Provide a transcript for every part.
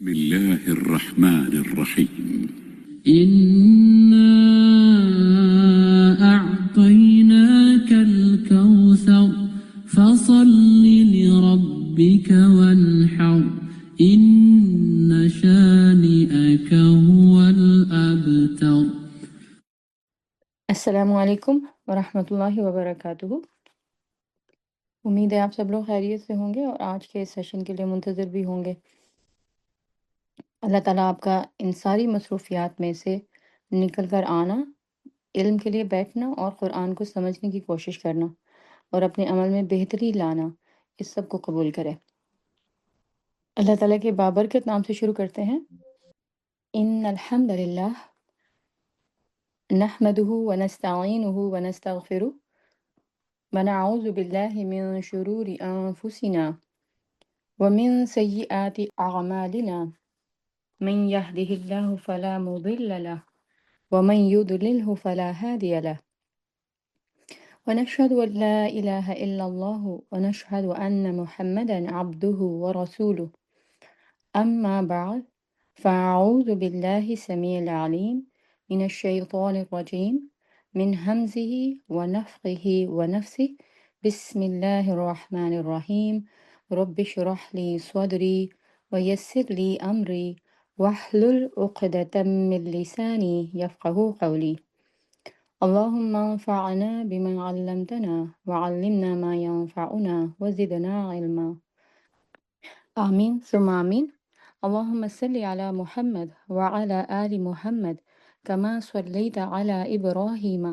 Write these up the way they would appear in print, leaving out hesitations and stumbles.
بسم الله الرحمن الرحيم. إنا أعطيناك الكوثر فصل لربك وانحر إن شانئك هو الأبتر. السلام علیکم ورحمۃ اللہ وبرکاتہ۔ امید ہے آپ سب لوگ خیریت سے ہوں گے اور آج کے سیشن کے لیے منتظر بھی ہوں گے۔ اللہ تعالیٰ آپ کا ان ساری مصروفیات میں سے نکل کر آنا، علم کے لیے بیٹھنا اور قرآن کو سمجھنے کی کوشش کرنا اور اپنے عمل میں بہتری لانا، اس سب کو قبول کرے۔ اللہ تعالیٰ کے بابرکت نام سے شروع کرتے ہیں۔ ان الحمد للہ نحمده ونستعینه ونستغفره ونعوذ باللہ من شرور انفسنا ومن سیئات اعمالنا من يهده الله فلا مضل له ومن يضلله فلا هادي له ونشهد أن لا إله إلا الله ونشهد أن محمدا عبده ورسوله أما بعد فأعوذ بالله السميع العليم من الشيطان الرجيم من همزه ونفخه ونفسه بسم الله الرحمن الرحيم رب اشرح لي صدري ويسر لي أمري واحلل عقدة من لساني يفقهوا قولي اللهم انفعنا بما علمتنا وعلمنا ما ينفعنا وزدنا علما آمين ثم آمين اللهم صل على محمد وعلى آل محمد كما صليت على إبراهيم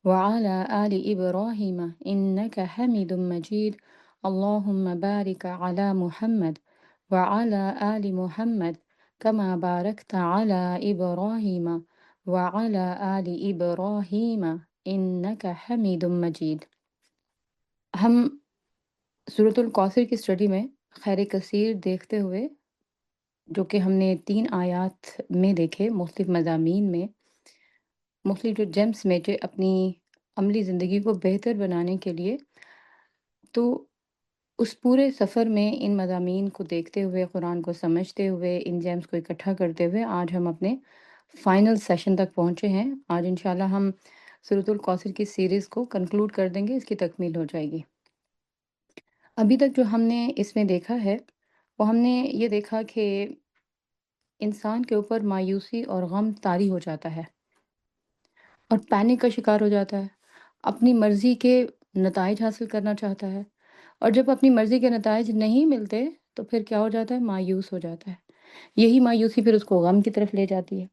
وعلى آل إبراهيم إنك حميد مجيد اللهم بارك على محمد وعلى آل محمد كما باركت على إبراهيم وعلى آل إبراهيم إنك حميد مجيد۔ ہم سورۃ الکوثر کی اسٹڈی میں خیر کثیر دیکھتے ہوئے، جو کہ ہم نے 3 آیات میں دیکھے، مختلف مضامین میں، مختلف جو جیمز میں جو اپنی عملی زندگی کو بہتر بنانے کے لیے، تو اس پورے سفر میں ان مضامین کو دیکھتے ہوئے، قرآن کو سمجھتے ہوئے، ان جیمز کو اکٹھا کرتے ہوئے آج ہم اپنے فائنل سیشن تک پہنچے ہیں۔ آج انشاءاللہ ہم سورۃ الکوثر کی سیریز کو کنکلوڈ کر دیں گے، اس کی تکمیل ہو جائے گی۔ ابھی تک جو ہم نے اس میں دیکھا ہے، وہ ہم نے یہ دیکھا کہ انسان کے اوپر مایوسی اور غم طاری ہو جاتا ہے اور پینک کا شکار ہو جاتا ہے، اپنی مرضی کے نتائج حاصل کرنا چاہتا ہے، اور جب اپنی مرضی کے نتائج نہیں ملتے تو پھر کیا ہو جاتا ہے؟ مایوس ہو جاتا ہے۔ یہی مایوسی پھر اس کو غم کی طرف لے جاتی ہے۔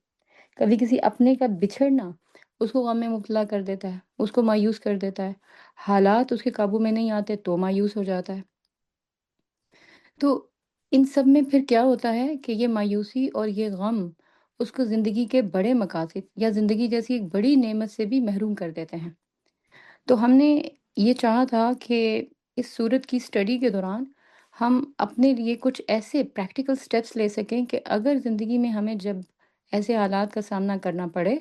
کبھی کسی اپنے کا بچھڑنا اس کو غم میں مبتلا کر دیتا ہے، اس کو مایوس کر دیتا ہے، حالات اس کے قابو میں نہیں آتے تو مایوس ہو جاتا ہے۔ تو ان سب میں پھر کیا ہوتا ہے کہ یہ مایوسی اور یہ غم اس کو زندگی کے بڑے مقاصد یا زندگی جیسی ایک بڑی نعمت سے بھی محروم کر دیتے ہیں۔ تو ہم نے یہ چاہا تھا کہ اس صورت کی اسٹڈی کے دوران ہم اپنے لیے کچھ ایسے پریکٹیکل سٹیپس لے سکیں کہ اگر زندگی میں ہمیں جب ایسے حالات کا سامنا کرنا پڑے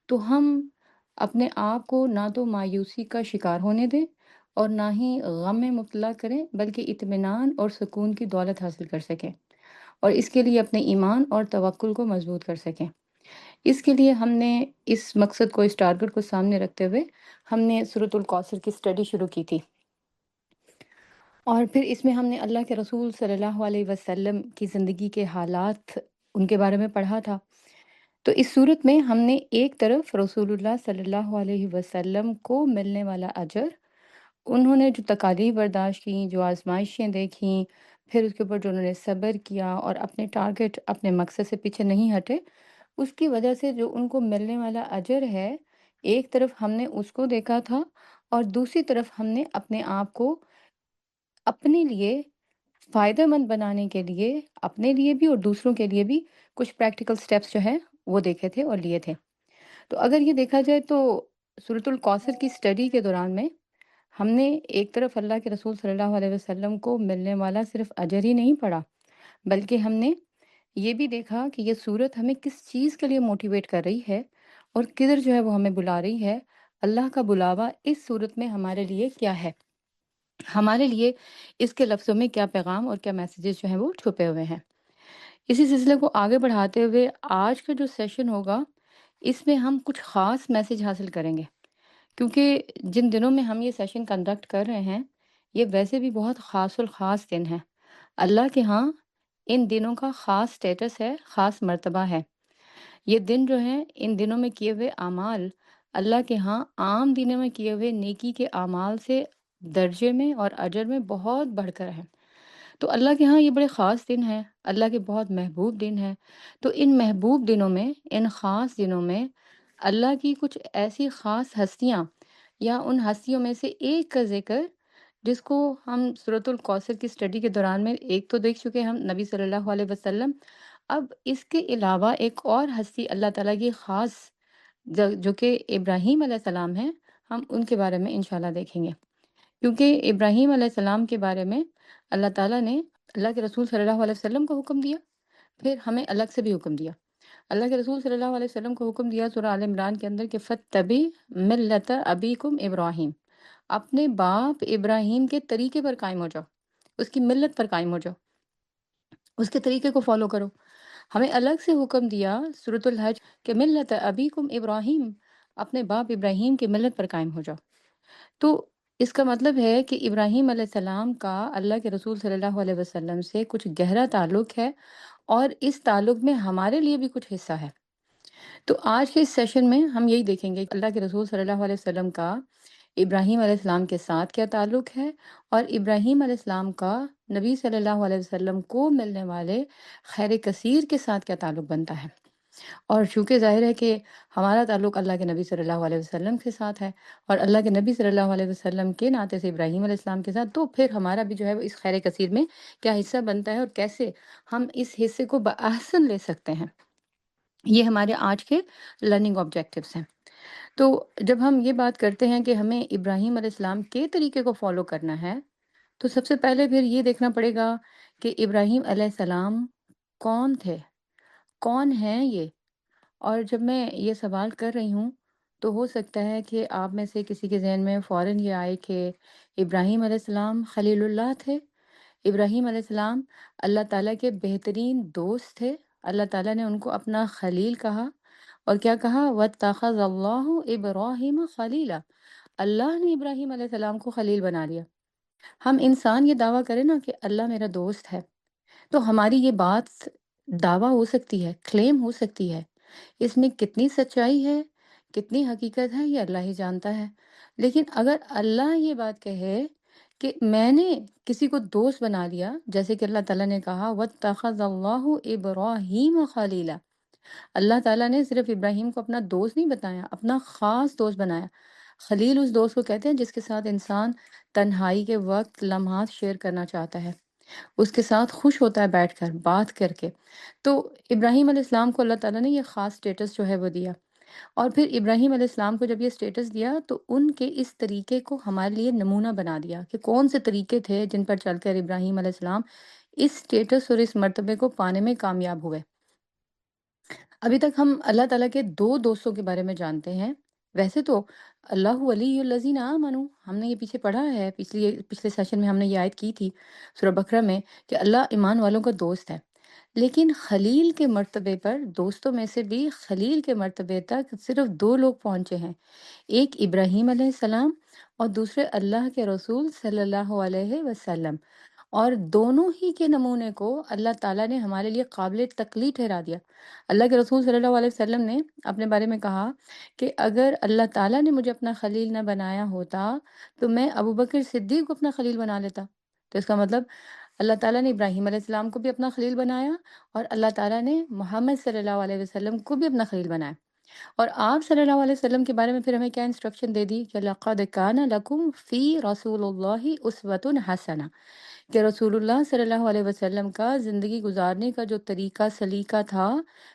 تو ہم اپنے آپ کو نہ تو مایوسی کا شکار ہونے دیں اور نہ ہی غم میں مبتلا کریں، بلکہ اطمینان اور سکون کی دولت حاصل کر سکیں، اور اس کے لیے اپنے ایمان اور توکل کو مضبوط کر سکیں۔ اس کے لیے ہم نے اس مقصد کو، اس ٹارگٹ کو سامنے رکھتے ہوئے ہم نے سورۃ الکوثر کی اسٹڈی شروع کی تھی، اور پھر اس میں ہم نے اللہ کے رسول صلی اللہ علیہ وسلم کی زندگی کے حالات، ان کے بارے میں پڑھا تھا۔ تو اس صورت میں ہم نے ایک طرف رسول اللہ صلی اللہ علیہ وسلم کو ملنے والا اجر، انہوں نے جو تکالیف برداشت کیں، جو آزمائشیں دیکھیں، پھر اس کے اوپر جو انہوں نے صبر کیا اور اپنے ٹارگٹ، اپنے مقصد سے پیچھے نہیں ہٹے، اس کی وجہ سے جو ان کو ملنے والا اجر ہے، ایک طرف ہم نے اس کو دیکھا تھا، اور دوسری طرف ہم نے اپنے آپ کو اپنے لیے فائدہ مند بنانے کے لیے، اپنے لیے بھی اور دوسروں کے لیے بھی کچھ پریکٹیکل سٹیپس جو ہیں وہ دیکھے تھے اور لیے تھے۔ تو اگر یہ دیکھا جائے تو سورۃ الکوثر کی اسٹڈی کے دوران میں ہم نے ایک طرف اللہ کے رسول صلی اللہ علیہ وسلم کو ملنے والا صرف اجر ہی نہیں پڑھا، بلکہ ہم نے یہ بھی دیکھا کہ یہ صورت ہمیں کس چیز کے لیے موٹیویٹ کر رہی ہے اور کدھر جو ہے وہ ہمیں بلا رہی ہے۔ اللہ کا بلاوا اس صورت میں ہمارے لیے کیا ہے، ہمارے لیے اس کے لفظوں میں کیا پیغام اور کیا میسیجز جو ہیں وہ چھپے ہوئے ہیں۔ اسی سلسلے کو آگے بڑھاتے ہوئے آج کا جو سیشن ہوگا اس میں ہم کچھ خاص میسج حاصل کریں گے، کیونکہ جن دنوں میں ہم یہ سیشن کنڈکٹ کر رہے ہیں یہ ویسے بھی بہت خاص الخاص دن ہے۔ اللہ کے ہاں ان دنوں کا خاص سٹیٹس ہے، خاص مرتبہ ہے۔ یہ دن جو ہیں ان دنوں میں کیے ہوئے اعمال اللہ کے ہاں عام دنوں میں کیے ہوئے نیکی کے اعمال سے درجے میں اور اجر میں بہت بڑھ کر ہے۔ تو اللہ کے ہاں یہ بڑے خاص دن ہیں، اللہ کے بہت محبوب دن ہیں۔ تو ان محبوب دنوں میں، ان خاص دنوں میں اللہ کی کچھ ایسی خاص ہستیاں یا ان ہستیوں میں سے ایک کا ذکر، جس کو ہم سورۃ الکوثر کی اسٹڈی کے دوران میں ایک تو دیکھ چکے ہم نبی صلی اللہ علیہ وسلم، اب اس کے علاوہ ایک اور ہستی اللہ تعالیٰ کی خاص جو کہ ابراہیم علیہ السلام ہیں، ہم ان کے بارے میں انشاءاللہ دیکھیں گے، کیونکہ ابراہیم علیہ السلام کے بارے میں اللہ تعالیٰ نے اللہ کے رسول صلی اللہ علیہ وسلم کو حکم دیا، پھر ہمیں الگ سے بھی حکم دیا۔ اللہ کے رسول صلی اللہ علیہ وسلم کو حکم دیا سورہ آل عمران کے اندر کہ فَاتَّبِعْ مِلَّةَ أَبِيكُمْ ابراہیم، اپنے باپ ابراہیم کے طریقے پر قائم ہو جاؤ، اس کی ملت پر قائم ہو جاؤ، اس کے طریقے کو فالو کرو۔ ہمیں الگ سے حکم دیا سورۃ الحج کہ ملت ابیکم ابراہیم، اپنے باپ ابراہیم کی ملت پر قائم ہو جاؤ۔ تو اس کا مطلب ہے کہ ابراہیم علیہ السلام کا اللہ کے رسول صلی اللہ علیہ وسلم سے کچھ گہرا تعلق ہے، اور اس تعلق میں ہمارے لیے بھی کچھ حصہ ہے۔ تو آج کے اس سیشن میں ہم یہی دیکھیں گے کہ اللہ کے رسول صلی اللہ علیہ وسلم کا ابراہیم علیہ السلام کے ساتھ کیا تعلق ہے، اور ابراہیم علیہ السلام کا نبی صلی اللہ علیہ وسلم کو ملنے والے خیر کثیر کے ساتھ کیا تعلق بنتا ہے۔ اور چونکہ ظاہر ہے کہ ہمارا تعلق اللہ کے نبی صلی اللہ علیہ وسلم کے ساتھ ہے، اور اللہ کے نبی صلی اللہ علیہ وسلم کے ناطے سے ابراہیم علیہ السلام کے ساتھ، تو پھر ہمارا بھی جو ہے وہ اس خیر کثیر میں کیا حصہ بنتا ہے، اور کیسے ہم اس حصے کو بآحسن لے سکتے ہیں، یہ ہمارے آج کے لرننگ آبجیکٹیوز ہیں۔ تو جب ہم یہ بات کرتے ہیں کہ ہمیں ابراہیم علیہ السلام کے طریقے کو فالو کرنا ہے، تو سب سے پہلے پھر یہ دیکھنا پڑے گا کہ ابراہیم علیہ السلام کون تھے، کون ہیں یہ۔ اور جب میں یہ سوال کر رہی ہوں تو ہو سکتا ہے کہ آپ میں سے کسی کے ذہن میں فوراً یہ آئے کہ ابراہیم علیہ السلام خلیل اللہ تھے، ابراہیم علیہ السلام اللہ تعالیٰ کے بہترین دوست تھے، اللہ تعالیٰ نے ان کو اپنا خلیل کہا، اور کیا کہا وَاتَّخَذَ اللَّهُ إِبْرَاهِيمَ خَلِيلًا، اللہ نے ابراہیم علیہ السلام کو خلیل بنا لیا۔ ہم انسان یہ دعویٰ کریں نا کہ اللہ میرا دوست ہے، تو ہماری یہ بات دعویٰ ہو سکتی ہے، کلیم ہو سکتی ہے، اس میں کتنی سچائی ہے، کتنی حقیقت ہے، یہ اللہ ہی جانتا ہے۔ لیکن اگر اللہ یہ بات کہے کہ میں نے کسی کو دوست بنا لیا، جیسے کہ اللہ تعالیٰ نے کہا وَاتَّخَذَ اللَّهُ إِبْرَاهِيمَ خَلِيلًا، اللہ تعالیٰ نے صرف ابراہیم کو اپنا دوست نہیں بتایا، اپنا خاص دوست بنایا۔ خلیل اس دوست کو کہتے ہیں جس کے ساتھ انسان تنہائی کے وقت لمحات شیئر کرنا چاہتا ہے، اس کے ساتھ خوش ہوتا ہے بیٹھ کر بات کر کے۔ تو ابراہیم علیہ السلام کو اللہ تعالیٰ نے یہ خاص سٹیٹس جو ہے وہ دیا، اور پھر ابراہیم علیہ السلام کو جب یہ سٹیٹس دیا تو ان کے اس طریقے کو ہمارے لیے نمونہ بنا دیا کہ کون سے طریقے تھے جن پر چل کر ابراہیم علیہ السلام اس سٹیٹس اور اس مرتبے کو پانے میں کامیاب ہوئے۔ ابھی تک ہم اللہ تعالیٰ کے دو دوستوں کے بارے میں جانتے ہیں۔ ویسے تو اللہ ولی الذین آمنوا، ہم نے یہ پیچھے پڑھا ہے، پچھلے سیشن میں ہم نے یہ آیت کی تھی سورہ بقرہ میں کہ اللہ ایمان والوں کا دوست ہے، لیکن خلیل کے مرتبے پر، دوستوں میں سے بھی خلیل کے مرتبے تک صرف دو لوگ پہنچے ہیں، ایک ابراہیم علیہ السلام اور دوسرے اللہ کے رسول صلی اللہ علیہ وسلم، اور دونوں ہی کے نمونے کو اللہ تعالیٰ نے ہمارے لیے قابل تقلید ٹھہرا دیا۔ اللہ کے رسول صلی اللہ علیہ وسلم نے اپنے بارے میں کہا کہ اگر اللہ تعالیٰ نے مجھے اپنا خلیل نہ بنایا ہوتا تو میں ابو بکر صدیق کو اپنا خلیل بنا لیتا۔ تو اس کا مطلب اللہ تعالیٰ نے ابراہیم علیہ السلام کو بھی اپنا خلیل بنایا، اور اللہ تعالیٰ نے محمد صلی اللہ علیہ وسلم کو بھی اپنا خلیل بنایا۔ اور آپ صلی اللہ علیہ وسلم کے بارے میں پھر ہمیں کیا انسٹرکشن دے دی کہ لَقَدْ كَانَ لَكُمْ فِي رَسُولِ اللَّهِ أُسْوَةٌ حَسَنَةٌ، کہ رسول اللہ صلی اللہ علیہ وسلم کا زندگی گزارنے کا جو طریقہ سلیقہ تھا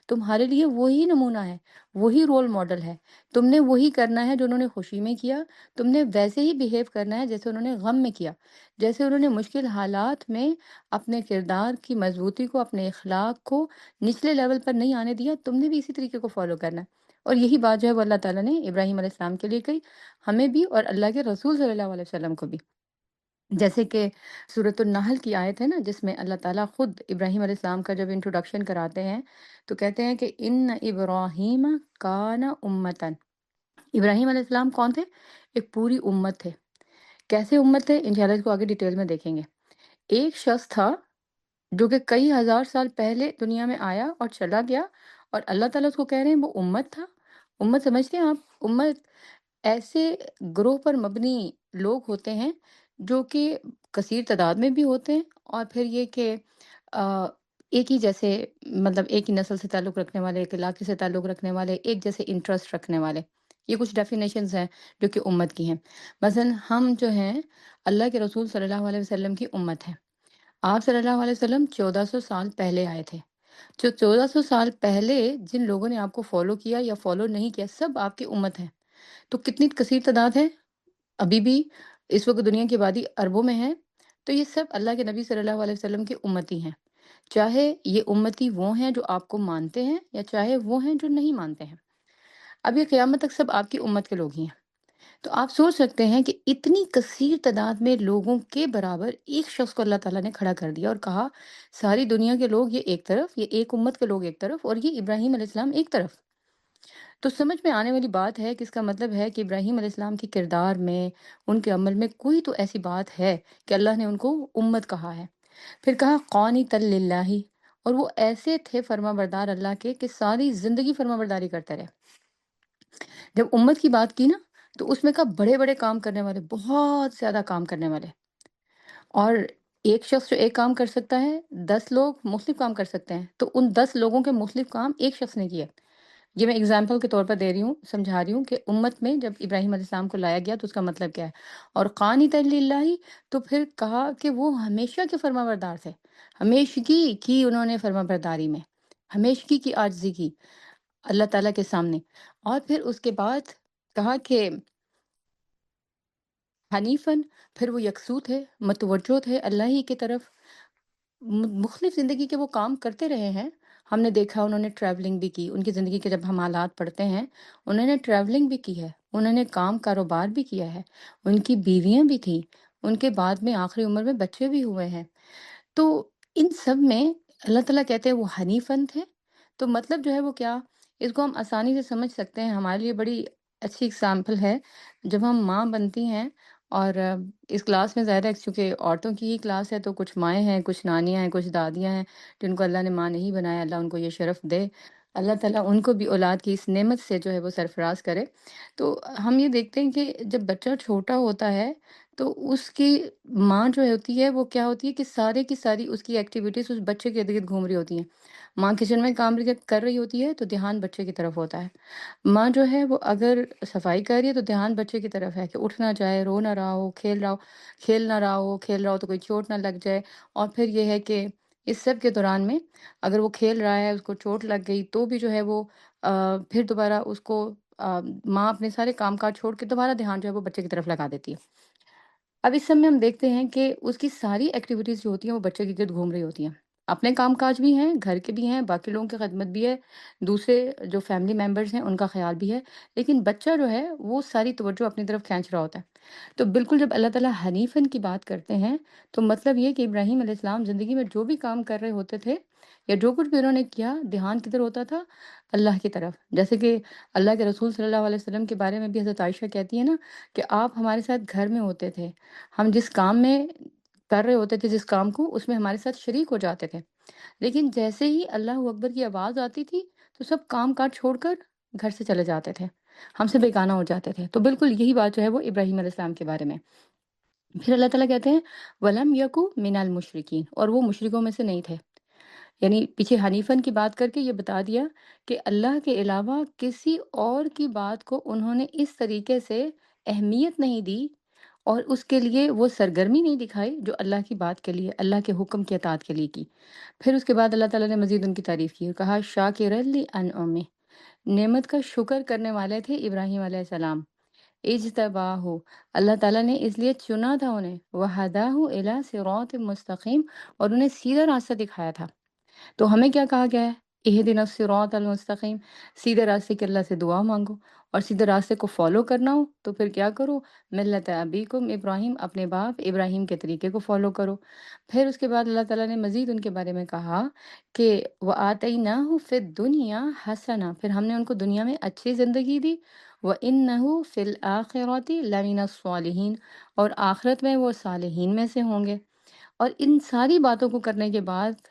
تمہارے لیے وہی نمونہ ہے، وہی رول ماڈل ہے۔ تم نے وہی کرنا ہے جو انہوں نے خوشی میں کیا، تم نے ویسے ہی بیہیو کرنا ہے جیسے انہوں نے غم میں کیا، جیسے انہوں نے مشکل حالات میں اپنے کردار کی مضبوطی کو، اپنے اخلاق کو نچلے لیول پر نہیں آنے دیا، تم نے بھی اسی طریقے کو فالو کرنا ہے۔ اور یہی بات جو ہے وہ اللہ تعالیٰ نے ابراہیم علیہ السلام کے لیے کہی، ہمیں بھی اور اللہ کے رسول صلی اللہ علیہ وسلم کو بھی۔ جیسے کہ سورۃ النحل کی آیت ہے نا، جس میں اللہ تعالیٰ خود ابراہیم علیہ السلام کا جب انٹروڈکشن کراتے ہیں تو کہتے ہیں کہ ان ابراہیم کان امتن۔ ابراہیم علیہ السلام کون تھے؟ ایک پوری امت تھے۔ کیسے امت تھے؟ انشاءاللہ اس کو آگے ڈیٹیل میں دیکھیں گے۔ ایک شخص تھا جو کہ کئی ہزار سال پہلے دنیا میں آیا اور چلا گیا، اور اللہ تعالیٰ اس کو کہہ رہے ہیں وہ امت تھا۔ امت سمجھتے ہیں آپ؟ امت ایسے گروہ پر مبنی لوگ ہوتے ہیں جو کہ کثیر تعداد میں بھی ہوتے ہیں، اور پھر یہ کہ آ، ایک ہی جیسے، مطلب ایک ہی نسل سے تعلق رکھنے والے، ایک علاقے سے تعلق رکھنے والے، ایک جیسے انٹرسٹ رکھنے والے۔ یہ کچھ ڈیفینیشنز ہیں جو کہ امت کی ہیں۔ مثلا ہم جو ہیں اللہ کے رسول صلی اللہ علیہ وسلم کی امت ہیں۔ آپ صلی اللہ علیہ وسلم 1400 سال پہلے آئے تھے۔ جو 1400 سال پہلے جن لوگوں نے آپ کو فالو کیا یا فالو نہیں کیا، سب آپ کی امت ہیں۔ تو کتنی کثیر تعداد ہے؟ ابھی بھی اس وقت دنیا کی آبادی اربوں میں ہے، تو یہ سب اللہ کے نبی صلی اللہ علیہ وسلم کی امتی ہیں۔ چاہے یہ امتی وہ ہیں جو آپ کو مانتے ہیں، یا چاہے وہ ہیں جو نہیں مانتے ہیں، اب یہ قیامت تک سب آپ کی امت کے لوگ ہی ہیں۔ تو آپ سوچ سکتے ہیں کہ اتنی کثیر تعداد میں لوگوں کے برابر ایک شخص کو اللہ تعالیٰ نے کھڑا کر دیا اور کہا ساری دنیا کے لوگ یہ ایک طرف، یہ ایک امت کے لوگ ایک طرف، اور یہ ابراہیم علیہ السلام ایک طرف۔ تو سمجھ میں آنے والی بات ہے کہ اس کا مطلب ہے کہ ابراہیم علیہ السلام کے کردار میں، ان کے عمل میں کوئی تو ایسی بات ہے کہ اللہ نے ان کو امت کہا ہے۔ پھر کہا قانتا للہ، اور وہ ایسے تھے فرما بردار اللہ کے کہ ساری زندگی فرما برداری کرتے رہے۔ جب امت کی بات کی نا، تو اس میں کہا بڑے بڑے کام کرنے والے، بہت زیادہ کام کرنے والے۔ اور ایک شخص جو ایک کام کر سکتا ہے، 10 لوگ مختلف کام کر سکتے ہیں، تو ان 10 لوگوں کے مختلف کام ایک شخص نے کیے۔ یہ میں اگزامپل کے طور پر دے رہی ہوں، سمجھا رہی ہوں کہ امت میں جب ابراہیم علیہ السلام کو لایا گیا تو اس کا مطلب کیا ہے۔ اور قانتا للہ، تو پھر کہا کہ وہ ہمیشہ کے فرما بردار تھے، ہمیشگی کی انہوں نے فرما برداری میں، ہمیشگی کی عاجزی کی اللہ تعالیٰ کے سامنے۔ اور پھر اس کے بعد کہا کہ حنیفاً، پھر وہ یکسو تھے، متوجہ تھے اللہ ہی کی طرف۔ مختلف زندگی کے وہ کام کرتے رہے ہیں۔ ہم نے دیکھا انہوں نے ٹریولنگ بھی کی، ان کی زندگی کے جب ہم حالات پڑھتے ہیں، انہوں نے ٹریولنگ بھی کی ہے، انہوں نے کام کاروبار بھی کیا ہے، ان کی بیویاں بھی تھیں، ان کے بعد میں آخری عمر میں بچے بھی ہوئے ہیں۔ تو ان سب میں اللہ تعالیٰ کہتے ہیں وہ حنیفاً تھے۔ تو مطلب جو ہے وہ کیا، اس کو ہم آسانی سے سمجھ سکتے ہیں۔ ہمارے لیے بڑی اچھی اگزامپل ہے جب ہم ماں بنتی ہیں، اور اس کلاس میں زیادہ چونکہ عورتوں کی ہی کلاس ہے، تو کچھ مائیں ہیں، کچھ نانیاں ہیں، کچھ دادیاں ہیں جن کو اللہ نے ماں نہیں بنایا، اللہ ان کو یہ شرف دے۔ اللہ تعالیٰ ان کو بھی اولاد کی اس نعمت سے جو ہے وہ سرفراز کرے۔ تو ہم یہ دیکھتے ہیں کہ جب بچہ چھوٹا ہوتا ہے تو اس کی ماں جو ہوتی ہے وہ کیا ہوتی ہے کہ سارے کی ساری اس کی ایکٹیویٹیز اس بچے کے ارد گرد گھوم رہی ہوتی ہیں۔ ماں کچن میں کام کر رہی ہوتی ہے تو دھیان بچے کی طرف ہوتا ہے۔ ماں جو ہے وہ اگر صفائی کر رہی ہے تو دھیان بچے کی طرف ہے کہ اٹھ نہ جائے، رو نہ رہا ہو، کھیل نہ رہا ہو، کھیل رہا ہو تو کوئی چوٹ نہ لگ جائے۔ اور پھر یہ ہے کہ اس سب کے دوران میں اگر وہ کھیل رہا ہے، اس کو چوٹ لگ گئی تو بھی جو ہے وہ پھر دوبارہ اس کو ماں اپنے سارے کام کاج چھوڑ کے دوبارہ دھیان جو ہے وہ بچے کی طرف لگا دیتی ہے۔ اب اس سب میں ہم دیکھتے ہیں کہ اس کی ساری ایکٹیویٹیز جو ہوتی ہیں وہ بچے کے گرد گھوم رہی ہوتی ہیں۔ اپنے کام کاج بھی ہیں، گھر کے بھی ہیں، باقی لوگوں کی خدمت بھی ہے، دوسرے جو فیملی ممبرز ہیں ان کا خیال بھی ہے، لیکن بچہ جو ہے وہ ساری توجہ اپنی طرف کھینچ رہا ہوتا ہے۔ تو بالکل جب اللہ تعالیٰ حنیفاً کی بات کرتے ہیں تو مطلب یہ کہ ابراہیم علیہ السلام زندگی میں جو بھی کام کر رہے ہوتے تھے یا جو کچھ بھی انہوں نے کیا، دھیان کدھر ہوتا تھا؟ اللہ کی طرف۔ جیسے کہ اللہ کے رسول صلی اللہ علیہ وسلم کے بارے میں بھی حضرت عائشہ کہتی ہے نا کہ آپ ہمارے ساتھ گھر میں ہوتے تھے، ہم جس کام میں کر رہے ہوتے تھے، جس کام کو، اس میں ہمارے ساتھ شریک ہو جاتے تھے، لیکن جیسے ہی اللہ اکبر کی آواز آتی تھی تو سب کام کاج چھوڑ کر گھر سے چلے جاتے تھے، ہم سے بیگانہ ہو جاتے تھے۔ تو بالکل یہی بات جو ہے وہ ابراہیم علیہ السلام کے بارے میں۔ پھر اللہ تعالیٰ کہتے ہیں ولم یکو من المشرکین، اور وہ مشرکوں میں سے نہیں تھے۔ یعنی پیچھے حنیفاً کی بات کر کے یہ بتا دیا کہ اللہ کے علاوہ کسی اور کی بات کو انہوں نے اس طریقے سے اہمیت نہیں دی اور اس کے لیے وہ سرگرمی نہیں دکھائی جو اللہ کی بات کے لیے، اللہ کے حکم کی اطاعت کے لیے کی۔ پھر اس کے بعد اللہ تعالیٰ نے مزید ان کی تعریف کی اور کہا شاکر لانعمہ، نعمت کا شکر کرنے والے تھے ابراہیم علیہ السلام۔ اجتباہ، اللہ تعالیٰ نے اس لیے چنا تھا انہیں، وہداہ الی صراط مستقیم، اور انہیں سیدھا راستہ دکھایا تھا۔ تو ہمیں کیا کہا گیا ہے؟ اہدنا الصراط المستقیم، سیدھے راستے کے اللہ سے دعا مانگو، اور سیدھے راستے کو فالو کرنا ہو تو پھر کیا کرو؟ ملت ابیکم ابراہیم، اپنے باپ ابراہیم کے طریقے کو فالو کرو۔ پھر اس کے بعد اللہ تعالیٰ نے مزید ان کے بارے میں کہا کہ وَآتَيْنَاهُ فِي الدُّنْيَا حَسَنَةً، پھر ہم نے ان کو دنیا میں اچھی زندگی دی، وَإِنَّهُ فِي الْآخِرَةِ لَمِنَ الصَّالِحِينَ، اور آخرت میں وہ صالحین میں سے ہوں گے۔ اور ان ساری باتوں کو کرنے کے بعد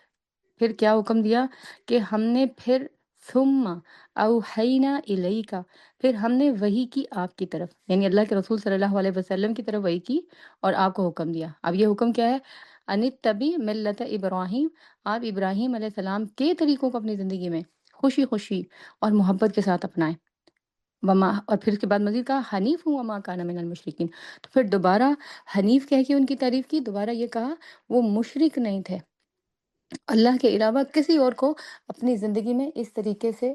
پھر کیا حکم دیا کہ ہم نے پھر ثم اوحینا الیکا، پھر ہم نے وحی کی آپ کی طرف، یعنی اللہ کے رسول صلی اللہ علیہ وسلم کی طرف وحی کی اور آپ کو حکم دیا۔ اب یہ حکم کیا ہے؟ انتبی ملت ابراہیم، آپ ابراہیم علیہ السلام کے طریقوں کو اپنی زندگی میں خوشی خوشی اور محبت کے ساتھ اپنائیں۔ وما، اور پھر اس کے بعد مزید کہا حنیف ہوں وما کان من المشرکین، تو پھر دوبارہ حنیف کہہ کے ان کی تعریف کی، دوبارہ یہ کہا وہ مشرک نہیں تھے، اللہ کے علاوہ کسی اور کو اپنی زندگی میں اس طریقے سے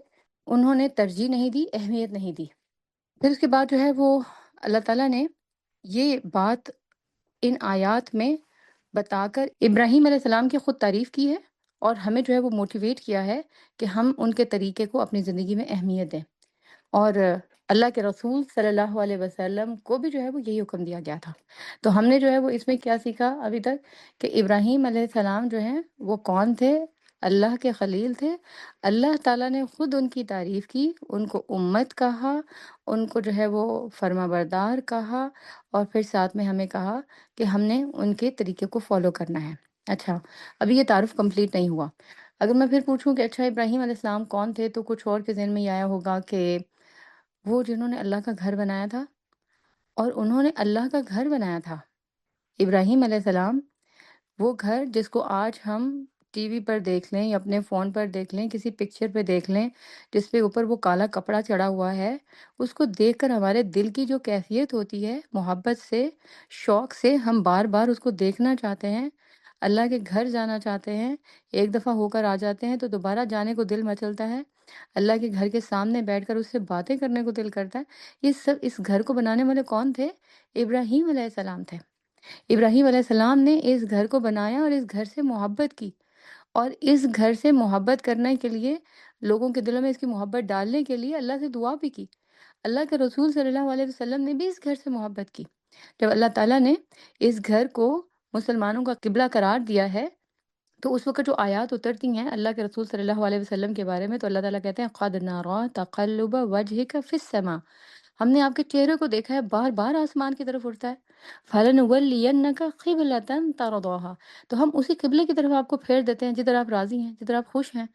انہوں نے ترجیح نہیں دی، اہمیت نہیں دی۔ پھر اس کے بعد جو ہے وہ اللہ تعالیٰ نے یہ بات ان آیات میں بتا کر ابراہیم علیہ السلام کی خود تعریف کی ہے، اور ہمیں جو ہے وہ موٹیویٹ کیا ہے کہ ہم ان کے طریقے کو اپنی زندگی میں اہمیت دیں۔ اور اللہ کے رسول صلی اللہ علیہ وسلم کو بھی جو ہے وہ یہی حکم دیا گیا تھا۔ تو ہم نے جو ہے وہ اس میں کیا سیکھا ابھی تک کہ ابراہیم علیہ السلام جو ہیں وہ کون تھے؟ اللہ کے خلیل تھے۔ اللہ تعالیٰ نے خود ان کی تعریف کی، ان کو امت کہا، ان کو جو ہے وہ فرما بردار کہا، اور پھر ساتھ میں ہمیں کہا کہ ہم نے ان کے طریقے کو فالو کرنا ہے۔ اچھا، ابھی یہ تعارف کمپلیٹ نہیں ہوا۔ اگر میں پھر پوچھوں کہ اچھا ابراہیم علیہ السلام کون تھے، تو کچھ اور کے ذہن میں یہ آیا ہوگا کہ وہ جنہوں نے اللہ کا گھر بنایا تھا، اور انہوں نے اللہ کا گھر بنایا تھا۔ ابراہیم علیہ السلام، وہ گھر جس کو آج ہم ٹی وی پر دیکھ لیں یا اپنے فون پر دیکھ لیں، کسی پکچر پہ دیکھ لیں جس پہ اوپر وہ کالا کپڑا چڑھا ہوا ہے، اس کو دیکھ کر ہمارے دل کی جو کیفیت ہوتی ہے، محبت سے، شوق سے ہم بار بار اس کو دیکھنا چاہتے ہیں، اللہ کے گھر جانا چاہتے ہیں۔ ایک دفعہ ہو کر آ جاتے ہیں تو دوبارہ جانے کو دل مچلتا ہے، اللہ کے گھر کے سامنے بیٹھ کر اس سے باتیں کرنے کو دل کرتا ہے۔ یہ سب اس گھر کو بنانے والے کون تھے؟ ابراہیم علیہ السلام تھے۔ ابراہیم علیہ السلام نے اس گھر کو بنایا اور اس گھر سے محبت کی، اور اس گھر سے محبت کرنے کے لیے، لوگوں کے دلوں میں اس کی محبت ڈالنے کے لیے اللہ سے دعا بھی کی۔ اللہ کے رسول صلی اللہ علیہ وسلم نے بھی اس گھر سے محبت کی۔ جب اللہ تعالیٰ نے اس گھر کو مسلمانوں کا قبلہ قرار دیا ہے، تو اس وقت جو آیات اترتی ہیں اللہ کے رسول صلی اللہ علیہ وسلم کے بارے میں، تو اللہ تعالیٰ کہتے ہیں قَدْ نَرَىٰ تَقَلُّبَ وَجْهِكَ فِي السَّمَاءِ، ہم نے آپ کے چہرے کو دیکھا ہے بار بار آسمان کی طرف اٹھتا ہے۔ فَلَنُوَلِّيَنَّكَ قِبْلَةً تَرْضَاهَا، تو ہم اسی قبلے کی طرف آپ کو پھیر دیتے ہیں جدھر آپ راضی ہیں، جدھر آپ خوش ہیں۔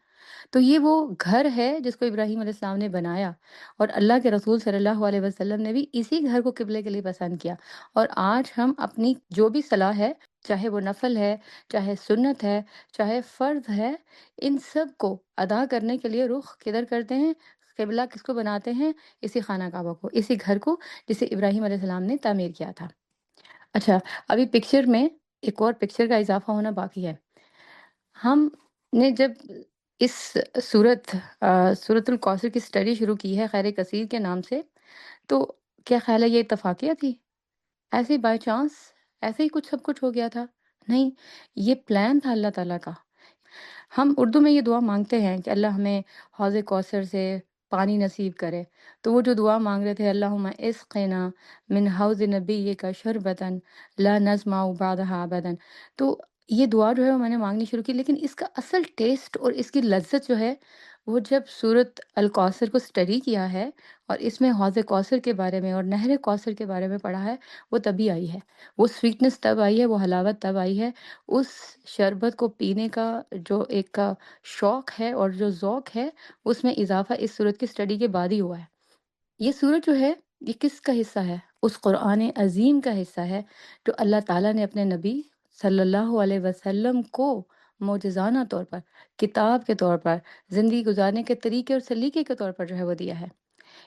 تو یہ وہ گھر ہے جس کو ابراہیم علیہ السلام نے بنایا، اور اللہ کے رسول صلی اللہ علیہ وسلم نے بھی اسی گھر کو قبلے کے لیے پسند کیا۔ اور آج ہم اپنی جو بھی صلاح ہے، چاہے وہ نفل ہے، چاہے سنت ہے، چاہے فرض ہے، ان سب کو ادا کرنے کے لیے رخ کدھر کرتے ہیں؟ قبلہ کس کو بناتے ہیں؟ اسی خانہ کعبہ کو، اسی گھر کو جسے ابراہیم علیہ السلام نے تعمیر کیا تھا۔ اچھا، ابھی پکچر میں ایک اور پکچر کا اضافہ ہونا باقی ہے۔ ہم نے جب اس سورۃ الکوثر کی اسٹڈی شروع کی ہے خیر کثیر کے نام سے، تو کیا خیال ہے یہ اتفاقیہ تھی؟ ایسے ہی بائی چانس ایسے ہی کچھ سب کچھ ہو گیا تھا؟ نہیں، یہ پلان تھا اللہ تعالیٰ کا۔ ہم اردو میں یہ دعا مانگتے ہیں کہ اللہ ہمیں حوض کوثر سے پانی نصیب کرے، تو وہ جو دعا مانگ رہے تھے اللہم اسقنا من حوض نبیک شربتا لا نظمع بعدها ابدا، تو یہ دعا جو ہے وہ میں نے مانگنی شروع کی، لیکن اس کا اصل ٹیسٹ اور اس کی لذت جو ہے وہ جب سورۃ الکوثر کو اسٹڈی کیا ہے اور اس میں حوض کوثر کے بارے میں اور نہر کوثر کے بارے میں پڑھا ہے، وہ تبھی آئی ہے، وہ سویٹنس تب آئی ہے، وہ حلاوت تب آئی ہے۔ اس شربت کو پینے کا جو ایک کا شوق ہے اور جو ذوق ہے، اس میں اضافہ اس صورت کی اسٹڈی کے بعد ہی ہوا ہے۔ یہ سورت جو ہے یہ کس کا حصہ ہے؟ اس قرآن عظیم کا حصہ ہے جو اللہ تعالیٰ نے اپنے نبی صلی اللہ علیہ وسلم کو معجزانہ طور پر، کتاب کے طور پر، زندگی گزارنے کے طریقے اور سلیقے کے طور پر جو ہے وہ دیا ہے۔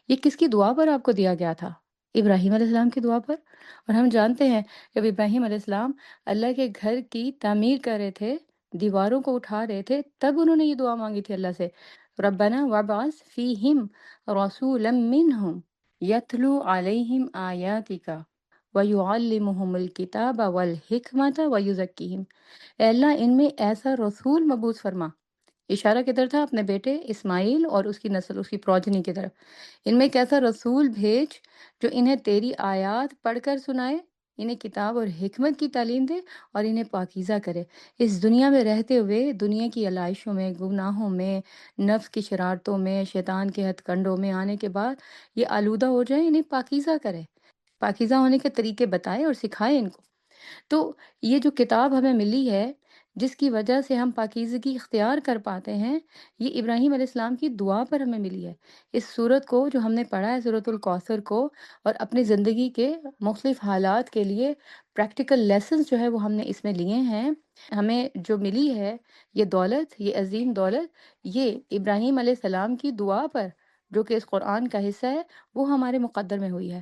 یہ کس کی دعا پر آپ کو دیا گیا تھا؟ ابراہیم علیہ السلام کی دعا پر۔ اور ہم جانتے ہیں جب ابراہیم علیہ السلام اللہ کے گھر کی تعمیر کر رہے تھے، دیواروں کو اٹھا رہے تھے، تب انہوں نے یہ دعا مانگی تھی اللہ سے، ربنا وابعث فیہم رسولا منہم یتلو علیہم آیاتک ویعلمہم الکتاب والحکمت ویزکیہم، اے اللہ ان میں ایسا رسول مبعوث فرما، اشارہ کدھر تھا؟ اپنے بیٹے اسماعیل اور اس کی نسل، اس کی پروجنی کی طرف۔ ان میں ایک ایسا رسول بھیج جو انہیں تیری آیات پڑھ کر سنائے، انہیں کتاب اور حکمت کی تعلیم دے اور انہیں پاکیزہ کرے۔ اس دنیا میں رہتے ہوئے دنیا کی علائشوں میں، گناہوں میں، نفس کی شرارتوں میں، شیطان کے ہتھ کنڈوں میں آنے کے بعد یہ آلودہ ہو جائیں، انہیں پاکیزہ کرے، پاکیزہ ہونے کے طریقے بتائے اور سکھائے ان کو۔ تو یہ جو کتاب ہمیں ملی ہے، جس کی وجہ سے ہم پاکیزگی اختیار کر پاتے ہیں، یہ ابراہیم علیہ السلام کی دعا پر ہمیں ملی ہے۔ اس سورت کو جو ہم نے پڑھا ہے، سورۃ الکوثر کو، اور اپنی زندگی کے مختلف حالات کے لیے پریکٹیکل لیسنز جو ہے وہ ہم نے اس میں لیے ہیں۔ ہمیں جو ملی ہے یہ دولت، یہ عظیم دولت، یہ ابراہیم علیہ السلام کی دعا پر، جو کہ اس قرآن کا حصہ ہے، وہ ہمارے مقدر میں ہوئی ہے۔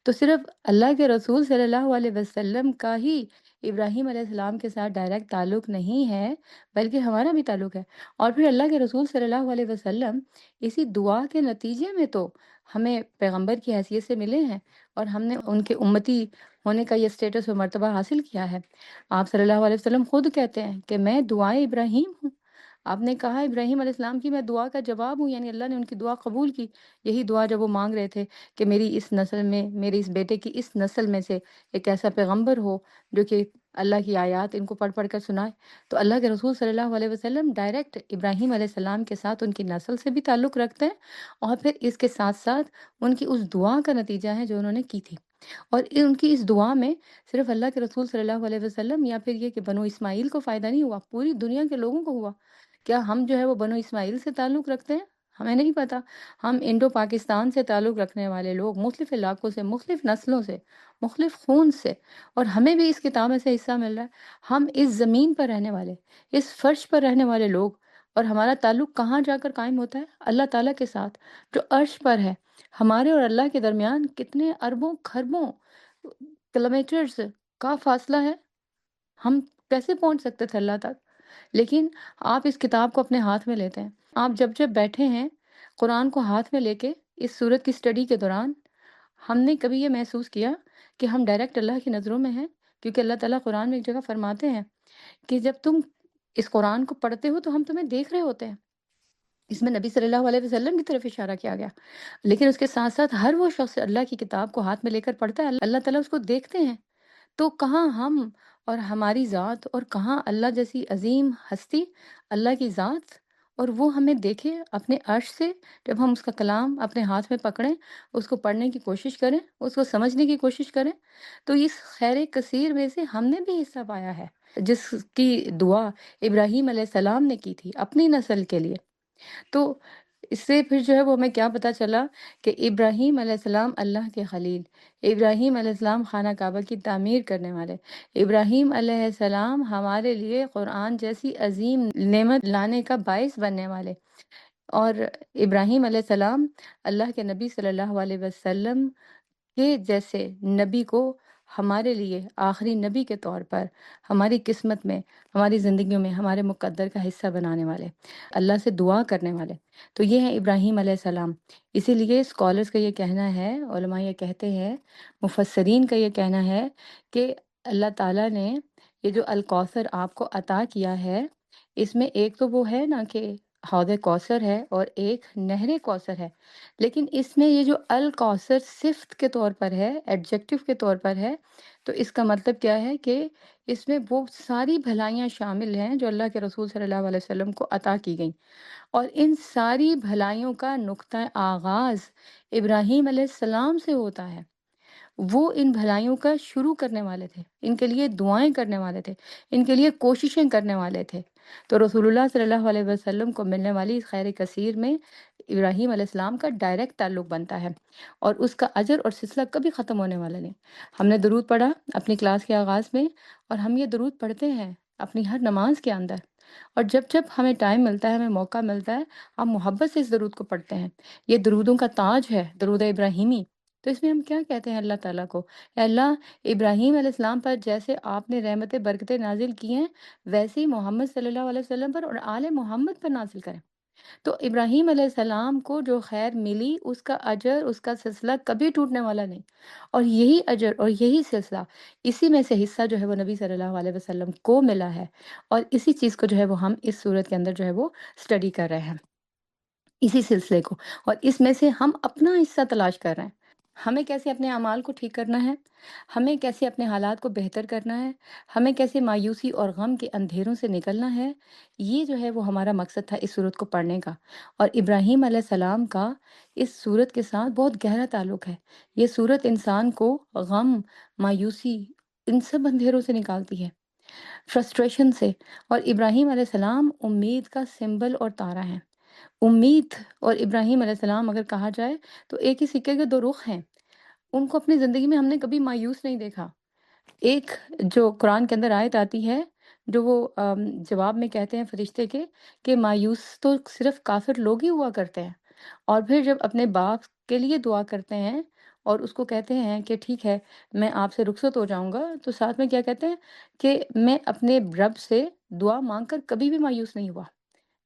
تو صرف اللہ کے رسول صلی اللہ علیہ وسلم کا ہی ابراہیم علیہ السلام کے ساتھ ڈائریکٹ تعلق نہیں ہے، بلکہ ہمارا بھی تعلق ہے۔ اور پھر اللہ کے رسول صلی اللہ علیہ وسلم اسی دعا کے نتیجے میں تو ہمیں پیغمبر کی حیثیت سے ملے ہیں، اور ہم نے ان کے امتی ہونے کا یہ اسٹیٹس و مرتبہ حاصل کیا ہے۔ آپ صلی اللہ علیہ وسلم خود کہتے ہیں کہ میں دعائے ابراہیم ہوں۔ آپ نے کہا ابراہیم علیہ السلام کی میں دعا کا جواب ہوں، یعنی اللہ نے ان کی دعا قبول کی۔ یہی دعا جب وہ مانگ رہے تھے کہ میری اس نسل میں، میرے اس بیٹے کی اس نسل میں سے ایک ایسا پیغمبر ہو جو کہ اللہ کی آیات ان کو پڑھ پڑھ کر سنائے، تو اللہ کے رسول صلی اللہ علیہ وسلم ڈائریکٹ ابراہیم علیہ السلام کے ساتھ ان کی نسل سے بھی تعلق رکھتے ہیں، اور پھر اس کے ساتھ ساتھ ان کی اس دعا کا نتیجہ ہے جو انہوں نے کی تھی۔ اور ان کی اس دعا میں صرف اللہ کے رسول صلی اللہ علیہ وسلم یا پھر یہ کہ بنو اسماعیل کو فائدہ نہیں ہوا، پوری دنیا کے لوگوں کو ہوا۔ کیا ہم جو ہے وہ بنو اسماعیل سے تعلق رکھتے ہیں؟ ہمیں نہیں پتا۔ ہم انڈو پاکستان سے تعلق رکھنے والے لوگ، مختلف علاقوں سے، مختلف نسلوں سے، مختلف خون سے، اور ہمیں بھی اس کتاب میں سے حصہ مل رہا ہے۔ ہم اس زمین پر رہنے والے، اس فرش پر رہنے والے لوگ، اور ہمارا تعلق کہاں جا کر قائم ہوتا ہے؟ اللہ تعالیٰ کے ساتھ جو عرش پر ہے۔ ہمارے اور اللہ کے درمیان کتنے اربوں کھربوں کلومیٹرز کا فاصلہ ہے، ہم کیسے پہنچ سکتے تھے اللہ تک؟ لیکن آپ اس کتاب کو اپنے ہاتھ میں لیتے ہیں۔ آپ جب جب بیٹھے ہیں قرآن کو ہاتھ میں لے کے اس سورت کی سٹڈی کے دوران، ہم نے کبھی یہ محسوس کیا کہ ہم ڈائریکٹ اللہ کی نظروں میں ہیں؟ کیونکہ اللہ تعالیٰ قرآن میں ایک جگہ فرماتے ہیں کہ جب تم اس قرآن کو پڑھتے ہو تو ہم تمہیں دیکھ رہے ہوتے ہیں۔ اس میں نبی صلی اللہ علیہ وسلم کی طرف اشارہ کیا گیا، لیکن اس کے ساتھ ساتھ ہر وہ شخص اللہ کی کتاب کو ہاتھ میں لے کر پڑھتا ہے، اللہ تعالیٰ اس کو دیکھتے ہیں۔ تو کہاں ہم اور ہماری ذات، اور کہاں اللہ جیسی عظیم ہستی، اللہ کی ذات، اور وہ ہمیں دیکھے اپنے عرش سے، جب ہم اس کا کلام اپنے ہاتھ میں پکڑیں، اس کو پڑھنے کی کوشش کریں، اس کو سمجھنے کی کوشش کریں، تو اس خیر کثیر میں سے ہم نے بھی حصہ پایا ہے، جس کی دعا ابراہیم علیہ السلام نے کی تھی اپنی نسل کے لیے۔ تو اس سے پھر جو ہے وہ ہمیں کیا پتہ چلا کہ ابراہیم علیہ السلام اللہ کے خلیل، ابراہیم علیہ السلام خانہ کعبہ کی تعمیر کرنے والے، ابراہیم علیہ السلام ہمارے لیے قرآن جیسی عظیم نعمت لانے کا باعث بننے والے، اور ابراہیم علیہ السلام اللہ کے نبی صلی اللہ علیہ وسلم کے جیسے نبی کو ہمارے لیے آخری نبی کے طور پر ہماری قسمت میں، ہماری زندگیوں میں ہمارے مقدر کا حصہ بنانے والے، اللہ سے دعا کرنے والے۔ تو یہ ہیں ابراہیم علیہ السلام۔ اسی لیے اسکالرس کا یہ کہنا ہے، علماء یہ کہتے ہیں، مفسرین کا یہ کہنا ہے کہ اللہ تعالیٰ نے یہ جو الکوثر آپ کو عطا کیا ہے، اس میں ایک تو وہ ہے نا کہ حوض کوثر ہے، اور ایک نہر کوثر ہے، لیکن اس میں یہ جو الکوثر صفت کے طور پر ہے، ایڈجیکٹو کے طور پر ہے، تو اس کا مطلب کیا ہے کہ اس میں وہ ساری بھلائیاں شامل ہیں جو اللہ کے رسول صلی اللہ علیہ وسلم کو عطا کی گئیں، اور ان ساری بھلائیوں کا نقطہ آغاز ابراہیم علیہ السلام سے ہوتا ہے۔ وہ ان بھلائیوں کا شروع کرنے والے تھے، ان کے لیے دعائیں کرنے والے تھے، ان کے لیے کوششیں کرنے والے تھے۔ تو رسول اللہ صلی اللہ علیہ وسلم کو ملنے والی اس خیر کثیر میں ابراہیم علیہ السلام کا ڈائریکٹ تعلق بنتا ہے، اور اس کا اجر اور سلسلہ کبھی ختم ہونے والا نہیں۔ ہم نے درود پڑھا اپنی کلاس کے آغاز میں، اور ہم یہ درود پڑھتے ہیں اپنی ہر نماز کے اندر، اور جب جب ہمیں ٹائم ملتا ہے، ہمیں موقع ملتا ہے، ہم محبت سے اس درود کو پڑھتے ہیں۔ یہ درودوں کا تاج ہے، درود ابراہیمی۔ تو اس میں ہم کیا کہتے ہیں اللہ تعالیٰ کو؟ اے اللہ، ابراہیم علیہ السلام پر جیسے آپ نے رحمت برکتیں نازل کی ہیں، ویسے ہی محمد صلی اللہ علیہ وسلم پر اور آل محمد پر نازل کریں۔ تو ابراہیم علیہ السلام کو جو خیر ملی، اس کا اجر، اس کا سلسلہ کبھی ٹوٹنے والا نہیں، اور یہی اجر اور یہی سلسلہ، اسی میں سے حصہ جو ہے وہ نبی صلی اللہ علیہ وسلم کو ملا ہے، اور اسی چیز کو جو ہے وہ ہم اس صورت کے اندر جو ہے وہ اسٹڈی کر رہے ہیں، اسی سلسلے کو، اور اس میں سے ہم اپنا حصہ تلاش کر رہے ہیں، ہمیں کیسے اپنے اعمال کو ٹھیک کرنا ہے، ہمیں کیسے اپنے حالات کو بہتر کرنا ہے، ہمیں کیسے مایوسی اور غم کے اندھیروں سے نکلنا ہے۔ یہ جو ہے وہ ہمارا مقصد تھا اس صورت کو پڑھنے کا، اور ابراہیم علیہ السلام کا اس صورت کے ساتھ بہت گہرا تعلق ہے۔ یہ صورت انسان کو غم، مایوسی، ان سب اندھیروں سے نکالتی ہے، فرسٹریشن سے، اور ابراہیم علیہ السلام امید کا سمبل اور تارا ہے۔ امید اور ابراہیم علیہ السلام اگر کہا جائے تو ایک ہی سکے کے دو رخ ہیں، ان کو اپنی زندگی میں ہم نے کبھی مایوس نہیں دیکھا۔ ایک جو قرآن کے اندر آیت آتی ہے، جو وہ جواب میں کہتے ہیں فرشتے کے کہ مایوس تو صرف کافر لوگ ہی ہوا کرتے ہیں، اور پھر جب اپنے باپ کے لیے دعا کرتے ہیں اور اس کو کہتے ہیں کہ ٹھیک ہے میں آپ سے رخصت ہو جاؤں گا، تو ساتھ میں کیا کہتے ہیں کہ میں اپنے رب سے دعا مانگ کر کبھی بھی مایوس نہیں ہوا،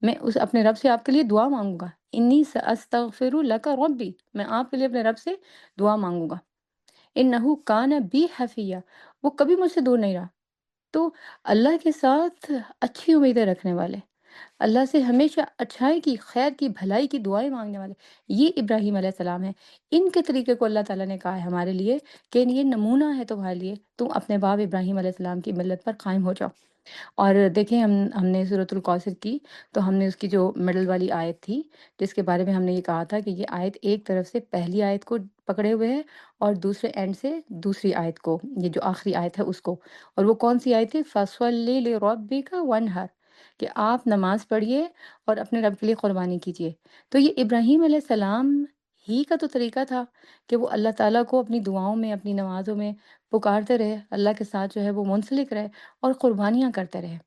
میں اس اپنے رب سے آپ کے لیے دعا مانگوں گا، انی ساستغفر لک ربی، میں آپ کے لیے اپنے رب سے دعا مانگوں گا، انہو کان بی حفیہ، وہ کبھی مجھ سے دور نہیں رہا۔ تو اللہ کے ساتھ اچھی امیدیں رکھنے والے، اللہ سے ہمیشہ اچھائی کی، خیر کی، بھلائی کی دعائیں مانگنے والے، یہ ابراہیم علیہ السلام ہیں۔ ان کے طریقے کو اللہ تعالیٰ نے کہا ہے ہمارے لیے کہ یہ نمونہ ہے تمہارے لیے، تم اپنے باپ ابراہیم علیہ السلام کی ملت پر قائم ہو جاؤ۔ اور دیکھیں ہم نے سورۃ الکوثر کی، تو ہم نے اس کی جو مڈل والی آیت تھی، جس کے بارے میں ہم نے یہ کہا تھا کہ یہ آیت ایک طرف سے پہلی آیت کو پکڑے ہوئے ہے، اور دوسرے اینڈ سے دوسری آیت کو، یہ جو آخری آیت ہے اس کو، اور وہ کون سی آیت ہے؟ فَصَلِّ لِرَبِّكَ وَانْحَرْ، کہ آپ نماز پڑھیے اور اپنے رب کے لیے قربانی کیجیے۔ تو یہ ابراہیم علیہ السلام ہی کا تو طریقہ تھا کہ وہ اللہ تعالیٰ کو اپنی دعاؤں میں، اپنی نمازوں میں پکارتے رہے، اللہ کے ساتھ جو ہے وہ منسلک رہے اور قربانیاں کرتے رہے۔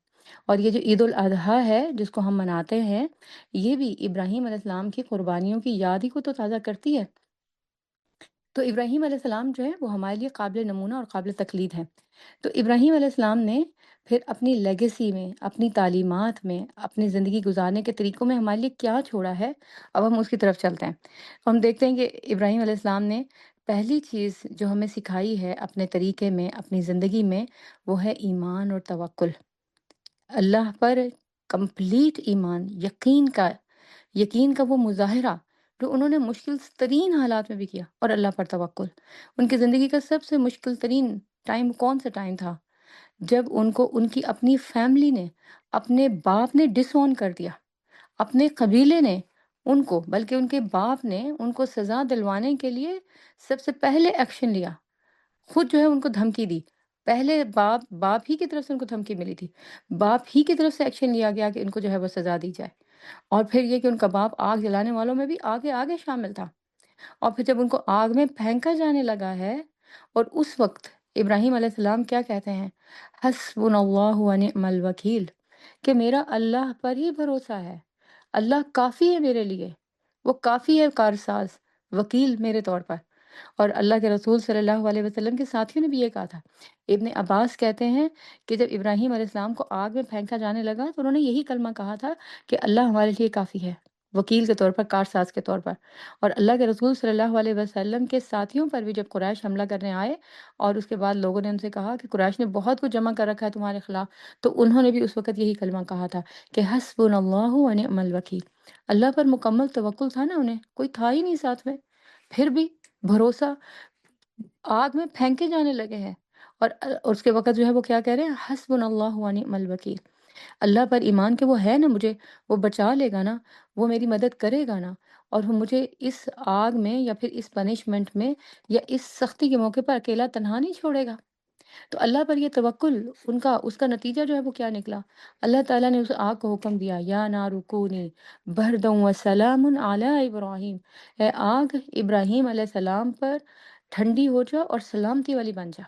اور یہ جو عید الاضحیٰ ہے جس کو ہم مناتے ہیں، یہ بھی ابراہیم علیہ السلام کی قربانیوں کی یاد ہی کو تو تازہ کرتی ہے۔ تو ابراہیم علیہ السلام جو ہے وہ ہمارے لیے قابل نمونہ اور قابل تقلید ہیں۔ تو ابراہیم علیہ السلام نے پھر اپنی لیگیسی میں، اپنی تعلیمات میں، اپنی زندگی گزارنے کے طریقوں میں ہمارے لیے کیا چھوڑا ہے، اب ہم اس کی طرف چلتے ہیں۔ ہم دیکھتے ہیں کہ ابراہیم علیہ السلام نے پہلی چیز جو ہمیں سکھائی ہے اپنے طریقے میں، اپنی زندگی میں، وہ ہے ایمان اور توکل، اللہ پر کمپلیٹ ایمان، یقین کا وہ مظاہرہ جو انہوں نے مشکل ترین حالات میں بھی کیا، اور اللہ پر توکل۔ ان کی زندگی کا سب سے مشکل ترین ٹائم کون سا ٹائم تھا؟ جب ان کو ان کی اپنی فیملی نے، اپنے باپ نے ڈس اون کر دیا، اپنے قبیلے نے ان کو، بلکہ ان کے باپ نے ان کو سزا دلوانے کے لیے سب سے پہلے ایکشن لیا، خود جو ہے ان کو دھمکی دی۔ پہلے باپ ہی کی طرف سے ان کو دھمکی ملی تھی، باپ ہی کی طرف سے ایکشن لیا گیا کہ ان کو جو ہے وہ سزا دی جائے، اور پھر یہ کہ ان کا باپ آگ جلانے والوں میں بھی آگے آگے شامل تھا، اور پھر جب ان کو آگ میں پھینکا جانے لگا ہے، اور اس وقت ابراہیم علیہ السلام کیا کہتے ہیں؟ حسبنا اللہ و نعم الوکیل، کہ میرا اللہ پر ہی بھروسہ ہے، اللہ کافی ہے میرے لیے، وہ کافی ہے کارساز، وکیل میرے طور پر۔ اور اللہ کے رسول صلی اللہ علیہ وسلم کے ساتھیوں نے بھی یہ کہا تھا۔ ابن عباس کہتے ہیں کہ جب ابراہیم علیہ السلام کو آگ میں پھینکا جانے لگا تو انہوں نے یہی کلمہ کہا تھا کہ اللہ ہمارے لیے کافی ہے، وکیل کے طور پر، کارساز کے طور پر۔ اور اللہ کے رسول صلی اللہ علیہ وسلم کے ساتھیوں پر بھی جب قریش حملہ کرنے آئے، اور اس کے بعد لوگوں نے ان سے کہا کہ قریش نے بہت کچھ جمع کر رکھا ہے تمہارے خلاف، تو انہوں نے بھی اس وقت یہی کلمہ کہا تھا کہ حسبنا اللہ و نعم الوکیل۔ اللہ پر مکمل توکل تھا نا انہیں، کوئی تھا ہی نہیں ساتھ میں، پھر بھی بھروسہ، آگ میں پھینکے جانے لگے ہیں، اور اس کے وقت جو ہے وہ کیا کہہ رہے ہیں؟ حسبنا اللہ و نعم الوکیل، اللہ پر ایمان کہ وہ ہے نا، مجھے وہ بچا لے گا نا، وہ میری مدد کرے گا نا، اور وہ مجھے اس آگ میں یا پھر اس پنشمنٹ میں یا اس سختی کے موقع پر اکیلا تنہا نہیں چھوڑے گا۔ تو اللہ پر یہ توکل، اس کا نتیجہ جو ہے وہ کیا نکلا؟ اللہ تعالیٰ نے اس آگ کو حکم دیا، یا نار کونی بردا و سلام علی ابراہیم، اے آگ ابراہیم علیہ السلام پر ٹھنڈی ہو جا اور سلامتی والی بن جا۔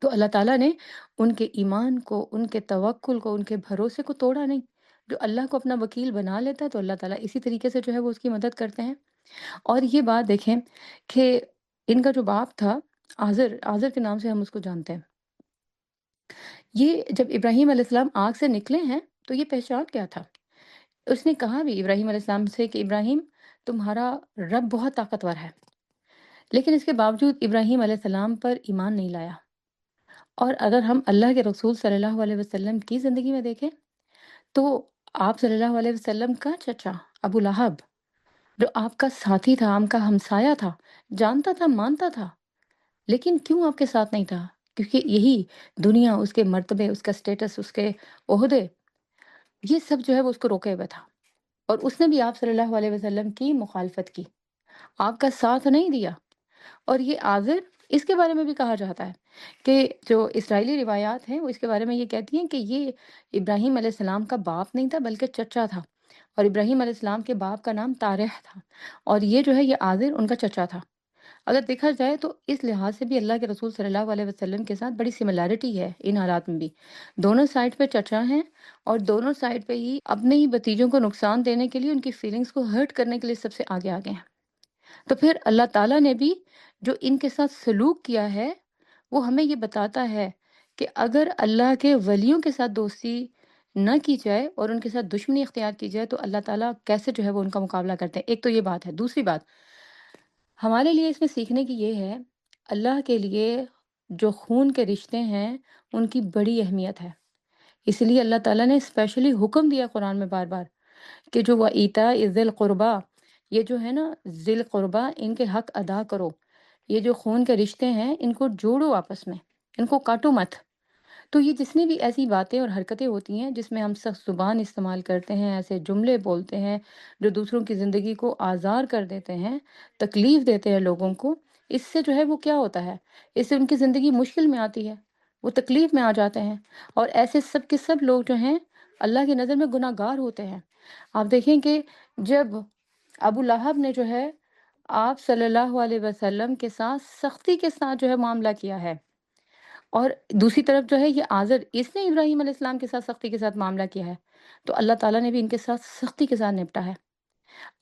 تو اللہ تعالیٰ نے ان کے ایمان کو، ان کے توکل کو، ان کے بھروسے کو توڑا نہیں۔ جو اللہ کو اپنا وکیل بنا لیتا ہے تو اللہ تعالیٰ اسی طریقے سے جو ہے وہ اس کی مدد کرتے ہیں۔ اور یہ بات دیکھیں کہ ان کا جو باپ تھا، آزر کے نام سے ہم اس کو جانتے ہیں، یہ جب ابراہیم علیہ السلام آگ سے نکلے ہیں تو یہ پہچان کیا تھا؟ اس نے کہا بھی ابراہیم علیہ السلام سے کہ ابراہیم، تمہارا رب بہت طاقتور ہے، لیکن اس کے باوجود ابراہیم علیہ السلام پر ایمان نہیں لایا۔ اور اگر ہم اللہ کے رسول صلی اللہ علیہ وسلم کی زندگی میں دیکھیں تو آپ صلی اللہ علیہ وسلم کا چچا ابو لہب، جو آپ کا ساتھی تھا، آپ کا ہمسایہ تھا، جانتا تھا، مانتا تھا، لیکن کیوں آپ کے ساتھ نہیں تھا؟ کیونکہ یہی دنیا، اس کے مرتبے، اس کا سٹیٹس، اس کے عہدے، یہ سب جو ہے وہ اس کو روکے ہوئے تھا، اور اس نے بھی آپ صلی اللہ علیہ وسلم کی مخالفت کی، آپ کا ساتھ نہیں دیا۔ اور یہ عازر، اس کے بارے میں بھی کہا جاتا ہے کہ جو اسرائیلی روایات ہیں وہ اس کے بارے میں یہ کہتی ہیں کہ یہ ابراہیم علیہ السلام کا باپ نہیں تھا بلکہ چچا تھا، اور ابراہیم علیہ السلام کے باپ کا نام تارح تھا، اور یہ جو ہے یہ عازر ان کا چچا تھا۔ اگر دیکھا جائے تو اس لحاظ سے بھی اللہ کے رسول صلی اللہ علیہ وسلم کے ساتھ بڑی سملیرٹی ہے ان حالات میں بھی۔ دونوں سائڈ پہ چچا ہیں، اور دونوں سائڈ پہ ہی اپنے ہی بھتیجوں کو نقصان دینے کے لیے، ان کی فیلنگز کو ہرٹ کرنے کے لیے سب سے آگے آگے ہیں۔ تو پھر اللہ تعالیٰ نے بھی جو ان کے ساتھ سلوک کیا ہے وہ ہمیں یہ بتاتا ہے کہ اگر اللہ کے ولیوں کے ساتھ دوستی نہ کی جائے اور ان کے ساتھ دشمنی اختیار کی جائے تو اللہ تعالیٰ کیسے جو ہے وہ ان کا مقابلہ کرتے ہیں۔ ایک تو یہ بات ہے۔ دوسری بات ہمارے لیے اس میں سیکھنے کی یہ ہے، اللہ کے لیے جو خون کے رشتے ہیں ان کی بڑی اہمیت ہے، اس لیے اللہ تعالیٰ نے اسپیشلی حکم دیا قرآن میں بار بار کہ جو وَإِيتَاءِ ذِي الْقُرْبَى، یہ جو ہے نا ذی القربہ، ان کے حق ادا کرو۔ یہ جو خون کے رشتے ہیں ان کو جوڑو آپس میں، ان کو کاٹو مت۔ تو یہ جتنی بھی ایسی باتیں اور حرکتیں ہوتی ہیں جس میں ہم سخت زبان استعمال کرتے ہیں، ایسے جملے بولتے ہیں جو دوسروں کی زندگی کو آزار کر دیتے ہیں، تکلیف دیتے ہیں لوگوں کو، اس سے جو ہے وہ کیا ہوتا ہے، اس سے ان کی زندگی مشکل میں آتی ہے، وہ تکلیف میں آ جاتے ہیں، اور ایسے سب کے سب لوگ جو ہیں اللہ کی نظر میں گناہ گار ہوتے ہیں۔ آپ دیکھیں کہ جب ابو لہب نے جو ہے آپ صلی اللہ علیہ وسلم کے ساتھ سختی کے ساتھ جو ہے معاملہ کیا ہے، اور دوسری طرف جو ہے یہ آزر، اس نے ابراہیم علیہ السلام کے ساتھ سختی کے ساتھ معاملہ کیا ہے، تو اللہ تعالیٰ نے بھی ان کے ساتھ سختی کے ساتھ نپٹا ہے۔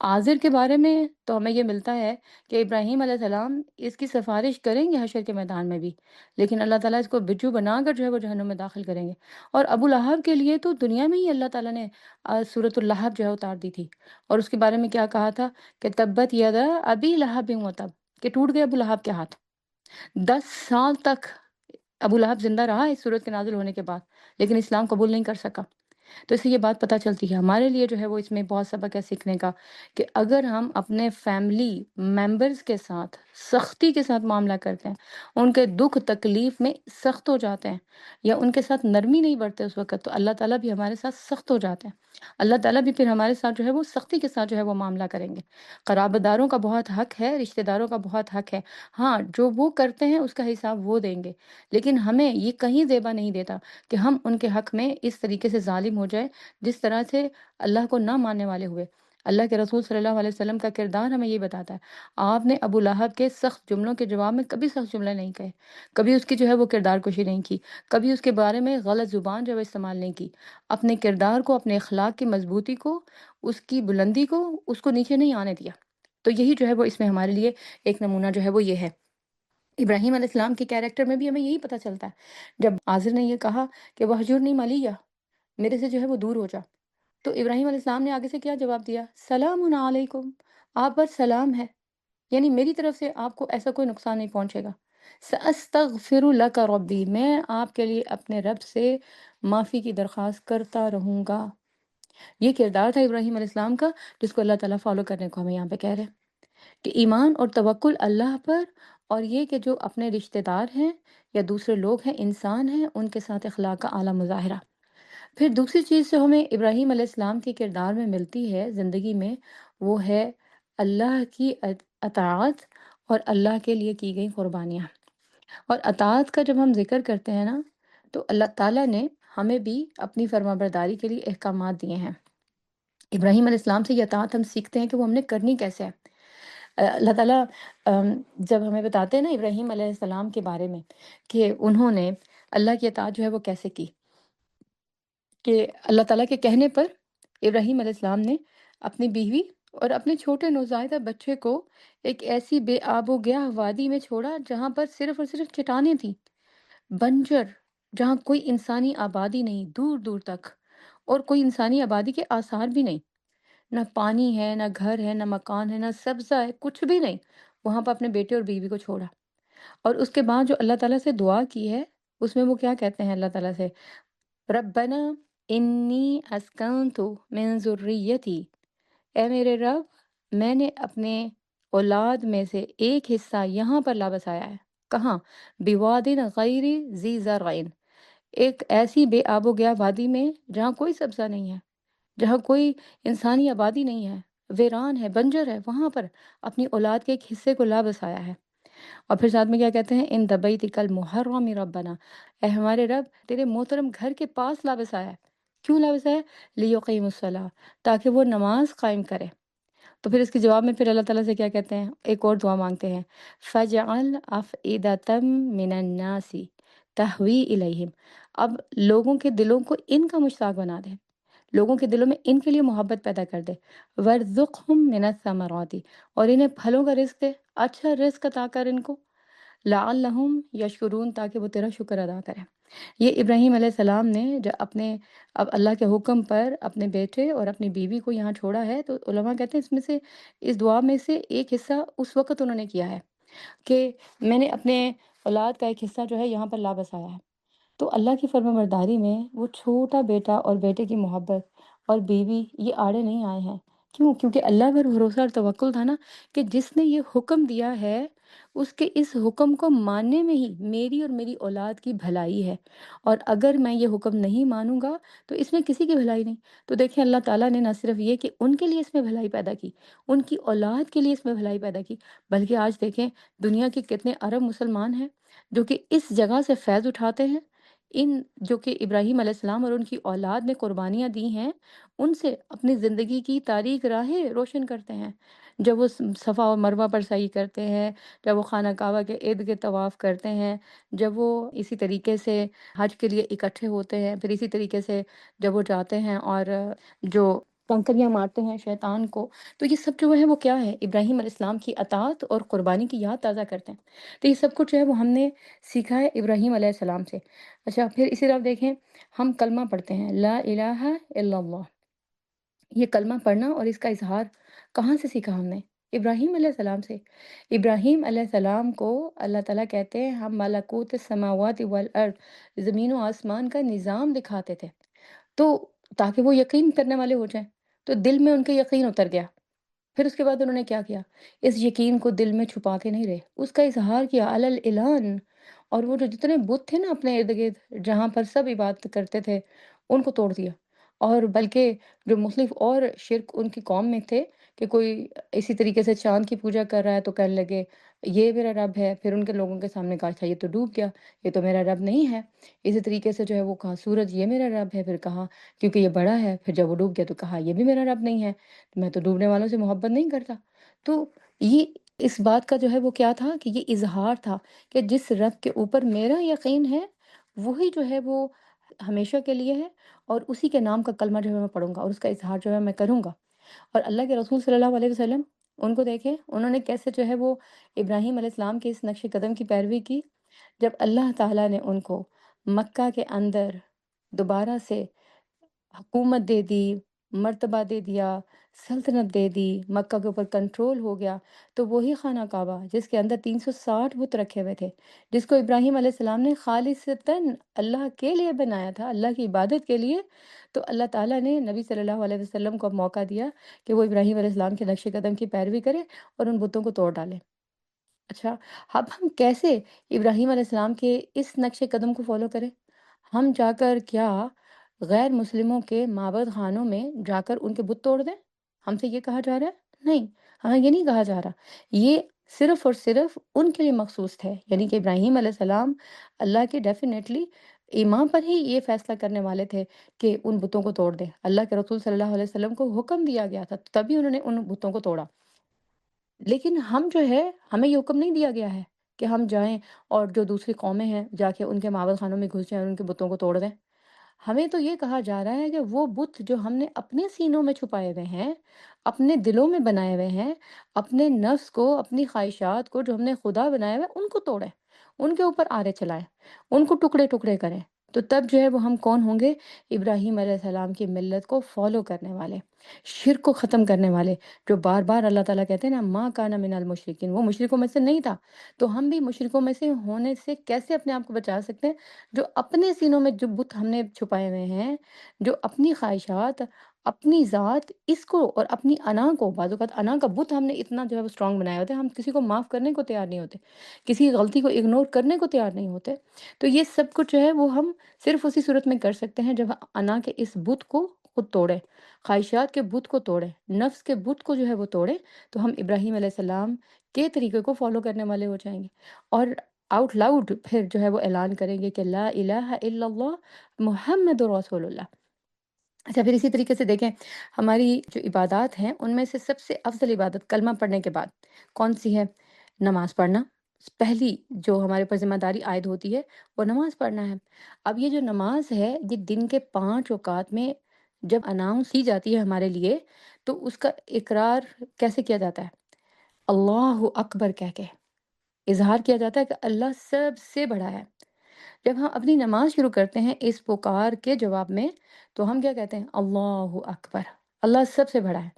آزر کے بارے میں تو ہمیں یہ ملتا ہے کہ ابراہیم علیہ السلام اس کی سفارش کریں گے حشر کے میدان میں بھی، لیکن اللہ تعالیٰ اس کو بجو بنا کر جو ہے وہ جہنم میں داخل کریں گے۔ اور ابو لہب کے لیے تو دنیا میں ہی اللہ تعالیٰ نے سورۃ اللہب جو ہے اتار دی تھی، اور اس کے بارے میں کیا کہا تھا کہ تبت یدا ابی لہب وتب، کہ ٹوٹ گئے ابو لہب کے ہاتھ۔ 10 سال تک ابو لہب زندہ رہا اس صورت کے نازل ہونے کے بعد، لیکن اسلام قبول نہیں کر سکا۔ تو اس سے یہ بات پتہ چلتی ہے ہمارے لیے جو ہے وہ اس میں بہت سبق ہے سیکھنے کا، کہ اگر ہم اپنے فیملی ممبرز کے ساتھ سختی کے ساتھ معاملہ کرتے ہیں، ان کے دکھ تکلیف میں سخت ہو جاتے ہیں، یا ان کے ساتھ نرمی نہیں برتے اس وقت، تو اللہ تعالیٰ بھی ہمارے ساتھ سخت ہو جاتے ہیں۔ اللہ تعالیٰ بھی پھر ہمارے ساتھ جو ہے وہ سختی کے ساتھ جو ہے وہ معاملہ کریں گے۔ قرابت داروں کا بہت حق ہے، رشتہ داروں کا بہت حق ہے، ہاں جو وہ کرتے ہیں اس کا حساب وہ دیں گے، لیکن ہمیں یہ کہیں زیبا نہیں دیتا کہ ہم ان کے حق میں اس طریقے سے ظالم ہو جائے جس طرح سے اللہ کو نہ ماننے والے ہوئے۔ اللہ کے رسول صلی اللہ علیہ وسلم کا کردار ہمیں یہ بتاتا ہے، آپ نے ابو لہب کے سخت جملوں کے جواب میں کبھی سخت جملے نہیں کہے، کبھی اس کی جو ہے وہ کردار کشی نہیں کی، کبھی اس کے بارے میں غلط زبان جو ہے وہ استعمال نہیں کی، اپنے کردار کو، اپنے اخلاق کی مضبوطی کو، اس کی بلندی کو، اس کو نیچے نہیں آنے دیا۔ تو یہی جو ہے وہ اس میں ہمارے لیے ایک نمونہ جو ہے وہ یہ ہے۔ ابراہیم علیہ السلام کے کیریکٹر میں بھی ہمیں یہی پتہ چلتا ہے، جب آزر نے یہ کہا کہ وَہْجُرْنِی مَلِیَّ، میرے سے جو ہے وہ دور ہو جا، تو ابراہیم علیہ السلام نے آگے سے کیا جواب دیا؟ سلام علیکم، آپ پر سلام ہے، یعنی میری طرف سے آپ کو ایسا کوئی نقصان نہیں پہنچے گا۔ سأستغفر لک ربی، میں آپ کے لیے اپنے رب سے معافی کی درخواست کرتا رہوں گا۔ یہ کردار تھا ابراہیم علیہ السلام کا، جس کو اللہ تعالیٰ فالو کرنے کو ہمیں یہاں پہ کہہ رہے ہیں، کہ ایمان اور توکل اللہ پر، اور یہ کہ جو اپنے رشتہ دار ہیں یا دوسرے لوگ ہیں، انسان ہیں، ان کے ساتھ اخلاق کا اعلیٰ مظاہرہ۔ پھر دوسری چیز جو ہمیں ابراہیم علیہ السلام کے کردار میں ملتی ہے زندگی میں، وہ ہے اللہ کی اطاعت اور اللہ کے لیے کی گئی قربانیاں۔ اور اطاعت کا جب ہم ذکر کرتے ہیں نا، تو اللہ تعالیٰ نے ہمیں بھی اپنی فرما برداری کے لیے احکامات دیے ہیں۔ ابراہیم علیہ السلام سے یہ اطاعت ہم سیکھتے ہیں کہ وہ ہم نے کرنی کیسے ہے۔ اللہ تعالیٰ جب ہمیں بتاتے ہیں نا ابراہیم علیہ السلام کے بارے میں کہ انہوں نے اللہ کی اطاعت جو ہے وہ کیسے کی، کہ اللہ تعالیٰ کے کہنے پر ابراہیم علیہ السلام نے اپنی بیوی اور اپنے چھوٹے نوزائیدہ بچے کو ایک ایسی بے آب و گیاہ وادی میں چھوڑا جہاں پر صرف اور صرف چٹانیں تھیں، بنجر، جہاں کوئی انسانی آبادی نہیں دور دور تک، اور کوئی انسانی آبادی کے آثار بھی نہیں۔ نہ پانی ہے، نہ گھر ہے، نہ مکان ہے، نہ سبزہ ہے، کچھ بھی نہیں، وہاں پر اپنے بیٹے اور بیوی کو چھوڑا۔ اور اس کے بعد جو اللہ تعالیٰ سے دعا کی ہے، اس میں وہ کیا کہتے ہیں اللہ تعالیٰ سے؟ ربنا انی اسکنت من ذریتی، اے میرے رب، میں نے اپنے اولاد میں سے ایک حصہ یہاں پر لا بسایا ہے۔ کہاں؟ بوادن غیر ذی زرع، ایک ایسی بے آب و گیا وادی میں جہاں کوئی سبزہ نہیں ہے، جہاں کوئی انسانی آبادی نہیں ہے، ویران ہے، بنجر ہے، وہاں پر اپنی اولاد کے ایک حصے کو لا بسایا ہے۔ اور پھر ساتھ میں کیا کہتے ہیں؟ ان دبیتک المحرم ربنا، اے ہمارے رب، تیرے محترم گھر کے پاس لا بسایا ہے۔ کیوں لا بسایا ہے؟ لیقیم الصلاۃ، تاکہ وہ نماز قائم کرے۔ تو پھر اس کے جواب میں پھر اللہ تعالیٰ سے کیا کہتے ہیں؟ ایک اور دعا مانگتے ہیں، فَجْعَلْ أَفْئِدَةً مِّنَ النَّاسِ تَهْوِي إِلَيْهِمْ، اب لوگوں کے دلوں کو ان کا مشتاق بنا دے، لوگوں کے دلوں میں ان کے لیے محبت پیدا کر دے۔ وَارْزُقْهُم مِّنَ الثَّمَرَاتِ، اور انہیں پھلوں کا رزق دے، اچھا رزق عطا کر ان کو، لعلہم یشکرون، تاکہ وہ تیرا شکر ادا کریں۔ یہ ابراہیم علیہ السلام نے جو اپنے اب اللہ کے حکم پر اپنے بیٹے اور اپنی بیوی کو یہاں چھوڑا ہے، تو علماء کہتے ہیں اس میں سے، اس دعا میں سے ایک حصہ اس وقت انہوں نے کیا ہے کہ میں نے اپنے اولاد کا ایک حصہ جو ہے یہاں پر لا بسایا ہے۔ تو اللہ کی فرمانبرداری میں وہ چھوٹا بیٹا اور بیٹے کی محبت اور بیوی یہ آڑے نہیں آئے ہیں۔ کیوں؟ کیونکہ اللہ پر بھروسہ اور توکل تھا نا، کہ جس نے یہ حکم دیا ہے اس کے اس حکم کو ماننے میں ہی میری اور میری اولاد کی بھلائی ہے، اور اگر میں یہ حکم نہیں مانوں گا تو اس میں کسی کی بھلائی نہیں۔ تو دیکھیں اللہ تعالیٰ نے نہ صرف یہ کہ ان کے لیے اس میں بھلائی پیدا کی، ان کی اولاد کے لیے اس میں بھلائی پیدا کی، بلکہ آج دیکھیں دنیا کے کتنے ارب مسلمان ہیں جو کہ اس جگہ سے فیض اٹھاتے ہیں، ان جو کہ ابراہیم علیہ السلام اور ان کی اولاد نے قربانیاں دی ہیں، ان سے اپنی زندگی کی تاریک راہیں روشن کرتے ہیں۔ جب وہ صفا اور مروہ پر سعی کرتے ہیں، جب وہ خانہ کعبہ کے ارد گرد طواف کرتے ہیں، جب وہ اسی طریقے سے حج کے لیے اکٹھے ہوتے ہیں، پھر اسی طریقے سے جب وہ جاتے ہیں اور جو کنکریاں مارتے ہیں شیطان کو، تو یہ سب جو ہے وہ کیا ہے؟ ابراہیم علیہ السلام کی اطاعت اور قربانی کی یاد تازہ کرتے ہیں۔ تو یہ سب کچھ جو ہے وہ ہم نے سیکھا ہے ابراہیم علیہ السلام سے۔ اچھا، پھر اسی طرف دیکھیں، ہم کلمہ پڑھتے ہیں لا الہ الا اللہ، یہ کلمہ پڑھنا اور اس کا اظہار کہاں سے سیکھا ہم نے؟ ابراہیم علیہ السلام سے۔ ابراہیم علیہ السلام کو اللہ تعالیٰ کہتے ہیں ہم ملکوت السماوات والارض، زمین و آسمان کا نظام دکھاتے تھے، تو تاکہ وہ یقین کرنے والے ہو جائیں، تو دل میں ان کے یقین اتر گیا۔ پھر اس کے بعد انہوں نے کیا کیا؟ اس یقین کو دل میں چھپا کے نہیں رہے، اس کا اظہار کیا علل اعلان، اور وہ جو جتنے بت تھے نا اپنے ارد گرد جہاں پر سب عبادت کرتے تھے، ان کو توڑ دیا۔ اور بلکہ جو مختلف اور شرک ان کی قوم میں تھے، کہ کوئی اسی طریقے سے چاند کی پوجا کر رہا ہے تو کہنے لگے یہ میرا رب ہے، پھر ان کے لوگوں کے سامنے کہا اچھا یہ تو ڈوب گیا، یہ تو میرا رب نہیں ہے۔ اسی طریقے سے جو ہے وہ کہا سورج یہ میرا رب ہے، پھر کہا کیونکہ یہ بڑا ہے، پھر جب وہ ڈوب گیا تو کہا یہ بھی میرا رب نہیں ہے، میں تو ڈوبنے والوں سے محبت نہیں کرتا۔ تو یہ اس بات کا جو ہے وہ کیا تھا کہ یہ اظہار تھا کہ جس رب کے اوپر میرا یقین ہے وہی جو ہے وہ ہمیشہ کے لیے ہے، اور اسی کے نام کا کلمہ جو ہے میں پڑھوں گا اور اس کا اظہار جو ہے میں کروں گا۔ اور اللہ کے رسول صلی اللہ علیہ وسلم، ان کو دیکھیں انہوں نے کیسے جو ہے وہ ابراہیم علیہ السلام کے اس نقش قدم کی پیروی کی۔ جب اللہ تعالیٰ نے ان کو مکہ کے اندر دوبارہ سے حکومت دے دی، مرتبہ دے دیا، سلطنت دے دی، مکہ کے اوپر کنٹرول ہو گیا، تو وہی خانہ کعبہ جس کے اندر 360 بت رکھے ہوئے تھے، جس کو ابراہیم علیہ السلام نے خالصتاً اللہ کے لیے بنایا تھا، اللہ کی عبادت کے لیے، تو اللہ تعالیٰ نے نبی صلی اللہ علیہ وسلم کو موقع دیا کہ وہ ابراہیم علیہ السلام کے نقش قدم کی پیروی کرے اور ان بتوں کو توڑ ڈالے۔ اچھا، اب ہم کیسے ابراہیم علیہ السلام کے اس نقش قدم کو فالو کریں؟ ہم جا کر کیا غیر مسلموں کے معبد خانوں میں جا کر ان کے بت توڑ دیں؟ ہم سے یہ کہا جا رہا ہے؟ نہیں، ہمیں یہ نہیں کہا جا رہا۔ یہ صرف اور صرف ان کے لیے مخصوص ہے، یعنی کہ ابراہیم علیہ السلام اللہ کے ڈیفینیٹلی ایمان پر ہی یہ فیصلہ کرنے والے تھے کہ ان بتوں کو توڑ دیں۔ اللہ کے رسول صلی اللہ علیہ وسلم کو حکم دیا گیا تھا، تبھی انہوں نے ان بتوں کو توڑا۔ لیکن ہم جو ہے، ہمیں یہ حکم نہیں دیا گیا ہے کہ ہم جائیں اور جو دوسری قومیں ہیں جا کے ان کے معبد خانوں میں گھس جائیں اور ان کے بتوں کو توڑ دیں۔ ہمیں تو یہ کہا جا رہا ہے کہ وہ بت جو ہم نے اپنے سینوں میں چھپائے ہوئے ہیں، اپنے دلوں میں بنائے ہوئے ہیں، اپنے نفس کو، اپنی خواہشات کو جو ہم نے خدا بنایا ہوا ہے، ان کو توڑیں، ان کے اوپر آرے چلائیں، ان کو ٹکڑے ٹکڑے کریں۔ تو تب جو ہے وہ ہم کون ہوں گے؟ ابراہیم علیہ السلام کی ملت کو فالو کرنے والے، شرک کو ختم کرنے والے، جو بار بار اللہ تعالیٰ کہتے ہیں نا ما کان من المشرکین، وہ مشرکوں میں سے نہیں تھا۔ تو ہم بھی مشرکوں میں سے ہونے سے کیسے اپنے آپ کو بچا سکتے ہیں؟ جو اپنے سینوں میں جو بت ہم نے چھپائے ہوئے ہیں، جو اپنی خواہشات، اپنی ذات، اس کو اور اپنی انا کو، بعض اوقات انا کا بت ہم نے اتنا جو ہے وہ اسٹرانگ بنایا ہوتا ہے، ہم کسی کو معاف کرنے کو تیار نہیں ہوتے، کسی غلطی کو اگنور کرنے کو تیار نہیں ہوتے۔ تو یہ سب کچھ جو ہے وہ ہم صرف اسی صورت میں کر سکتے ہیں جب انا کے اس بت کو خود توڑیں، خواہشات کے بت کو توڑیں، نفس کے بت کو جو ہے وہ توڑیں، تو ہم ابراہیم علیہ السلام کے طریقے کو فالو کرنے والے ہو جائیں گے، اور آؤٹ لاؤڈ پھر جو ہے وہ اعلان کریں گے کہ لا الہ الا اللہ محمد رسول اللہ۔ اچھا، پھر اسی طریقے سے دیکھیں، ہماری جو عبادات ہیں ان میں سے سب سے افضل عبادت کلمہ پڑھنے کے بعد کون سی ہے؟ نماز پڑھنا۔ پہلی جو ہمارے پر ذمہ داری عائد ہوتی ہے وہ نماز پڑھنا ہے۔ اب یہ جو نماز ہے یہ دن کے 5 اوقات میں جب اناؤنس کی جاتی ہے ہمارے لیے، تو اس کا اقرار کیسے کیا جاتا ہے؟ اللہ اکبر کہہ کے اظہار کیا جاتا ہے کہ اللہ سب سے بڑا ہے۔ جب ہم اپنی نماز شروع کرتے ہیں اس پکار کے جواب میں، تو ہم کیا کہتے ہیں؟ اللہ اکبر، اللہ سب سے بڑا ہے۔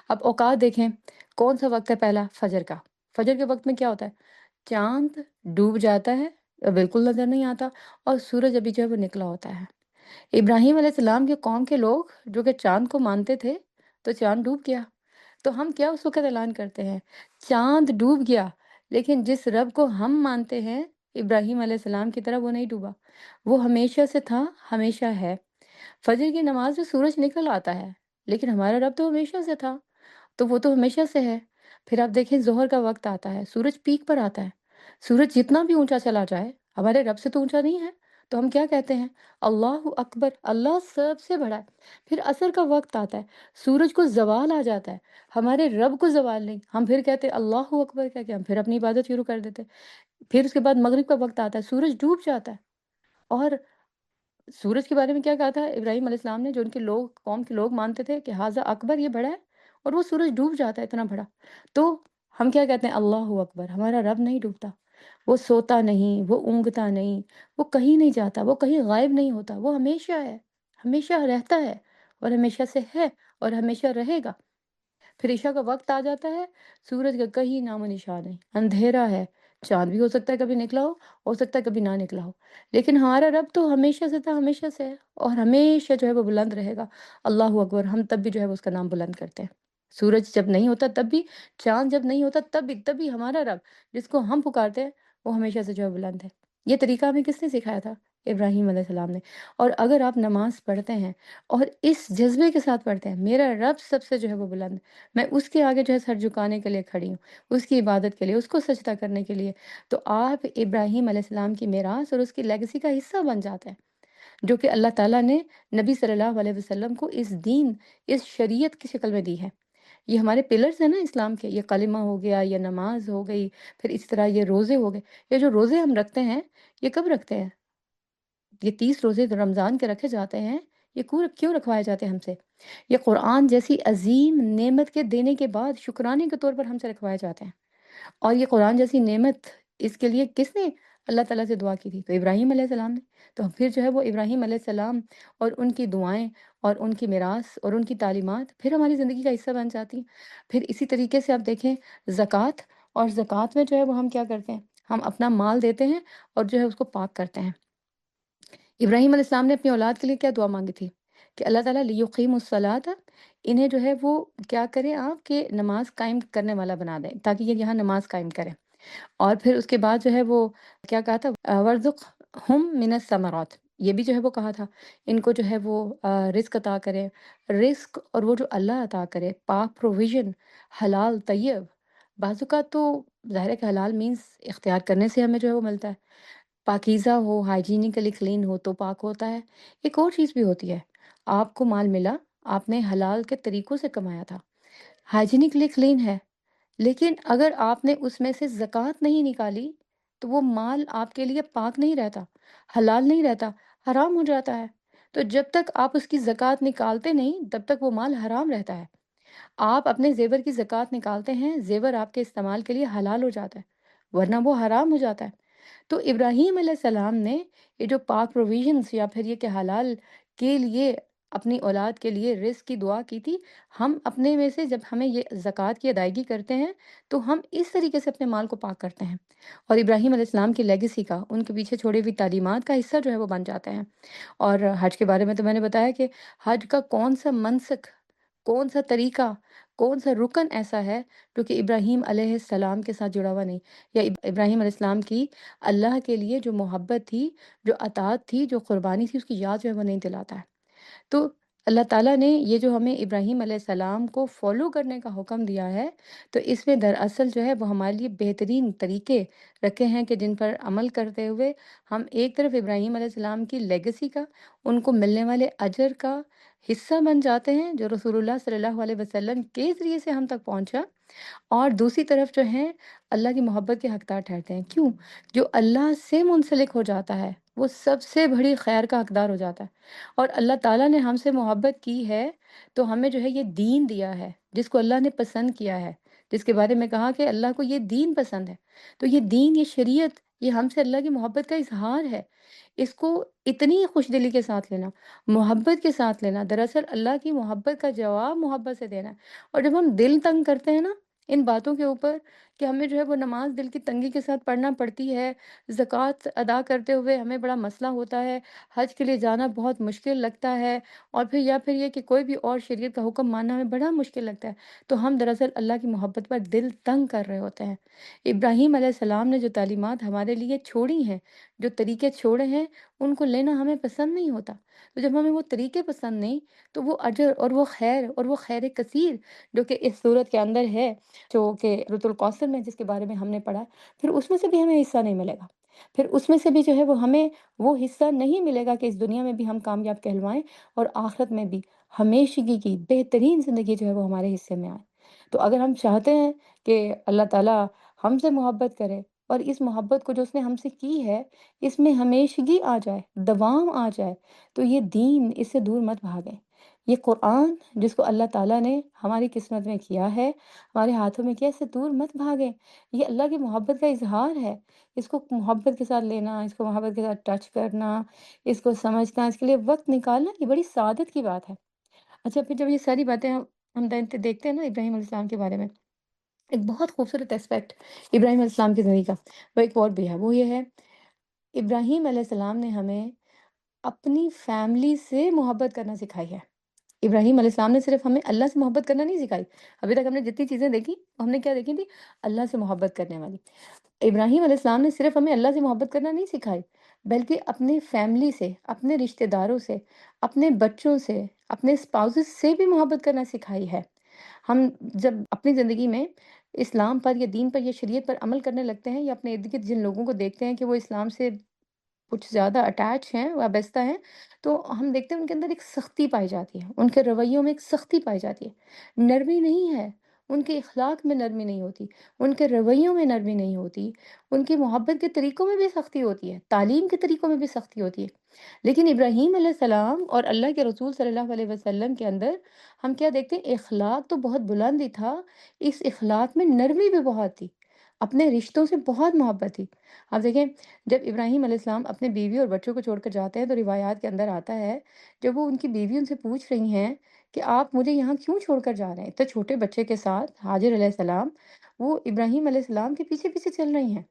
اب اوقات دیکھیں، کون سا وقت ہے؟ پہلا فجر کا۔ فجر کے وقت میں کیا ہوتا ہے؟ چاند ڈوب جاتا ہے، بالکل نظر نہیں آتا، اور سورج ابھی جو ہے وہ نکلا ہوتا ہے۔ ابراہیم علیہ السلام کے قوم کے لوگ جو کہ چاند کو مانتے تھے، تو چاند ڈوب گیا، تو ہم کیا اس وقت اعلان کرتے ہیں؟ چاند ڈوب گیا، لیکن جس رب کو ہم مانتے ہیں ابراہیم علیہ السلام کی طرح، وہ نہیں ڈوبا، وہ ہمیشہ سے تھا، ہمیشہ ہے۔ فجر کی نماز میں سورج نکل آتا ہے، لیکن ہمارا رب تو ہمیشہ سے تھا، تو وہ تو ہمیشہ سے ہے۔ پھر آپ دیکھیں ظہر کا وقت آتا ہے، سورج پیک پر آتا ہے، سورج جتنا بھی اونچا چلا جائے ہمارے رب سے تو اونچا نہیں ہے، تو ہم کیا کہتے ہیں؟ اللہ اکبر، اللہ سب سے بڑا ہے۔ پھر عصر کا وقت آتا ہے، سورج کو زوال آ جاتا ہے، ہمارے رب کو زوال نہیں، ہم پھر کہتے ہیں اللہ اکبر، کہہ کے ہم پھر اپنی عبادت شروع کر دیتے۔ پھر اس کے بعد مغرب کا وقت آتا ہے، سورج ڈوب جاتا ہے، اور سورج کے بارے میں کیا کہا تھا ابراہیم علیہ السلام نے؟ جو ان کے لوگ، قوم کے لوگ مانتے تھے کہ ھذا اکبر، یہ بڑا ہے، اور وہ سورج ڈوب جاتا ہے اتنا بڑا، تو ہم کیا کہتے ہیں؟ اللہ اکبر، ہمارا رب نہیں ڈوبتا، وہ سوتا نہیں، وہ اونگتا نہیں، وہ کہیں نہیں جاتا، وہ کہیں غائب نہیں ہوتا، وہ ہمیشہ ہے، ہمیشہ رہتا ہے، اور ہمیشہ سے ہے، اور ہمیشہ رہے گا۔ پھر عشاء کا وقت آ جاتا ہے، سورج کا کہیں نام و نشان نہیں، اندھیرا ہے، چاند بھی ہو سکتا ہے کبھی نکلا ہو سکتا ہے کبھی نہ نکلا ہو، لیکن ہمارا رب تو ہمیشہ سے تھا، ہمیشہ سے ہے، اور ہمیشہ جو ہے وہ بلند رہے گا۔ اللہ اکبر، ہم تب بھی جو ہے وہ اس کا نام بلند کرتے ہیں۔ سورج جب نہیں ہوتا تب بھی، چاند جب نہیں ہوتا تب بھی ہمارا رب جس کو ہم پکارتے ہیں وہ ہمیشہ سے جو ہے بلند ہے۔ یہ طریقہ ہمیں کس نے سکھایا تھا؟ ابراہیم علیہ السلام نے۔ اور اگر آپ نماز پڑھتے ہیں اور اس جذبے کے ساتھ پڑھتے ہیں، میرا رب سب سے جو ہے وہ بلند ہے، میں اس کے آگے جو ہے سر جھکانے کے لیے کھڑی ہوں، اس کی عبادت کے لیے، اس کو سجدہ کرنے کے لیے، تو آپ ابراہیم علیہ السلام کی میراث اور اس کی لیگیسی کا حصہ بن جاتے ہیں، جو کہ اللہ تعالیٰ نے نبی صلی اللہ علیہ وسلم کو اس دین، اس شریعت کی شکل میں دی ہے۔ یہ ہمارے پلرز ہیں نا اسلام کے، یہ کلمہ ہو گیا، یہ نماز ہو گئی، پھر اس طرح یہ روزے ہو گئے۔ یہ جو روزے ہم رکھتے ہیں، یہ کب رکھتے ہیں؟ یہ 30 روزے جو رمضان کے رکھے جاتے ہیں، یہ کیوں رکھوائے جاتے ہیں ہم سے؟ یہ قرآن جیسی عظیم نعمت کے دینے کے بعد شکرانے کے طور پر ہم سے رکھوائے جاتے ہیں، اور یہ قرآن جیسی نعمت، اس کے لیے کس نے اللہ تعالیٰ سے دعا کی تھی؟ تو ابراہیم علیہ السلام نے۔ تو پھر جو ہے وہ ابراہیم علیہ السلام اور ان کی دعائیں اور ان کی میراث اور ان کی تعلیمات پھر ہماری زندگی کا حصہ بن جاتی ہیں۔ پھر اسی طریقے سے آپ دیکھیں زکوٰۃ، اور زکوٰۃ میں جو ہے وہ ہم کیا کرتے ہیں؟ ہم اپنا مال دیتے ہیں اور جو ہے اس کو پاک کرتے ہیں۔ ابراہیم علیہ السلام نے اپنی اولاد کے لیے کیا دعا مانگی تھی؟ کہ اللہ تعالیٰ لیقیم الصلاۃ، انہیں جو ہے وہ کیا کریں آپ، کہ نماز قائم کرنے والا بنا دیں، تاکہ یہ یہاں نماز قائم کریں۔ اور پھر اس کے بعد جو ہے وہ کیا کہا تھا؟ وَارْزُقْهُم مِّنَ الثَّمَرَاتِ، یہ بھی جو ہے وہ کہا تھا ان کو جو ہے وہ رزق عطا کریں، رزق، اور وہ جو اللہ عطا کرے پاک، پروویژن، حلال، طیب۔ بعض اوقات تو ظاہر ہے کہ حلال مینس اختیار کرنے سے ہمیں جو ہے وہ ملتا ہے، پاکیزہ ہو، ہائیجینیکلی کلین ہو تو پاک ہوتا ہے۔ ایک اور چیز بھی ہوتی ہے، آپ کو مال ملا، آپ نے حلال کے طریقوں سے کمایا تھا، ہائیجینکلی کلین ہے، لیکن اگر آپ نے اس میں سے زکوٰۃ نہیں نکالی تو وہ مال آپ کے لیے پاک نہیں رہتا، حلال نہیں رہتا، حرام ہو جاتا ہے۔ تو جب تک آپ اس کی زکوٰۃ نکالتے نہیں تب تک وہ مال حرام رہتا ہے۔ آپ اپنے زیور کی زکوٰۃ نکالتے ہیں، زیور آپ کے استعمال کے لیے حلال ہو جاتا ہے، ورنہ وہ حرام ہو جاتا ہے۔ تو ابراہیم علیہ السلام نے یہ جو پاک پروویژنس یا پھر یہ کہ حلال کے لیے اپنی اولاد کے لیے رزق کی دعا کی تھی، ہم اپنے میں سے جب ہمیں یہ زکوٰۃ کی ادائیگی کرتے ہیں تو ہم اس طریقے سے اپنے مال کو پاک کرتے ہیں، اور ابراہیم علیہ السلام کی لیگیسی کا، ان کے پیچھے چھوڑی ہوئی تعلیمات کا حصہ جو ہے وہ بن جاتے ہیں۔ اور حج کے بارے میں تو میں نے بتایا کہ حج کا کون سا منسک، کون سا طریقہ، کون سا رکن ایسا ہے جو کہ ابراہیم علیہ السلام کے ساتھ جڑا ہوا نہیں، یا ابراہیم علیہ السلام کی اللہ کے لیے جو محبت تھی، جو اطاعت تھی، جو قربانی تھی، اس کی یاد جو ہے وہ نہیں دلاتا ہے۔ تو اللہ تعالیٰ نے یہ جو ہمیں ابراہیم علیہ السلام کو فالو کرنے کا حکم دیا ہے، تو اس میں دراصل جو ہے وہ ہمارے لیے بہترین طریقے رکھے ہیں کہ جن پر عمل کرتے ہوئے ہم ایک طرف ابراہیم علیہ السلام کی لیگیسی کا، ان کو ملنے والے اجر کا حصہ بن جاتے ہیں جو رسول اللہ صلی اللہ علیہ وسلم کے ذریعے سے ہم تک پہنچا، اور دوسری طرف جو ہیں اللہ کی محبت کے حقدار ٹھہرتے ہیں۔ کیوں؟ جو اللہ سے منسلک ہو جاتا ہے وہ سب سے بڑی خیر کا حقدار ہو جاتا ہے، اور اللہ تعالیٰ نے ہم سے محبت کی ہے تو ہمیں جو ہے یہ دین دیا ہے جس کو اللہ نے پسند کیا ہے، جس کے بارے میں کہا کہ اللہ کو یہ دین پسند ہے۔ تو یہ دین، یہ شریعت، یہ ہم سے اللہ کی محبت کا اظہار ہے۔ اس کو اتنی خوش دلی کے ساتھ لینا، محبت کے ساتھ لینا، دراصل اللہ کی محبت کا جواب محبت سے دینا ہے۔ اور جب ہم دل تنگ کرتے ہیں نا ان باتوں کے اوپر کہ ہمیں جو ہے وہ نماز دل کی تنگی کے ساتھ پڑھنا پڑتی ہے، زکوٰۃ ادا کرتے ہوئے ہمیں بڑا مسئلہ ہوتا ہے، حج کے لیے جانا بہت مشکل لگتا ہے، اور پھر یا پھر یہ کہ کوئی بھی اور شریعت کا حکم ماننا ہمیں بڑا مشکل لگتا ہے، تو ہم دراصل اللہ کی محبت پر دل تنگ کر رہے ہوتے ہیں۔ ابراہیم علیہ السلام نے جو تعلیمات ہمارے لیے چھوڑی ہیں، جو طریقے چھوڑے ہیں، ان کو لینا ہمیں پسند نہیں ہوتا۔ تو جب ہمیں وہ طریقے پسند نہیں، تو وہ اجر اور وہ خیر کثیر جو کہ اس صورت کے اندر ہے، جو کہ رت القوثر میں جس کے بارے میں ہم نے پڑھا، پھر اس میں سے بھی ہمیں حصہ نہیں ملے گا۔ پھر اس میں سے بھی جو ہے وہ ہمیں وہ حصہ نہیں ملے گا کہ اس دنیا میں بھی ہم کامیاب کہلوائیں، اور آخرت میں بھی ہمیشگی کی بہترین زندگی جو ہے وہ ہمارے حصے میں آئے۔ تو اگر ہم چاہتے ہیں کہ اللہ تعالیٰ ہم سے محبت کرے، اور اس محبت کو جو اس نے ہم سے کی ہے اس میں ہمیشگی آ جائے، دوام آ جائے، تو یہ دین، اس سے دور مت بھاگیں۔ یہ قرآن جس کو اللہ تعالیٰ نے ہماری قسمت میں کیا ہے، ہمارے ہاتھوں میں کیا، اس سے دور مت بھاگیں۔ یہ اللہ کی محبت کا اظہار ہے، اس کو محبت کے ساتھ لینا، اس کو محبت کے ساتھ ٹچ کرنا، اس کو سمجھنا، اس کے لیے وقت نکالنا، یہ بڑی سعادت کی بات ہے۔ اچھا، پھر جب یہ ساری باتیں ہم دیکھتے ہیں نا ابراہیم علیہ السلام کے بارے میں، ایک بہت خوبصورت اسپیکٹ ابراہیم علیہ السلام کی زندگی کا وہ ایک اور بھی ہے، وہ یہ ہے ابراہیم علیہ السلام نے ہمیں اپنی فیملی سے محبت کرنا سکھائی ہے۔ ابراہیم علیہ السلام نے صرف ہمیں اللہ سے محبت کرنا نہیں سکھائی۔ ابھی تک ہم نے جتنی چیزیں دیکھی، ہم نے کیا دیکھی تھی؟ اللہ سے محبت کرنے والی۔ ابراہیم علیہ السلام نے صرف ہمیں اللہ سے محبت کرنا نہیں سکھائی، بلکہ اپنے فیملی سے، اپنے رشتہ داروں سے، اپنے بچوں سے، اپنے اسپاؤسز سے بھی محبت کرنا سکھائی ہے۔ ہم جب اپنی زندگی میں اسلام پر یا دین پر یا شریعت پر عمل کرنے لگتے ہیں، یا اپنے ارد گرد جن لوگوں کو دیکھتے ہیں کہ وہ اسلام سے کچھ زیادہ اٹیچ ہیں، وابستہ ہیں، تو ہم دیکھتے ہیں ان کے اندر ایک سختی پائی جاتی ہے، ان کے رویوں میں ایک سختی پائی جاتی ہے، نرمی نہیں ہے، ان کے اخلاق میں نرمی نہیں ہوتی، ان کے رویوں میں نرمی نہیں ہوتی، ان کی محبت کے طریقوں میں بھی سختی ہوتی ہے، تعلیم کے طریقوں میں بھی سختی ہوتی ہے۔ لیکن ابراہیم علیہ السلام اور اللہ کے رسول صلی اللہ علیہ وسلم کے اندر ہم کیا دیکھتے ہیں؟ اخلاق تو بہت بلند ہی تھا، اس اخلاق میں نرمی بھی بہت تھی، اپنے رشتوں سے بہت محبت تھی۔ آپ دیکھیں، جب ابراہیم علیہ السلام اپنے بیوی اور بچوں کو چھوڑ کر جاتے ہیں تو روایات کے اندر آتا ہے، جب وہ ان کی بیوی ان سے پوچھ رہی ہیں کہ آپ مجھے یہاں کیوں چھوڑ کر جا رہے ہیں اتنے چھوٹے بچے کے ساتھ، ہاجر علیہ السلام وہ ابراہیم علیہ السلام کے پیچھے پیچھے چل رہی ہیں،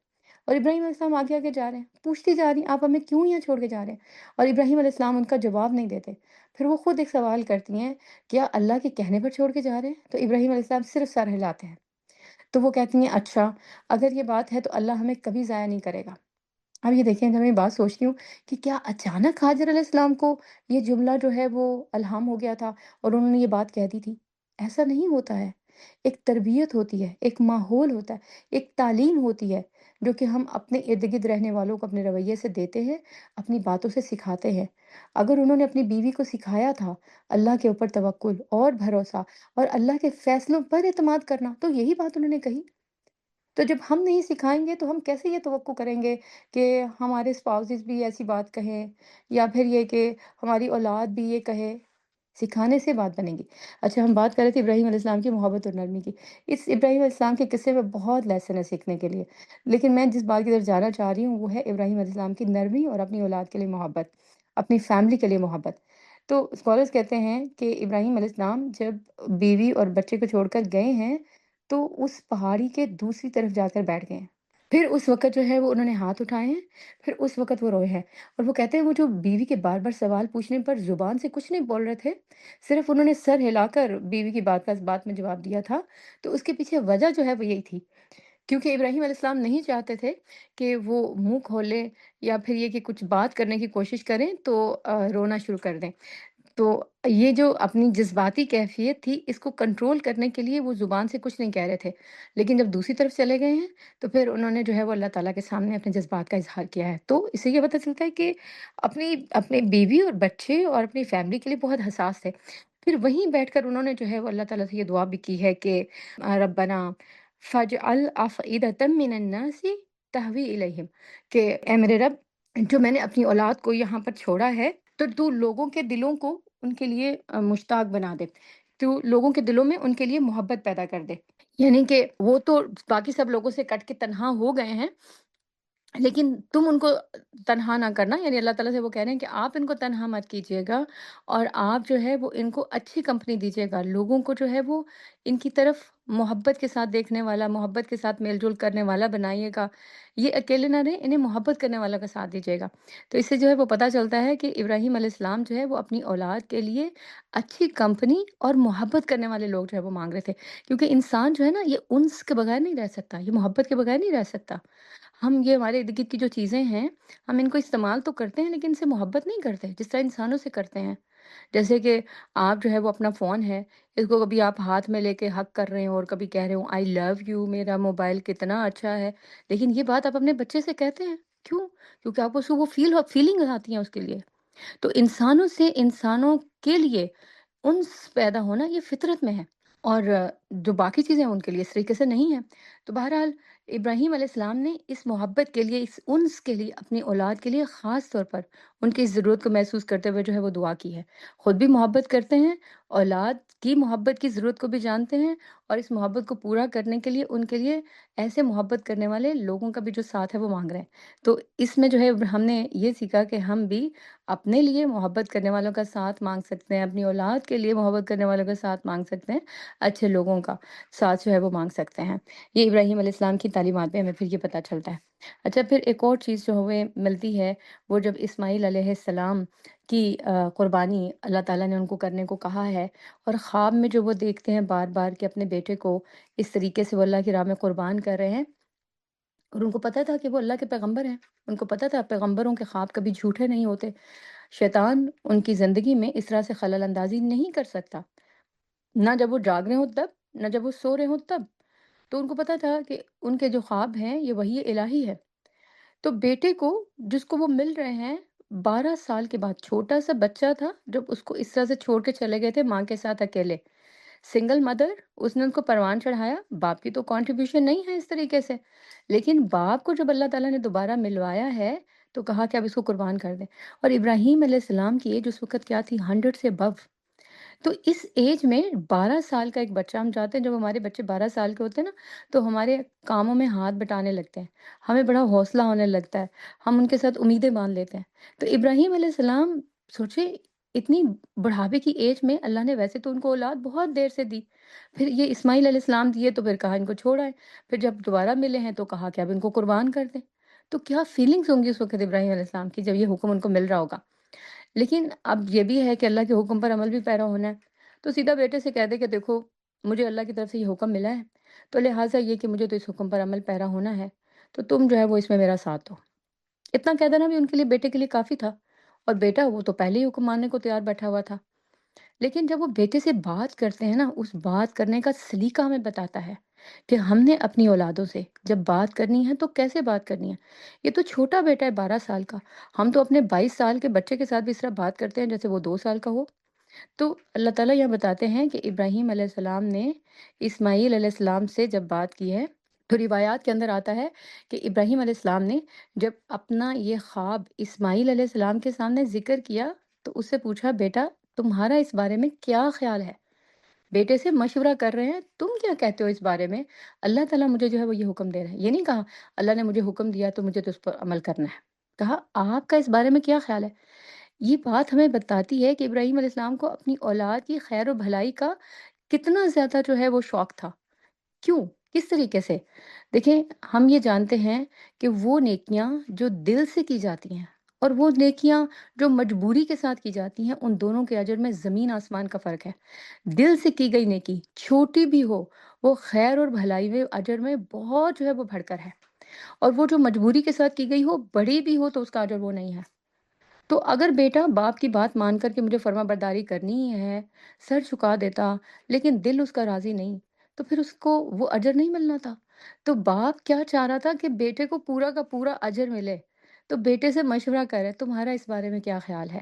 اور ابراہیم علیہ السلام آگے آگے جا رہے ہیں، پوچھتی جا رہی ہیں آپ ہمیں کیوں یہاں چھوڑ کے جا رہے ہیں، اور ابراہیم علیہ السلام ان کا جواب نہیں دیتے۔ پھر وہ خود ایک سوال کرتی ہیں، کیا اللہ کے کہنے پر چھوڑ کے جا رہے ہیں؟ تو ابراہیم علیہ السلام صرف سر ہلاتے ہیں۔ تو وہ کہتی ہیں اچھا، اگر یہ بات ہے تو اللہ ہمیں کبھی ضائع نہیں کرے گا۔ اب یہ دیکھیں، جب میں یہ بات سوچتی ہوں کہ کیا اچانک ہاجر علیہ السلام کو یہ جملہ جو ہے وہ الہام ہو گیا تھا اور انہوں نے یہ بات کہہ دی تھی؟ ایسا نہیں ہوتا ہے۔ ایک تربیت ہوتی ہے، ایک ماحول ہوتا ہے، ایک تعلیم ہوتی ہے جو کہ ہم اپنے ارد گرد رہنے والوں کو اپنے رویے سے دیتے ہیں، اپنی باتوں سے سکھاتے ہیں۔ اگر انہوں نے اپنی بیوی کو سکھایا تھا اللہ کے اوپر توکل اور بھروسہ اور اللہ کے فیصلوں پر اعتماد کرنا، تو یہی بات انہوں نے کہی۔ تو جب ہم نہیں سکھائیں گے تو ہم کیسے یہ توقع کریں گے کہ ہمارے اسپاؤسز بھی ایسی بات کہیں، یا پھر یہ کہ ہماری اولاد بھی یہ کہے؟ سکھانے سے بات بنے گی۔ اچھا، ہم بات کر رہے تھے ابراہیم علیہ السلام کی محبت اور نرمی کی۔ اس ابراہیم علیہ السلام کے قصے میں بہت لیسن ہے سیکھنے کے لیے، لیکن میں جس بات کی طرف جانا چاہ رہی ہوں وہ ہے ابراہیم علیہ السلام کی نرمی اور اپنی اولاد کے لیے محبت، اپنی فیملی کے لیے محبت۔ تو اسکالرز کہتے ہیں کہ ابراہیم علیہ السلام جب بیوی اور بچے کو چھوڑ کر گئے ہیں تو اس پہاڑی کے دوسری طرف جا کر بیٹھ گئے ہیں۔ پھر اس وقت جو ہے وہ انہوں نے ہاتھ اٹھائے ہیں، پھر اس وقت وہ روئے ہیں، اور وہ کہتے ہیں وہ جو بیوی کے بار بار سوال پوچھنے پر زبان سے کچھ نہیں بول رہے تھے، صرف انہوں نے سر ہلا کر بیوی کی بات کا اس بات میں جواب دیا تھا، تو اس کے پیچھے وجہ جو ہے وہ یہی تھی، کیونکہ ابراہیم علیہ السلام نہیں چاہتے تھے کہ وہ منہ کھولیں یا پھر یہ کہ کچھ بات کرنے کی کوشش کریں تو رونا شروع کر دیں۔ تو یہ جو اپنی جذباتی کیفیت تھی، اس کو کنٹرول کرنے کے لیے وہ زبان سے کچھ نہیں کہہ رہے تھے، لیکن جب دوسری طرف چلے گئے ہیں تو پھر انہوں نے جو ہے وہ اللہ تعالیٰ کے سامنے اپنے جذبات کا اظہار کیا ہے۔ تو اس سے یہ پتہ چلتا ہے کہ اپنے بیوی اور بچے اور اپنی فیملی کے لیے بہت حساس تھے۔ پھر وہیں بیٹھ کر انہوں نے جو ہے وہ اللہ تعالیٰ سے یہ دعا بھی کی ہے کہ ربنا فاجعل افئدۃ من الناس تہوی الیہم، کہ اے میرے رب، جو میں نے اپنی اولاد کو یہاں پر چھوڑا ہے تو لوگوں کے دلوں کو ان کے لیے مشتاق بنا دے، تو لوگوں کے دلوں میں ان کے لیے محبت پیدا کر دے۔ یعنی کہ وہ تو باقی سب لوگوں سے کٹ کے تنہا ہو گئے ہیں، لیکن تم ان کو تنہا نہ کرنا، یعنی اللہ تعالیٰ سے وہ کہہ رہے ہیں کہ آپ ان کو تنہا مت کیجیے گا، اور آپ جو ہے وہ ان کو اچھی کمپنی دیجیے گا، لوگوں کو جو ہے وہ ان کی طرف محبت کے ساتھ دیکھنے والا، محبت کے ساتھ میل جول کرنے والا بنائیے گا، یہ اکیلے نہ رہیں، انہیں محبت کرنے والا کا ساتھ دیجیے گا۔ تو اس سے جو ہے وہ پتہ چلتا ہے کہ ابراہیم علیہ السلام جو ہے وہ اپنی اولاد کے لیے اچھی کمپنی اور محبت کرنے والے لوگ جو ہے وہ مانگ رہے تھے، کیونکہ انسان جو ہے نا یہ انس کے بغیر نہیں رہ سکتا، یہ محبت کے بغیر نہیں رہ سکتا۔ ہم یہ ہمارے ارد گرد کی جو چیزیں ہیں، ہم ان کو استعمال تو کرتے ہیں لیکن ان سے محبت نہیں کرتے جس طرح انسانوں سے کرتے ہیں۔ جیسے کہ آپ جو ہے وہ اپنا فون ہے، اس کو کبھی آپ ہاتھ میں لے کے ہگ کر رہے ہوں اور کبھی کہہ رہے ہوں آئی لو یو، میرا موبائل کتنا اچھا ہے، لیکن یہ بات آپ اپنے بچے سے کہتے ہیں کیوں؟ کیونکہ آپ کو وہ فیلنگ آتی ہیں اس کے لیے۔ تو انسانوں سے انسانوں کے لیے انس پیدا ہونا یہ فطرت میں ہے، اور جو باقی چیزیں ہیں ان کے لیے اس طریقے سے نہیں ہیں۔ تو بہرحال ابراہیم علیہ السلام نے اس محبت کے لیے، اس انس کے لیے، اپنی اولاد کے لیے خاص طور پر ان کی اس ضرورت کو محسوس کرتے ہوئے جو ہے وہ دعا کی ہے۔ خود بھی محبت کرتے ہیں، اولاد کی محبت کی ضرورت کو بھی جانتے ہیں، اور اس محبت کو پورا کرنے کے لیے ان کے لیے ایسے محبت کرنے والے لوگوں کا بھی جو ساتھ ہے وہ مانگ رہے ہیں۔ تو اس میں جو ہے ہم نے یہ سیکھا کہ ہم بھی اپنے لیے محبت کرنے والوں کا ساتھ مانگ سکتے ہیں، اپنی اولاد کے لیے محبت کرنے والوں کا ساتھ مانگ سکتے ہیں، اچھے لوگوں کا ساتھ جو ہے وہ مانگ سکتے ہیں۔ یہ ابراہیم علیہ السلام کی تعلیمات میں ہمیں پھر یہ پتہ چلتا ہے۔ اچھا، پھر ایک اور چیز جو ہمیں ملتی ہے، وہ جب اسماعیل علیہ السلام کی قربانی اللہ تعالیٰ نے ان کو کرنے کو کہا ہے، اور خواب میں جو وہ دیکھتے ہیں بار بار کہ اپنے بیٹے کو اس طریقے سے وہ اللہ کی راہ میں قربان کر رہے ہیں، اور ان کو پتہ تھا کہ وہ اللہ کے پیغمبر ہیں، ان کو پتہ تھا پیغمبروں کے خواب کبھی جھوٹے نہیں ہوتے، شیطان ان کی زندگی میں اس طرح سے خلل اندازی نہیں کر سکتا، نہ جب وہ جاگ رہے ہوں تب، نہ جب وہ سو رہے ہوں تب۔ تو ان کو پتہ تھا کہ ان کے جو خواب ہیں یہ وحی الہی ہے۔ تو بیٹے کو، جس کو وہ مل رہے ہیں 12 سال کے بعد، چھوٹا سا بچہ تھا جب اس کو اس طرح سے چھوڑ کے چلے گئے تھے ماں کے ساتھ اکیلے، سنگل مدر، اس نے ان کو پروان چڑھایا، باپ کی تو کنٹریبیوشن نہیں ہے اس طریقے سے، لیکن باپ کو جب اللہ تعالیٰ نے دوبارہ ملوایا ہے تو کہا کہ اب اس کو قربان کر دیں۔ اور ابراہیم علیہ السلام کی ایج اس وقت کیا تھی؟ 100 سے ابو۔ تو اس ایج میں 12 سال کا ایک بچہ، ہم چاہتے ہیں جب ہمارے بچے 12 سال کے ہوتے ہیں نا تو ہمارے کاموں میں ہاتھ بٹانے لگتے ہیں، ہمیں بڑا حوصلہ ہونے لگتا ہے، ہم ان کے ساتھ امیدیں باندھ لیتے ہیں۔ تو ابراہیم علیہ السلام، سوچے، اتنی بڑھاپے کی ایج میں اللہ نے ویسے تو ان کو اولاد بہت دیر سے دی، پھر یہ اسماعیل علیہ السلام دیے تو پھر کہا ان کو چھوڑ آئے، پھر جب دوبارہ ملے ہیں تو کہا کہ اب ان کو قربان کر دیں۔ تو کیا فیلنگز ہوں گی اس وقت ابراہیم علیہ السلام کی جب یہ حکم ان کو مل رہا ہوگا۔ لیکن اب یہ بھی ہے کہ اللہ کے حکم پر عمل بھی پیرا ہونا ہے، تو سیدھا بیٹے سے کہہ دے کہ دیکھو مجھے اللہ کی طرف سے یہ حکم ملا ہے، تو لہٰذا یہ کہ مجھے تو اس حکم پر عمل پیرا ہونا ہے، تو تم جو ہے وہ اس میں میرا ساتھ دو۔ اتنا کہہ دینا بھی ان کے لیے، بیٹے کے لیے کافی تھا، اور بیٹا وہ تو پہلے ہی حکم ماننے کو تیار بیٹھا ہوا تھا۔ لیکن جب وہ بیٹے سے بات کرتے ہیں نا، اس بات کرنے کا سلیقہ ہمیں بتاتا ہے کہ ہم نے اپنی اولادوں سے جب بات کرنی ہے تو کیسے بات کرنی ہے۔ یہ تو چھوٹا بیٹا ہے 12 سال کا، ہم تو اپنے 22 سال کے بچے کے ساتھ بھی اس طرح بات کرتے ہیں جیسے وہ 2 سال کا ہو۔ تو اللہ تعالیٰ یہ بتاتے ہیں کہ ابراہیم علیہ السلام نے اسماعیل علیہ السلام سے جب بات کی ہے، تو روایات کے اندر آتا ہے کہ ابراہیم علیہ السلام نے جب اپنا یہ خواب اسماعیل علیہ السلام کے سامنے ذکر کیا تو اس سے پوچھا، بیٹا تمہارا اس بارے میں کیا خیال ہے؟ بیٹے سے مشورہ کر رہے ہیں، تم کیا کہتے ہو اس بارے میں؟ اللہ تعالیٰ مجھے جو ہے وہ یہ حکم دے رہے ہیں۔ یہ نہیں کہا اللہ نے مجھے حکم دیا تو مجھے تو اس پر عمل کرنا ہے۔ کہا آپ کا اس بارے میں کیا خیال ہے؟ یہ بات ہمیں بتاتی ہے کہ ابراہیم علیہ السلام کو اپنی اولاد کی خیر و بھلائی کا کتنا زیادہ جو ہے وہ شوق تھا۔ کیوں؟ کس طریقے سے؟ دیکھیں، ہم یہ جانتے ہیں کہ وہ نیکیاں جو دل سے کی جاتی ہیں اور وہ نیکیاں جو مجبوری کے ساتھ کی جاتی ہیں، ان دونوں کے اجر میں زمین آسمان کا فرق ہے۔ دل سے کی گئی نیکی چھوٹی بھی ہو، وہ خیر اور بھلائی میں اجر میں بہت جو ہے وہ بڑھ کر ہے، اور وہ جو مجبوری کے ساتھ کی گئی ہو، بڑی بھی ہو، تو اس کا اجر وہ نہیں ہے۔ تو اگر بیٹا باپ کی بات مان کر کے مجھے فرما برداری کرنی ہی ہے، سر جھکا دیتا، لیکن دل اس کا راضی نہیں، تو پھر اس کو وہ اجر نہیں ملنا تھا۔ تو باپ کیا چاہ رہا تھا کہ بیٹے کو پورا کا پورا اجر ملے، تو بیٹے سے مشورہ کرے تمہارا اس بارے میں کیا خیال ہے؟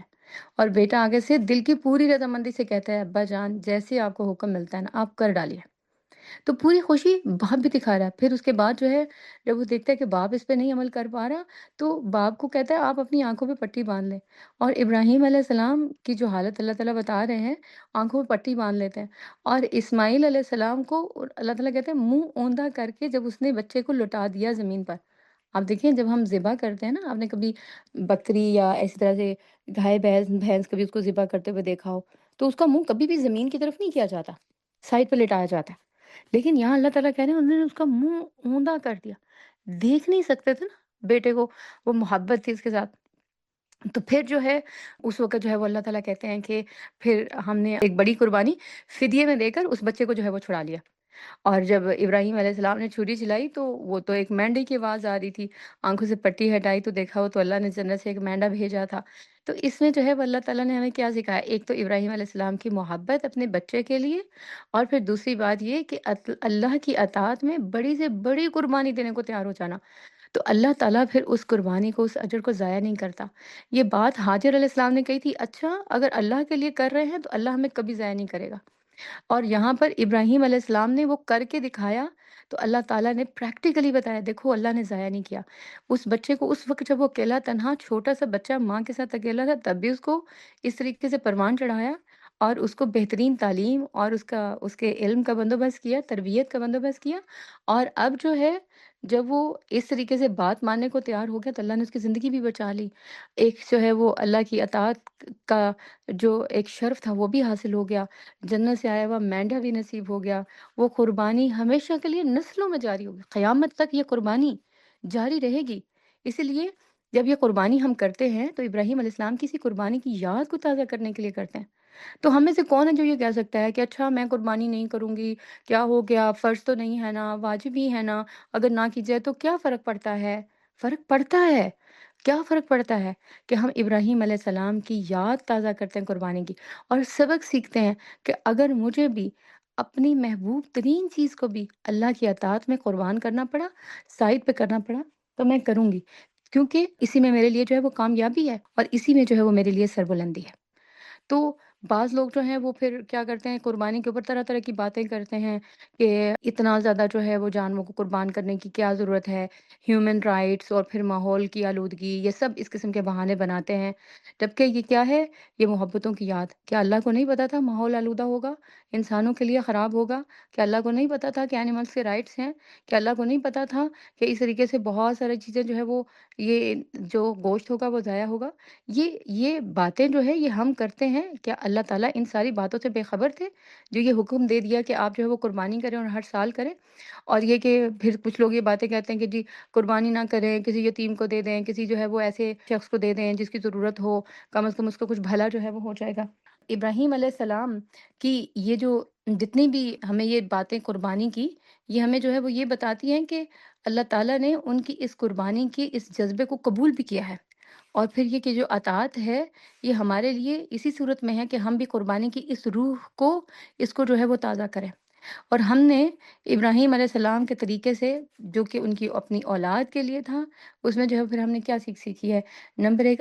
اور بیٹا آگے سے دل کی پوری رضامندی سے کہتا ہے ابا جان جیسے آپ کو حکم ملتا ہے نا آپ کر ڈالیے، تو پوری خوشی باپ بھی دکھا رہا ہے۔ پھر اس کے بعد جو ہے جب وہ دیکھتا ہے کہ باپ اس پہ نہیں عمل کر پا رہا، تو باپ کو کہتا ہے آپ اپنی آنکھوں پہ پٹی باندھ لیں، اور ابراہیم علیہ السلام کی جو حالت اللہ تعالیٰ بتا رہے ہیں، آنکھوں پہ پٹی باندھ لیتے ہیں، اور اسماعیل علیہ السلام کو اللہ تعالیٰ کہتے ہیں منہ اوندا کر کے جب اس نے بچے کو لٹا دیا زمین پر۔ آپ دیکھیں جب ہم ذبح کرتے ہیں نا، آپ نے کبھی بکری یا ایسی طرح سے گائے بھینس بھینس کبھی اس کو ذبح کرتے ہوئے دیکھا ہو، تو اس کا منہ کبھی بھی زمین کی طرف نہیں کیا جاتا، سائڈ پہ لٹایا جاتا ہے۔ لیکن یہاں اللہ تعالیٰ کہہ رہے ہیں انہوں نے اس کا منہ اوندا کر دیا، دیکھ نہیں سکتے تھے نا بیٹے کو، وہ محبت تھی اس کے ساتھ۔ تو پھر جو ہے اس وقت جو ہے وہ اللہ تعالیٰ کہتے ہیں کہ پھر ہم نے ایک بڑی قربانی فدیے میں دے کر اس بچے کو جو ہے وہ چھڑا لیا۔ اور جب ابراہیم علیہ السلام نے چھری چلائی تو وہ تو ایک مینڈے کی آواز آ رہی تھی، آنکھوں سے پٹی ہٹائی تو دیکھا ہو تو اللہ نے جنت سے ایک مینڈا بھیجا تھا۔ تو اس میں جو ہے وہ اللہ تعالیٰ نے ہمیں کیا سکھایا، ایک تو ابراہیم علیہ السلام کی محبت اپنے بچے کے لیے، اور پھر دوسری بات یہ کہ اللہ کی اطاعت میں بڑی سے بڑی قربانی دینے کو تیار ہو جانا۔ تو اللہ تعالیٰ پھر اس قربانی کو، اس اجر کو ضائع نہیں کرتا۔ یہ بات ہاجر علیہ السلام نے کہی تھی، اچھا اگر اللہ کے لیے کر رہے ہیں تو اللہ ہمیں کبھی ضائع نہیں کرے گا، اور یہاں پر ابراہیم علیہ السلام نے وہ کر کے دکھایا، تو اللہ تعالیٰ نے پریکٹیکلی بتایا دیکھو اللہ نے ضائع نہیں کیا۔ اس بچے کو اس وقت جب وہ اکیلا تنہا چھوٹا سا بچہ ماں کے ساتھ اکیلا تھا، تب بھی اس کو اس طریقے سے پروان چڑھایا، اور اس کو بہترین تعلیم اور اس کے علم کا بندوبست کیا، تربیت کا بندوبست کیا، اور اب جو ہے جب وہ اس طریقے سے بات ماننے کو تیار ہو گیا تو اللہ نے اس کی زندگی بھی بچا لی۔ ایک جو ہے وہ اللہ کی اطاعت کا جو ایک شرف تھا وہ بھی حاصل ہو گیا، جنت سے آیا ہوا مینڈا بھی نصیب ہو گیا، وہ قربانی ہمیشہ کے لیے نسلوں میں جاری ہوگی، قیامت تک یہ قربانی جاری رہے گی۔ اسی لیے جب یہ قربانی ہم کرتے ہیں تو ابراہیم علیہ السلام کسی قربانی کی یاد کو تازہ کرنے کے لیے کرتے ہیں۔ تو ہم میں سے کون ہے جو یہ کہہ سکتا ہے کہ اچھا میں قربانی نہیں کروں گی، کیا ہو گیا، فرض تو نہیں ہے نا، واجب ہی ہے نا، اگر نہ کی جائے تو کیا فرق پڑتا ہے؟ فرق پڑتا ہے۔ کیا فرق پڑتا ہے کہ ہم ابراہیم علیہ السلام کی یاد تازہ کرتے ہیں قربانی کی، اور سبق سیکھتے ہیں کہ اگر مجھے بھی اپنی محبوب ترین چیز کو بھی اللہ کی اطاعت میں قربان کرنا پڑا، سائڈ پہ کرنا پڑا، تو میں کروں گی، کیونکہ اسی میں میرے لیے جو ہے وہ کامیابی ہے، اور اسی میں جو ہے وہ میرے لیے سربلندی ہے۔ تو بعض لوگ جو ہیں وہ پھر کیا کرتے ہیں، قربانی کے اوپر طرح طرح کی باتیں کرتے ہیں کہ اتنا زیادہ جو ہے وہ جانوروں کو قربان کرنے کی کیا ضرورت ہے، ہیومن رائٹس اور پھر ماحول کی آلودگی، یہ سب اس قسم کے بہانے بناتے ہیں۔ جبکہ یہ کیا ہے، یہ محبتوں کی یاد۔ کیا اللہ کو نہیں پتا تھا ماحول آلودہ ہوگا، انسانوں کے لیے خراب ہوگا؟ کیا اللہ کو نہیں پتا تھا کہ اینیملس کے رائٹس ہیں؟ کیا اللہ کو نہیں پتا تھا کہ اس طریقے سے بہت ساری چیزیں جو ہے وہ، یہ جو گوشت ہوگا وہ ضائع ہوگا؟ یہ باتیں جو ہے یہ ہم کرتے ہیں، کیا اللہ تعالیٰ ان ساری باتوں سے بے خبر تھے جو یہ حکم دے دیا کہ آپ جو ہے وہ قربانی کریں اور ہر سال کریں؟ اور یہ کہ پھر کچھ لوگ یہ باتیں کہتے ہیں کہ جی قربانی نہ کریں، کسی یتیم کو دے دیں، کسی جو ہے وہ ایسے شخص کو دے دیں جس کی ضرورت ہو، کم از کم اس کو کچھ بھلا جو ہے وہ ہو جائے گا۔ ابراہیم علیہ السلام کی یہ جو جتنی بھی ہمیں یہ باتیں قربانی کی، یہ ہمیں جو ہے وہ یہ بتاتی ہیں کہ اللہ تعالیٰ نے ان کی اس قربانی کی اس جذبے کو قبول بھی کیا ہے، اور پھر یہ کہ جو اطاعت ہے یہ ہمارے لیے اسی صورت میں ہے کہ ہم بھی قربانی کی اس روح کو، اس کو جو ہے وہ تازہ کریں۔ اور ہم نے ابراہیم علیہ السلام کے طریقے سے جو کہ ان کی اپنی اولاد کے لیے تھا، اس میں جو ہے پھر ہم نے کیا سیکھی ہے؟ نمبر ایک،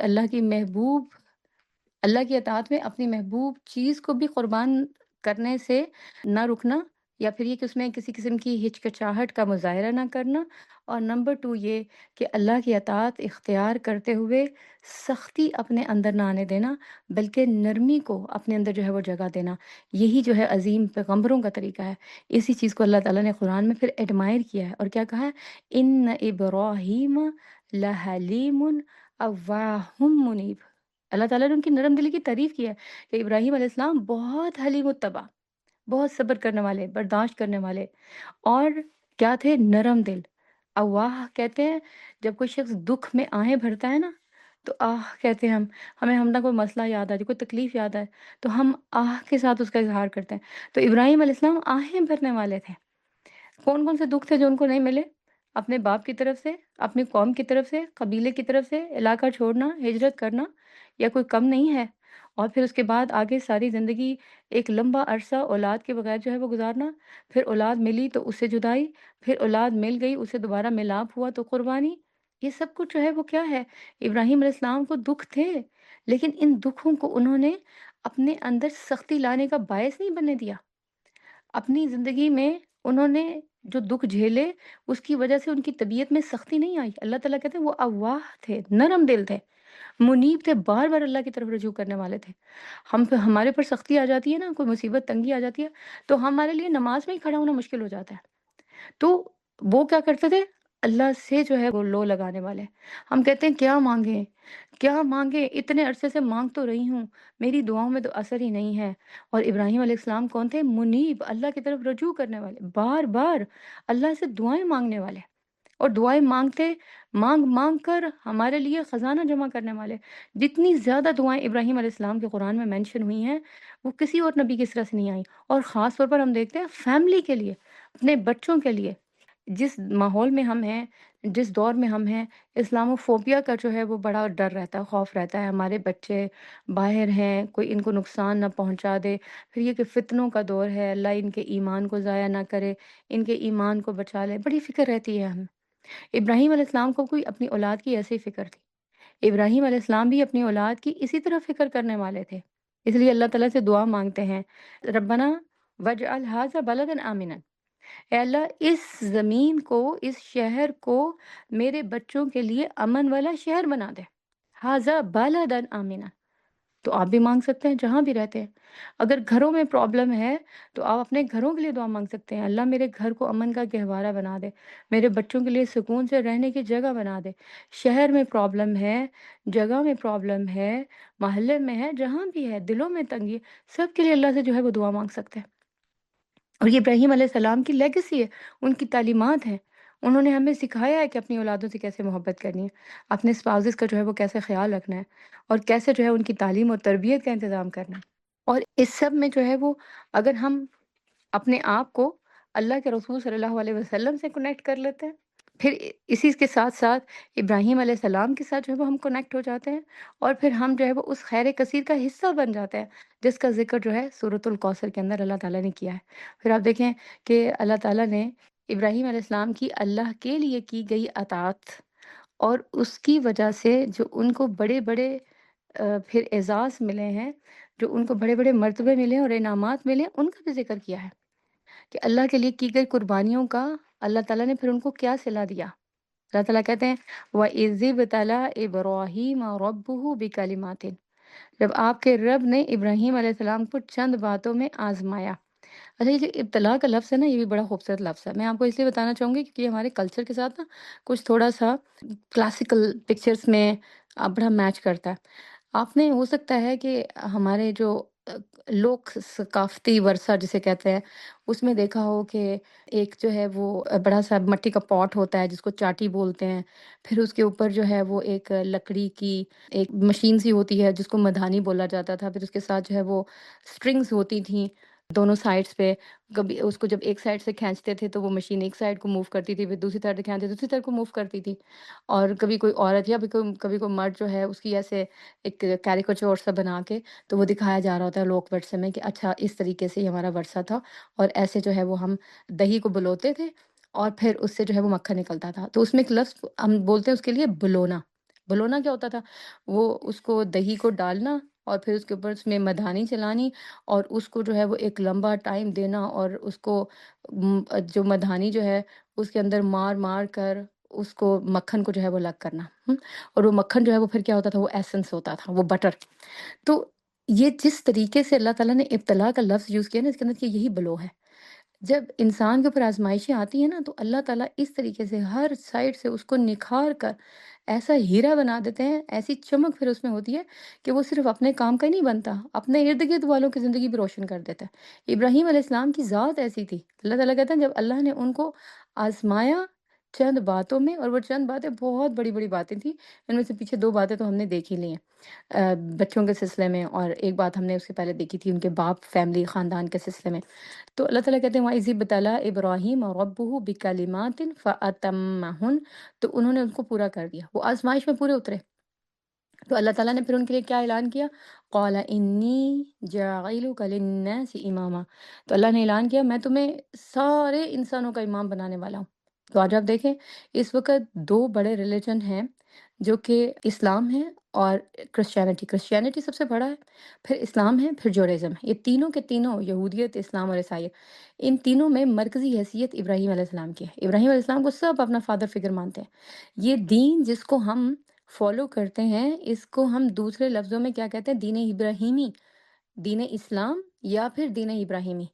اللہ کی اطاعت میں اپنی محبوب چیز کو بھی قربان کرنے سے نہ رکنا، یا پھر یہ کہ اس میں کسی قسم کی ہچکچاہٹ کا مظاہرہ نہ کرنا، اور نمبر 2 یہ کہ اللہ کی اطاعت اختیار کرتے ہوئے سختی اپنے اندر نہ آنے دینا، بلکہ نرمی کو اپنے اندر جو ہے وہ جگہ دینا۔ یہی جو ہے عظیم پیغمبروں کا طریقہ ہے۔ اسی چیز کو اللہ تعالیٰ نے قرآن میں پھر ایڈمائر کیا ہے، اور کیا کہا ہے؟ ان ابراہیم لحلیم اواہ منیب۔ اللہ تعالیٰ نے ان کی نرم دلی کی تعریف کی ہے کہ ابراہیم علیہ السلام بہت حلیم الطبع، بہت صبر کرنے والے، برداشت کرنے والے، اور کیا تھے؟ نرم دل۔ اواہ کہتے ہیں جب کوئی شخص دکھ میں آہیں بھرتا ہے نا، تو آہ کہتے ہیں ہم، ہمیں ہمنا کوئی مسئلہ یاد آ جائے، کوئی تکلیف یاد آئے، تو ہم آہ کے ساتھ اس کا اظہار کرتے ہیں۔ تو ابراہیم علیہ السلام آہیں بھرنے والے تھے۔ کون کون سے دکھ تھے جو ان کو نہیں ملے؟ اپنے باپ کی طرف سے، اپنی قوم کی طرف سے، قبیلے کی طرف سے، علاقہ چھوڑنا، ہجرت کرنا، یا کوئی کم نہیں ہے؟ اور پھر اس کے بعد آگے ساری زندگی ایک لمبا عرصہ اولاد کے بغیر جو ہے وہ گزارنا، پھر اولاد ملی تو اس سے جدائی، پھر اولاد مل گئی اسے دوبارہ ملاپ ہوا تو قربانی۔ یہ سب کچھ جو ہے وہ کیا ہے؟ ابراہیم علیہ السلام کو دکھ تھے، لیکن ان دکھوں کو انہوں نے اپنے اندر سختی لانے کا باعث نہیں بننے دیا۔ اپنی زندگی میں انہوں نے جو دکھ جھیلے، اس کی وجہ سے ان کی طبیعت میں سختی نہیں آئی۔ اللہ تعالیٰ کہتے ہیں وہ اواہ تھے، نرم دل تھے، منیب تھے، بار بار اللہ کی طرف رجوع کرنے والے تھے۔ ہم پہ ہمارے پر سختی آ جاتی ہے نا، کوئی مصیبت تنگی آ جاتی ہے، تو ہمارے لیے نماز میں ہی کھڑا ہونا مشکل ہو جاتا ہے۔ تو وہ کیا کرتے تھے؟ اللہ سے جو ہے وہ لو لگانے والے۔ ہم کہتے ہیں کیا مانگیں، کیا مانگیں، اتنے عرصے سے مانگ تو رہی ہوں، میری دعاؤں میں تو اثر ہی نہیں ہے۔ اور ابراہیم علیہ السلام کون تھے؟ منیب، اللہ کی طرف رجوع کرنے والے، بار بار اللہ سے دعائیں مانگنے والے، اور دعائیں مانگتے، مانگ مانگ کر ہمارے لیے خزانہ جمع کرنے والے۔ جتنی زیادہ دعائیں ابراہیم علیہ السلام کے قرآن میں مینشن ہوئی ہیں، وہ کسی اور نبی کی اس طرح سے نہیں آئیں۔ اور خاص طور پر ہم دیکھتے ہیں فیملی کے لیے، اپنے بچوں کے لیے۔ جس ماحول میں ہم ہیں، جس دور میں ہم ہیں، اسلامو فوبیا کا جو ہے وہ بڑا ڈر رہتا ہے، خوف رہتا ہے، ہمارے بچے باہر ہیں، کوئی ان کو نقصان نہ پہنچا دے۔ پھر یہ کہ فتنوں کا دور ہے، اللہ ان کے ایمان کو ضائع نہ کرے، ان کے ایمان کو بچا لے، بڑی فکر رہتی ہے ہمیں۔ ابراہیم علیہ السلام کو کوئی اپنی اولاد کی ایسی فکر تھی۔ ابراہیم علیہ السلام بھی اپنی اولاد کی اسی طرح فکر کرنے والے تھے۔ اس لیے اللہ تعالیٰ سے دعا مانگتے ہیں، ربنا وجعل ھذا بلدا آمنا، اے اللہ اس زمین کو، اس شہر کو میرے بچوں کے لیے امن والا شہر بنا دے۔ ھذا بلدا آمنا، تو آپ بھی مانگ سکتے ہیں جہاں بھی رہتے ہیں۔ اگر گھروں میں پرابلم ہے تو آپ اپنے گھروں کے لیے دعا مانگ سکتے ہیں، اللہ میرے گھر کو امن کا گہوارہ بنا دے، میرے بچوں کے لیے سکون سے رہنے کی جگہ بنا دے۔ شہر میں پرابلم ہے، جگہ میں پرابلم ہے، محلے میں ہے، جہاں بھی ہے، دلوں میں تنگی ہے، سب کے لیے اللہ سے جو ہے وہ دعا مانگ سکتے ہیں۔ اور یہ ابراہیم علیہ السلام کی لیگیسی ہے، ان کی تعلیمات ہیں۔ انہوں نے ہمیں سکھایا ہے کہ اپنی اولادوں سے کیسے محبت کرنی ہے، اپنے اسپاؤزز کا جو ہے وہ کیسے خیال رکھنا ہے، اور کیسے جو ہے ان کی تعلیم اور تربیت کا انتظام کرنا ہے۔ اور اس سب میں جو ہے وہ، اگر ہم اپنے آپ کو اللہ کے رسول صلی اللہ علیہ وسلم سے کنیکٹ کر لیتے ہیں، پھر اسی کے ساتھ ساتھ ابراہیم علیہ السلام کے ساتھ جو ہے وہ ہم کنیکٹ ہو جاتے ہیں، اور پھر ہم جو ہے وہ اس خیر کثیر کا حصہ بن جاتے ہیں جس کا ذکر جو ہے سورۃ الکوثر کے اندر اللہ تعالیٰ نے کیا ہے۔ پھر آپ دیکھیں کہ اللہ تعالیٰ نے ابراہیم علیہ السلام کی اللہ کے لیے کی گئی اطاعت، اور اس کی وجہ سے جو ان کو بڑے بڑے پھر اعزاز ملے ہیں، جو ان کو بڑے بڑے مرتبے ملے ہیں اور انعامات ملے ہیں، ان کا بھی ذکر کیا ہے کہ اللہ کے لیے کی گئی قربانیوں کا اللہ تعالیٰ نے پھر ان کو کیا صلہ دیا۔ اللہ تعالیٰ کہتے ہیں وَإِذِ ابْتَلَىٰ إِبْرَاهِيمَ رَبُّهُ بِكَلِمَاتٍ، جب آپ کے رب نے ابراہیم علیہ السلام کو چند باتوں میں آزمایا۔ اچھا، یہ جو ابتلا کا لفظ ہے نا، یہ بھی بڑا خوبصورت لفظ ہے۔ میں آپ کو اس لیے بتانا چاہوں گی کیونکہ یہ ہمارے کلچر کے ساتھ نا کچھ تھوڑا سا کلاسیکل پکچرز میں بڑا میچ کرتا ہے۔ آپ نے ہو سکتا ہے کہ ہمارے جو لوک ثقافتی ورثہ جسے کہتے ہیں، اس میں دیکھا ہو کہ ایک جو ہے وہ بڑا سا مٹی کا پاٹ ہوتا ہے جس کو چاٹی بولتے ہیں، پھر اس کے اوپر جو ہے وہ ایک لکڑی کی ایک مشین سی ہوتی ہے جس کو مدھانی بولا جاتا تھا، پھر اس کے ساتھ جو ہے وہ اسٹرنگز ہوتی تھیں دونوں سائڈس پہ۔ کبھی اس کو جب ایک سائڈ سے کھینچتے تھے تو وہ مشین ایک سائڈ کو موو کرتی تھی، پھر دوسری سائڈ سے کھینچتے دوسری طرف کو موو کرتی تھی، اور کبھی کوئی عورت یا کبھی کوئی مرد جو ہے اس کی ایسے ایک کیریکیچر سا بنا کے تو وہ دکھایا جا رہا ہوتا ہے لوک ورثے میں کہ اچھا اس طریقے سے ہی ہمارا ورثہ تھا، اور ایسے جو ہے وہ ہم دہی کو بلوتے تھے اور پھر اس سے جو ہے وہ مکھن نکلتا تھا۔ تو اس میں ایک لفظ ہم بولتے ہیں اس کے لیے بلونا۔ بلونا کیا ہوتا تھا؟ وہ اس کو دہی کو ڈالنا اور پھر اس کے اوپر اس میں مدھانی چلانی، اور اس کو جو ہے وہ ایک لمبا ٹائم دینا، اور اس کو جو مدھانی جو ہے اس کے اندر مار مار کر اس کو مکھن کو جو ہے وہ الگ کرنا، اور وہ مکھن جو ہے وہ پھر کیا ہوتا تھا، وہ ایسنس ہوتا تھا، وہ بٹر۔ تو یہ جس طریقے سے اللہ تعالیٰ نے ابتلا کا لفظ یوز کیا نا، اس کے اندر کہ یہی بلو ہے۔ جب انسان کے اوپر آزمائشیں آتی ہیں نا، تو اللہ تعالیٰ اس طریقے سے ہر سائڈ سے اس کو نکھار کر ایسا ہیرا بنا دیتے ہیں، ایسی چمک پھر اس میں ہوتی ہے کہ وہ صرف اپنے کام کا ہی نہیں بنتا، اپنے ارد گرد والوں کی زندگی بھی روشن کر دیتا ہے۔ ابراہیم علیہ السلام کی ذات ایسی تھی، اللہ تعالیٰ کہتے ہیں جب اللہ نے ان کو آزمایا چند باتوں میں، اور وہ چند باتیں بہت بڑی بڑی باتیں تھیں، ان میں سے پیچھے دو باتیں تو ہم نے دیکھ ہی لی ہیں بچوں کے سلسلے میں، اور ایک بات ہم نے اس سے پہلے دیکھی تھی ان کے باپ، فیملی، خاندان کے سلسلے میں۔ تو اللہ تعالیٰ کہتے ہیں وَإِذِ ابْتَلَىٰ إِبْرَاهِيمَ رَبُّهُ بِكَلِمَاتٍ فَأَتَمَّهُنَّ، تو انہوں نے ان کو پورا کر دیا، وہ آزمائش میں پورے اترے۔ تو اللہ تعالیٰ نے پھر ان کے لیے کیا اعلان کیا؟ قَالَ إِنِّي جَاعِلُكَ لِلنَّاسِ إِمَامًا، تو اللہ نے اعلان کیا میں تمہیں سارے انسانوں کا امام بنانے والا ہوں۔ تو آج آپ دیکھیں اس وقت دو بڑے ریلیجن ہیں جو کہ اسلام ہے اور کرسچینٹی۔ کرسچینٹی سب سے بڑا ہے، پھر اسلام ہے، پھر جوڈیزم ہے۔ یہ تینوں کے تینوں، یہودیت، اسلام اور عیسائیت، ان تینوں میں مرکزی حیثیت ابراہیم علیہ السلام کی ہے۔ ابراہیم علیہ السلام کو سب اپنا فادر فگر مانتے ہیں۔ یہ دین جس کو ہم فالو کرتے ہیں، اس کو ہم دوسرے لفظوں میں کیا کہتے ہیں؟ دین ابراہیمی، دین اسلام یا پھر دین ابراہیمی۔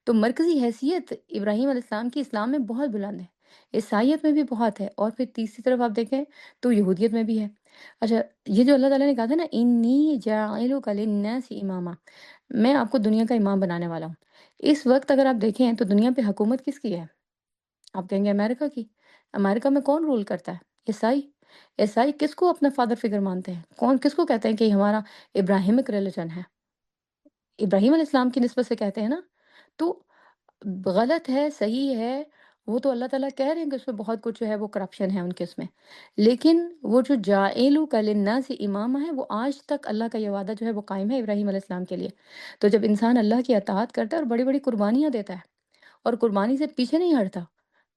تو مرکزی حیثیت ابراہیم علیہ السلام کی اسلام میں بہت بلند ہے، عیسائیت میں بھی بہت ہے، اور پھر تیسری طرف آپ دیکھیں تو یہودیت میں بھی ہے۔ اچھا، یہ جو اللہ تعالیٰ نے کہا تھا نا انی جاعلک للناس اماما، میں آپ کو دنیا کا امام بنانے والا ہوں، اس وقت اگر آپ دیکھیں تو دنیا پہ حکومت کس کی ہے؟ آپ کہیں گے امریکہ کی۔ امریکہ میں کون رول کرتا ہے؟ عیسائی۔ عیسائی کس کو اپنا فادر فگر مانتے ہیں؟ کون کس کو کہتے ہیں کہ یہ ہمارا ابراہیمک ریلیجن ہے؟ ابراہیم علیہ السلام کی نسبت سے کہتے ہیں نا۔ تو غلط ہے، صحیح ہے، وہ تو اللہ تعالیٰ کہہ رہے ہیں کہ اس میں بہت کچھ جو ہے وہ کرپشن ہے ان کے اس میں، لیکن وہ جو جاعلُکَ للناس امامہ ہے، وہ آج تک اللہ کا یہ وعدہ جو ہے وہ قائم ہے ابراہیم علیہ السلام کے لیے۔ تو جب انسان اللہ کی اطاعت کرتا ہے اور بڑی بڑی قربانیاں دیتا ہے اور قربانی سے پیچھے نہیں ہٹتا،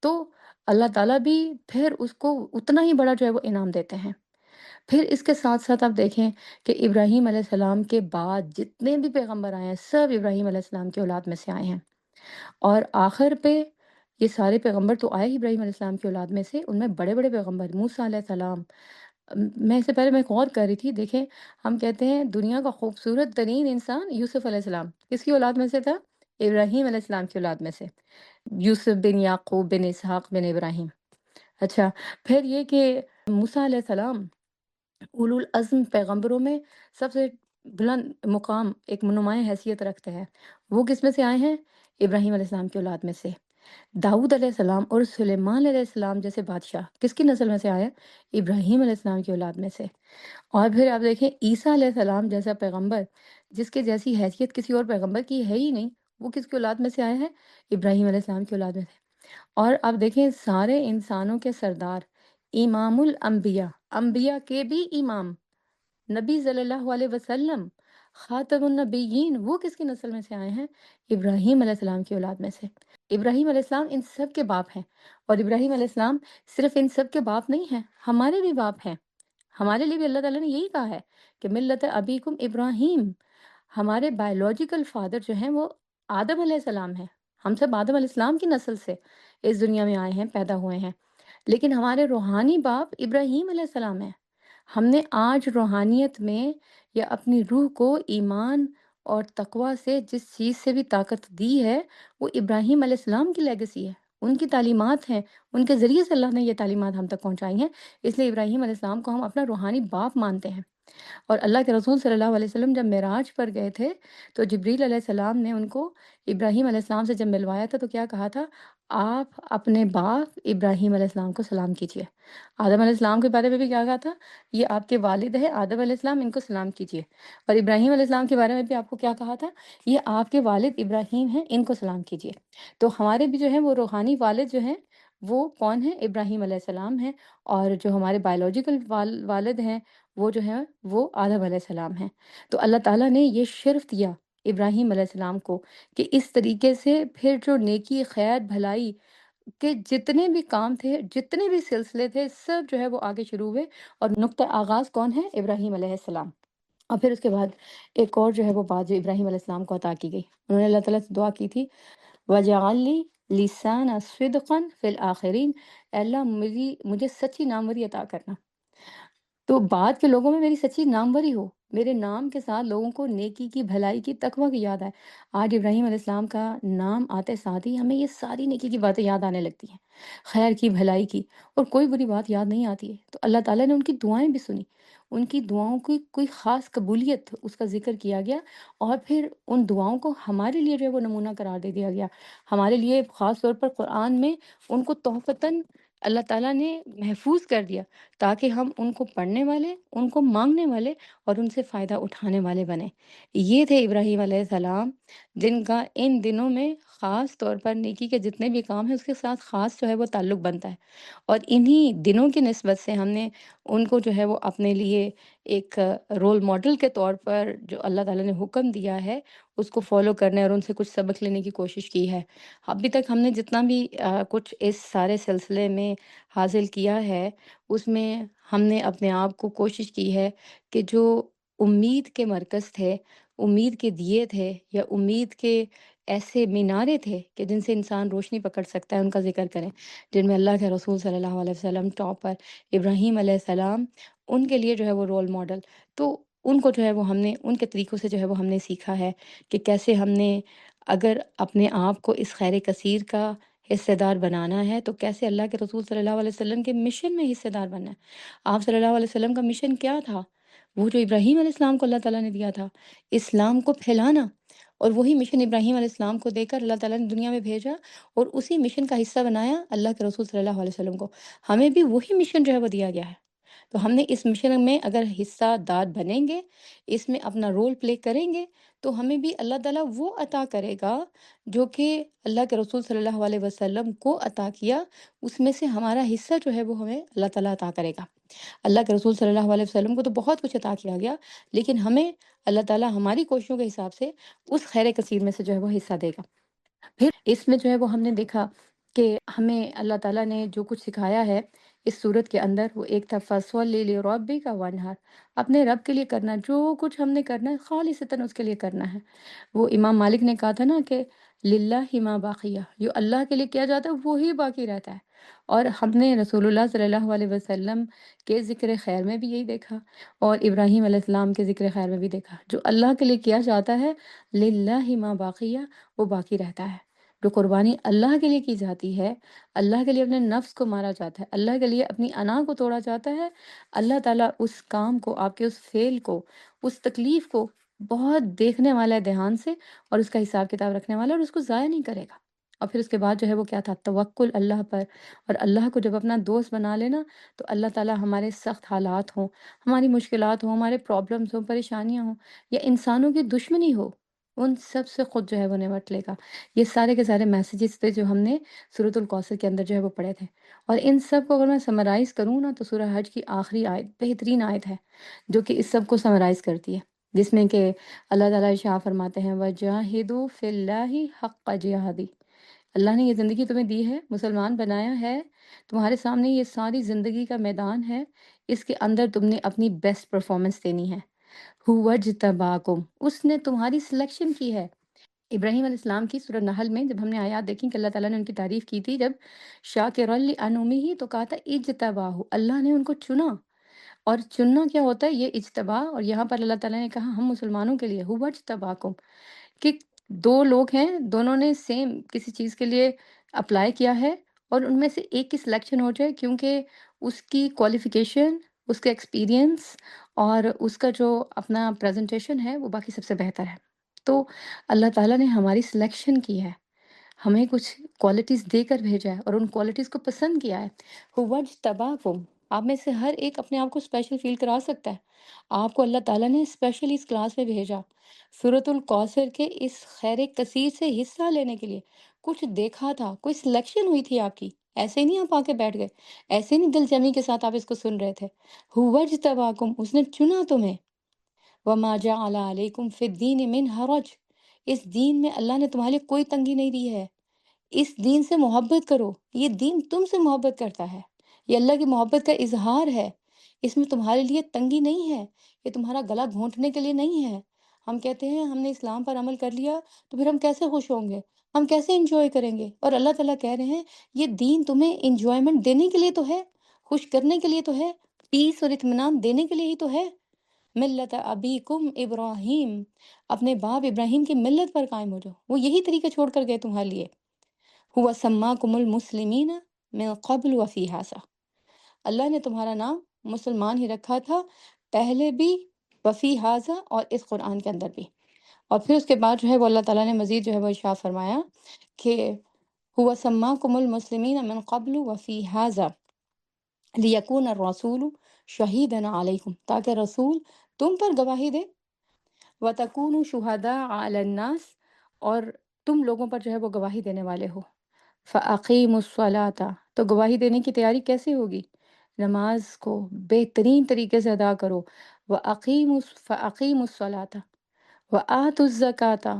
تو اللہ تعالیٰ بھی پھر اس کو اتنا ہی بڑا جو ہے وہ انعام دیتے ہیں۔ پھر اس کے ساتھ ساتھ آپ دیکھیں کہ ابراہیم علیہ السلام کے بعد جتنے بھی پیغمبر آئے ہیں، سب ابراہیم علیہ السلام کی اولاد میں سے آئے ہیں، اور آخر پہ یہ سارے پیغمبر تو آئے ہی ابراہیم علیہ السلام کی اولاد میں سے، ان میں بڑے بڑے پیغمبر موسیٰ علیہ السلام۔ میں اس سے پہلے میں غور کر رہی تھی، دیکھیں ہم کہتے ہیں دنیا کا خوبصورت ترین انسان یوسف علیہ السلام کس کی اولاد میں سے تھا؟ ابراہیم علیہ السلام کی اولاد میں سے، یوسف بن یعقوب بن اسحاق بن ابراہیم۔ اچھا، پھر یہ کہ موسیٰ علیہ السلام اولو العزم پیغمبروں میں سب سے بلند مقام، ایک نمایاں حیثیت رکھتے ہیں، وہ کس میں سے آئے ہیں؟ ابراہیم علیہ السلام کی اولاد میں سے۔ داؤد علیہ السلام اور سلیمان علیہ السلام جیسے بادشاہ کس کی نسل میں سے آئے ہیں؟ ابراہیم علیہ السلام کی اولاد میں سے۔ اور پھر آپ دیکھیں عیسیٰ علیہ السلام جیسا پیغمبر، جس کے جیسی حیثیت کسی اور پیغمبر کی ہے ہی نہیں، وہ کس کی اولاد میں سے آئے ہیں؟ ابراہیم علیہ السلام کی اولاد میں سے۔ اور آپ دیکھیں سارے انسانوں کے سردار، امام الانبیاء، انبیاء کے بھی امام، نبی صلی اللہ علیہ وسلم، خاتم النبیین، وہ کس کی نسل میں سے آئے ہیں؟ ابراہیم علیہ السلام کی اولاد میں سے۔ ابراہیم علیہ السلام ان سب کے باپ ہیں، اور ابراہیم علیہ السلام صرف ان سب کے باپ نہیں ہیں، ہمارے بھی باپ ہیں۔ ہمارے لیے بھی اللہ تعالیٰ نے یہی کہا ہے کہ ملت ابیکم ابراہیم، ہمارے بایولوجیکل فادر جو ہیں وہ آدم علیہ السلام ہیں، ہم سب آدم علیہ السلام کی نسل سے اس دنیا میں آئے ہیں، پیدا ہوئے ہیں، لیکن ہمارے روحانی باپ ابراہیم علیہ السلام ہیں۔ ہم نے آج روحانیت میں یا اپنی روح کو ایمان اور تقوی سے جس چیز سے بھی طاقت دی ہے، وہ ابراہیم علیہ السلام کی لیگسی ہے، ان کی تعلیمات ہیں، ان کے ذریعے سے اللہ نے یہ تعلیمات ہم تک پہنچائی ہیں، اس لیے ابراہیم علیہ السلام کو ہم اپنا روحانی باپ مانتے ہیں۔ اور اللہ کے رسول صلی اللہ علیہ وسلم جب معراج پر گئے تھے تو جبریل علیہ السلام نے ان کو ابراہیم علیہ السلام سے جب ملوایا تھا تو کیا کہا تھا؟ آپ اپنے باپ ابراہیم علیہ السلام کو سلام کیجیے۔ آدم علیہ السلام کے بارے میں بھی کیا کہا تھا؟ یہ آپ کے والد ہے آدم علیہ السلام، ان کو سلام کیجیے۔ اور ابراہیم علیہ السلام کے بارے میں بھی آپ کو کیا کہا تھا؟ یہ آپ کے والد ابراہیم ہیں، ان کو سلام کیجیے۔ تو ہمارے بھی جو ہیں وہ روحانی والد جو ہیں وہ کون ہیں؟ ابراہیم علیہ السلام ہیں، اور جو ہمارے بایولوجیکل والد ہیں وہ جو ہیں وہ آدم علیہ السلام ہیں۔ تو اللہ تعالیٰ نے یہ شرف دیا ابراہیم علیہ السلام کو کہ اس طریقے سے پھر جو نیکی، خیر، بھلائی کے جتنے بھی کام تھے، جتنے بھی سلسلے تھے، سب جو ہے وہ آگے شروع ہوئے، اور نقطہ آغاز کون ہے؟ ابراہیم علیہ السلام۔ اور پھر اس کے بعد ایک اور جو ہے وہ بات جو ابراہیم علیہ السلام کو عطا کی گئی، انہوں نے اللہ تعالیٰ سے دعا کی تھی، وَاجْعَل لِّي لِسَانَ صِدْقٍ فِي الْآخِرِينَ، اے اللہ مجھے سچی ناموری عطا کرنا، تو بعد کے لوگوں میں میری سچی ناموری ہو، میرے نام کے ساتھ لوگوں کو نیکی کی، بھلائی کی، تقوی کی یاد آئے۔ آج ابراہیم علیہ السلام کا نام آتے ساتھ ہی ہمیں یہ ساری نیکی کی باتیں یاد آنے لگتی ہیں، خیر کی، بھلائی کی، اور کوئی بری بات یاد نہیں آتی ہے۔ تو اللہ تعالیٰ نے ان کی دعائیں بھی سنی، ان کی دعاؤں کی کوئی خاص قبولیت اس کا ذکر کیا گیا، اور پھر ان دعاؤں کو ہمارے لیے جو ہے وہ نمونہ قرار دے دیا گیا، ہمارے لیے خاص طور پر قرآن میں ان کو تحفتاً اللہ تعالیٰ نے محفوظ کر دیا، تاکہ ہم ان کو پڑھنے والے، ان کو مانگنے والے اور ان سے فائدہ اٹھانے والے بنیں۔ یہ تھے ابراہیم علیہ السلام، جن کا ان دنوں میں خاص طور پر نیکی کے جتنے بھی کام ہیں اس کے ساتھ خاص جو ہے وہ تعلق بنتا ہے، اور انہی دنوں کی نسبت سے ہم نے ان کو جو ہے وہ اپنے لیے ایک رول ماڈل کے طور پر جو اللہ تعالیٰ نے حکم دیا ہے اس کو فالو کرنے اور ان سے کچھ سبق لینے کی کوشش کی ہے۔ ابھی تک ہم نے جتنا بھی کچھ اس سارے سلسلے میں حاصل کیا ہے، اس میں ہم نے اپنے آپ کو کوشش کی ہے کہ جو امید کے مرکز تھے، امید کے دیے تھے، یا امید کے ایسے مینارے تھے کہ جن سے انسان روشنی پکڑ سکتا ہے، ان کا ذکر کریں، جن میں اللہ کے رسول صلی اللہ علیہ وسلم ٹاپ پر، ابراہیم علیہ السلام، ان کے لیے جو ہے وہ رول ماڈل، تو ان کو جو ہے وہ ہم نے ان کے طریقوں سے جو ہے وہ ہم نے سیکھا ہے کہ کیسے ہم نے اگر اپنے آپ کو اس خیر کثیر کا حصے دار بنانا ہے تو کیسے اللہ کے رسول صلی اللہ علیہ وسلم کے مشن میں حصے دار بننا ہے۔ آپ صلی اللہ علیہ وسلم کا مشن کیا تھا؟ وہ جو ابراہیم علیہ السلام کو اللہ تعالیٰ نے دیا تھا، اسلام کو پھیلانا، اور وہی مشن ابراہیم علیہ السلام کو دے کر اللہ تعالیٰ نے دنیا میں بھیجا، اور اسی مشن کا حصہ بنایا اللہ کے رسول صلی اللہ علیہ وسلم کو۔ ہمیں بھی وہی مشن جو ہے وہ دیا گیا ہے، تو ہم نے اس مشن میں اگر حصہ دار بنیں گے، اس میں اپنا رول پلے کریں گے، تو ہمیں بھی اللہ تعالیٰ وہ عطا کرے گا جو کہ اللہ کے رسول صلی اللہ علیہ وسلم کو عطا کیا، اس میں سے ہمارا حصہ جو ہے وہ ہمیں اللہ تعالیٰ عطا کرے گا۔ اللہ کے رسول صلی اللہ علیہ وسلم کو تو بہت کچھ عطا کیا گیا، لیکن ہمیں اللہ تعالیٰ ہماری کوششوں کے حساب سے اس خیر کثیر میں سے جو ہے وہ حصہ دے گا۔ پھر اس میں جو ہے وہ ہم نے دیکھا کہ ہمیں اللہ تعالیٰ نے جو کچھ سکھایا ہے اس صورت کے اندر، وہ ایک تھا فَصَلِّ لِرَبِّكَ وَانْحَرْ، اپنے رب کے لیے کرنا، جو کچھ ہم نے کرنا ہے خالصتاً اس کے لیے کرنا ہے۔ وہ امام مالک نے کہا تھا نا کہ للہ ما باقیہ، جو اللہ کے لیے کیا جاتا ہے وہی باقی رہتا ہے، اور ہم نے رسول اللہ صلی اللہ علیہ وسلم کے ذکر خیر میں بھی یہی دیکھا، اور ابراہیم علیہ السلام کے ذکر خیر میں بھی دیکھا، جو اللہ کے لیے کیا جاتا ہے للہ ما باقیہ، وہ باقی رہتا ہے۔ جو قربانی اللہ کے لیے کی جاتی ہے، اللہ کے لیے اپنے نفس کو مارا جاتا ہے، اللہ کے لیے اپنی انا کو توڑا جاتا ہے، اللہ تعالیٰ اس کام کو، آپ کے اس فعل کو، اس تکلیف کو بہت دیکھنے والا ہے دھیان سے، اور اس کا حساب کتاب رکھنے والا ہے، اور اس کو ضائع نہیں کرے گا۔ اور پھر اس کے بعد جو ہے وہ کیا تھا، توکل اللہ پر، اور اللہ کو جب اپنا دوست بنا لینا تو اللہ تعالیٰ ہمارے سخت حالات ہوں، ہماری مشکلات ہوں، ہمارے پرابلمس ہوں، پریشانیاں ہوں، یا انسانوں کی دشمنی ہو، ان سب سے خود جو ہے وہ نمٹ لے گا۔ یہ سارے کے سارے میسیجز تھے جو ہم نے سورۃ الکوثر کے اندر جو ہے وہ پڑھے تھے، اور ان سب کو اگر میں سمرائز کروں نا تو سورہ حج کی آخری آیت بہترین آیت ہے جو کہ اس سب کو سمرائز کرتی ہے، جس میں کہ اللہ تعالیٰ ارشاد فرماتے ہیں وَجَاهِدُوا فِي اللَّهِ حَقَّ جِهَادِهِ، اللہ نے یہ زندگی تمہیں دی ہے، مسلمان بنایا ہے، تمہارے سامنے یہ ساری زندگی کا میدان ہے، اس کے اندر تم نے اپنی بیسٹ پرفارمنس دینی ہے۔ هُوَ اجْتَبَاكُمْ، اس نے تمہاری سلیکشن کی ہے۔ ابراہیم علیہ السلام کی سورہ نحل میں جب ہم نے آیات دیکھی کہ اللہ تعالیٰ نے ان کی تعریف کی تھی، جب شاکر لِأَنْعُمِهِ تو کہا تھا اجتباہ، اللہ نے ان کو چنا، اور چننا کیا ہوتا ہے، یہ اجتباء، اور یہاں پر اللہ تعالیٰ نے کہا ہم مسلمانوں کے لیے هُوَ اجْتَبَاكُمْ، کہ دو لوگ ہیں، دونوں نے سیم کسی چیز کے لیے اپلائی کیا ہے، اور ان میں سے ایک کی سلیکشن ہو جائے کیونکہ اس کی کوالیفیکیشن، اس کا ایکسپیرینس، اور اس کا جو اپنا پریزنٹیشن ہے وہ باقی سب سے بہتر ہے۔ تو اللہ تعالیٰ نے ہماری سلیکشن کی ہے، ہمیں کچھ کوالٹیز دے کر بھیجا ہے، اور ان کوالٹیز کو پسند کیا ہے۔ هُوَ اجْتَبَاكُمْ، آپ میں سے ہر ایک اپنے آپ کو اسپیشل فیل کرا سکتا ہے، آپ کو اللہ تعالیٰ نے اسپیشلی اس کلاس میں بھیجا سورۃ الکوثر کے اس خیر کثیر سے حصہ لینے کے لیے۔ کچھ دیکھا تھا، کوئی سلیکشن ہوئی تھی آپ کی، ایسے ہی نہیں آپ آ کے بیٹھ گئے، ایسے نہیں دل جمی کے ساتھ آپ اس کو سن رہے تھے۔ هُوَ اجْتَبَاكُمْ، اس نے چنا تمہیں۔ وَمَا جَعَلَ عَلَيْكُمْ فِي الدِّينِ مِنْ حَرَجٍ، اس دین میں اللہ نے تمہارے لیے کوئی تنگی نہیں دی ہے، اس دین سے محبت کرو، یہ دین تم سے محبت کرتا ہے، یہ اللہ کی محبت کا اظہار ہے اس میں تمہارے لیے تنگی نہیں ہے، یہ تمہارا گلا گھونٹنے کے لیے نہیں ہے۔ ہم کہتے ہیں ہم نے اسلام پر عمل کر لیا تو پھر ہم کیسے خوش ہوں گے، ہم کیسے انجوائے کریں گے؟ اور اللہ تعالیٰ کہہ رہے ہیں یہ دین تمہیں انجوائمنٹ دینے کے لیے تو ہے، خوش کرنے کے لیے تو ہے، پیس اور اطمینان دینے کے لیے ہی تو ہے۔ ملت ابیکم ابراہیم، اپنے باپ ابراہیم کی ملت پر قائم ہو جاؤ، وہ یہی طریقہ چھوڑ کر گئے تمہارے لیے۔ ہوا سماکم المسلمین من قبل وفی ھذا، اللہ نے تمہارا نام مسلمان ہی رکھا تھا پہلے بھی، وفی ھذا، اور اس قرآن کے اندر بھی۔ اور پھر اس کے بعد جو ہے وہ اللہ تعالیٰ نے مزید جو ہے وہ ارشاد فرمایا کہ ہوا سماکم المسلمین من قبل وفی ھذا لیکون الرسول شہیدا علیکم، تاکہ رسول تم پر گواہی دے، وَتَكُونُوا شُهَدَاءَ عَلَى النَّاسِ، اور تم لوگوں پر جو ہے وہ گواہی دینے والے ہو۔ فَأَقِیمُوا الصَّلَاةَ، تو گواہی دینے کی تیاری کیسے ہوگی؟ نماز کو بہترین طریقے سے ادا کرو۔ فَأَقِیمُوا الصَّلَاةَ وَآتُوا الزَّکَاةَ،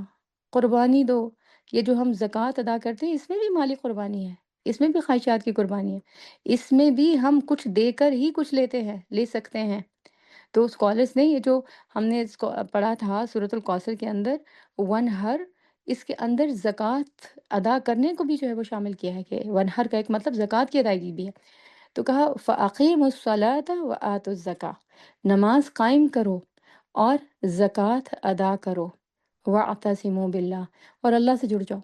قربانی دو۔ یہ جو ہم زکوٰۃ ادا کرتے ہیں اس میں بھی مالی قربانی ہے، اس میں بھی خواہشات کی قربانی ہے، اس میں بھی ہم کچھ دے کر ہی کچھ لیتے ہیں، لے سکتے ہیں۔ تو اسکالرس نے یہ جو ہم نے اس کو پڑھا تھا سورۃ الکوثر کے اندر، ون ہر، اس کے اندر زکوٰۃ ادا کرنے کو بھی جو ہے وہ شامل کیا ہے کہ ون ہر کا ایک مطلب زکوٰۃ کی ادائیگی بھی ہے۔ تو کہا فَأَقِیمُوا الصَّلَاةَ وَآتُوا الزَّکَاةَ، نماز قائم کرو اور زکوٰۃ ادا کرو۔ وَاعْتَصِمُوا بِاللَّہ، اور اللہ سے جڑ جاؤ،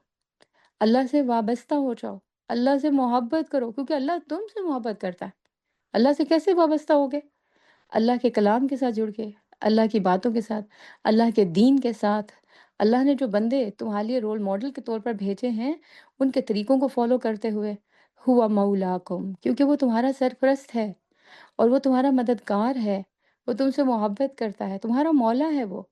اللہ سے وابستہ ہو جاؤ، اللہ سے محبت کرو، کیونکہ اللہ تم سے محبت کرتا ہے۔ اللہ سے کیسے وابستہ ہوگے؟ اللہ کے کلام کے ساتھ جڑ کے، اللہ کی باتوں کے ساتھ، اللہ کے دین کے ساتھ۔ اللہ نے جو بندے تمہارے لیے رول ماڈل کے طور پر بھیجے ہیں، ان کے طریقوں کو فالو کرتے ہوئے، ہوا مولاکم، کیونکہ وہ تمہارا سرپرست ہے اور وہ تمہارا مددگار ہے، وہ تم سے محبت کرتا ہے، تمہارا مولا ہے وہ۔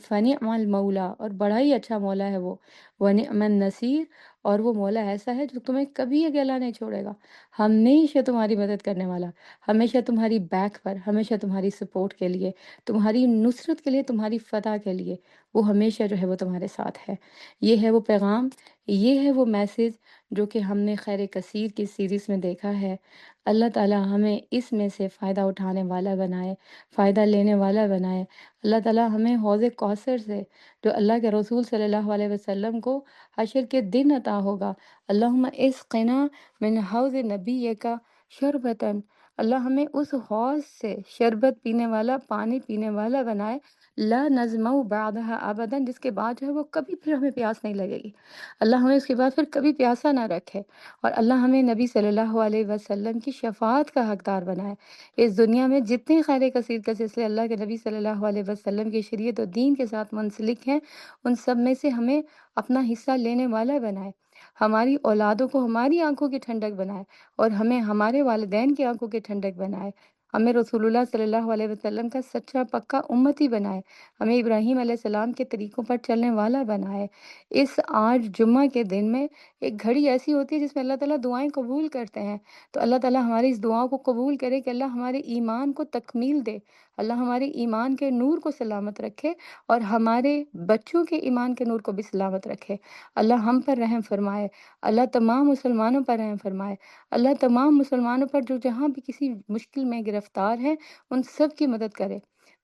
فنعم المولا، اور بڑا ہی اچھا مولا ہے وہ، ونعم النصیر، اور وہ مولا ایسا ہے جو تمہیں کبھی اکیلا نہیں چھوڑے گا، ہمیشہ تمہاری مدد کرنے والا، ہمیشہ تمہاری بیک پر، ہمیشہ تمہاری سپورٹ کے لیے، تمہاری نصرت کے لیے، تمہاری فتح کے لیے، وہ ہمیشہ جو ہے وہ تمہارے ساتھ ہے۔ یہ ہے وہ پیغام، یہ ہے وہ میسج جو کہ ہم نے خیر کثیر کی سیریز میں دیکھا ہے۔ اللہ تعالیٰ ہمیں اس میں سے فائدہ اٹھانے والا بنائے، فائدہ لینے والا بنائے۔ اللہ تعالیٰ ہمیں حوض کوثر سے، جو اللہ کے رسول صلی اللہ علیہ وسلم کو حشر کے دن عطا ہوگا، اللہم اسقنا من حوض نبیک شربتاً، اللہ ہمیں اس حوض سے شربت پینے والا، پانی پینے والا بنائے، لا نظمأ بعدها ابدا، جس کے بعد جو ہے وہ کبھی پھر ہمیں پیاس نہیں لگے گی۔ اللہ ہمیں اس کے بعد پھر کبھی پیاسا نہ رکھے، اور اللہ ہمیں نبی صلی اللہ علیہ وسلم کی شفاعت کا حقدار بنائے۔ اس دنیا میں جتنے خیر کثیر کا سلسلے اللہ کے نبی صلی اللہ علیہ وسلم کی شریعت و دین کے ساتھ منسلک ہیں، ان سب میں سے ہمیں اپنا حصہ لینے والا بنائے، ہماری اولادوں کو ہماری آنکھوں کی ٹھنڈک بنائے، اور ہمیں ہمارے والدین کی آنکھوں کی ٹھنڈک بنائے، ہمیں رسول اللہ صلی اللہ علیہ وسلم کا سچا پکا امتی بنائے، ہمیں ابراہیم علیہ السلام کے طریقوں پر چلنے والا بنائے۔ اس آج جمعہ کے دن میں ایک گھڑی ایسی ہوتی ہے جس میں اللہ تعالیٰ دعائیں قبول کرتے ہیں، تو اللہ تعالیٰ ہماری اس دعا کو قبول کرے کہ اللہ ہمارے ایمان کو تکمیل دے، اللہ ہمارے ایمان کے نور کو سلامت رکھے، اور ہمارے بچوں کے ایمان کے نور کو بھی سلامت رکھے۔ اللہ ہم پر رحم فرمائے، اللہ تمام مسلمانوں پر رحم فرمائے، اللہ تمام مسلمانوں پر جو جہاں بھی کسی مشکل میں گرفتار ہیں، ان سب کی مدد کرے،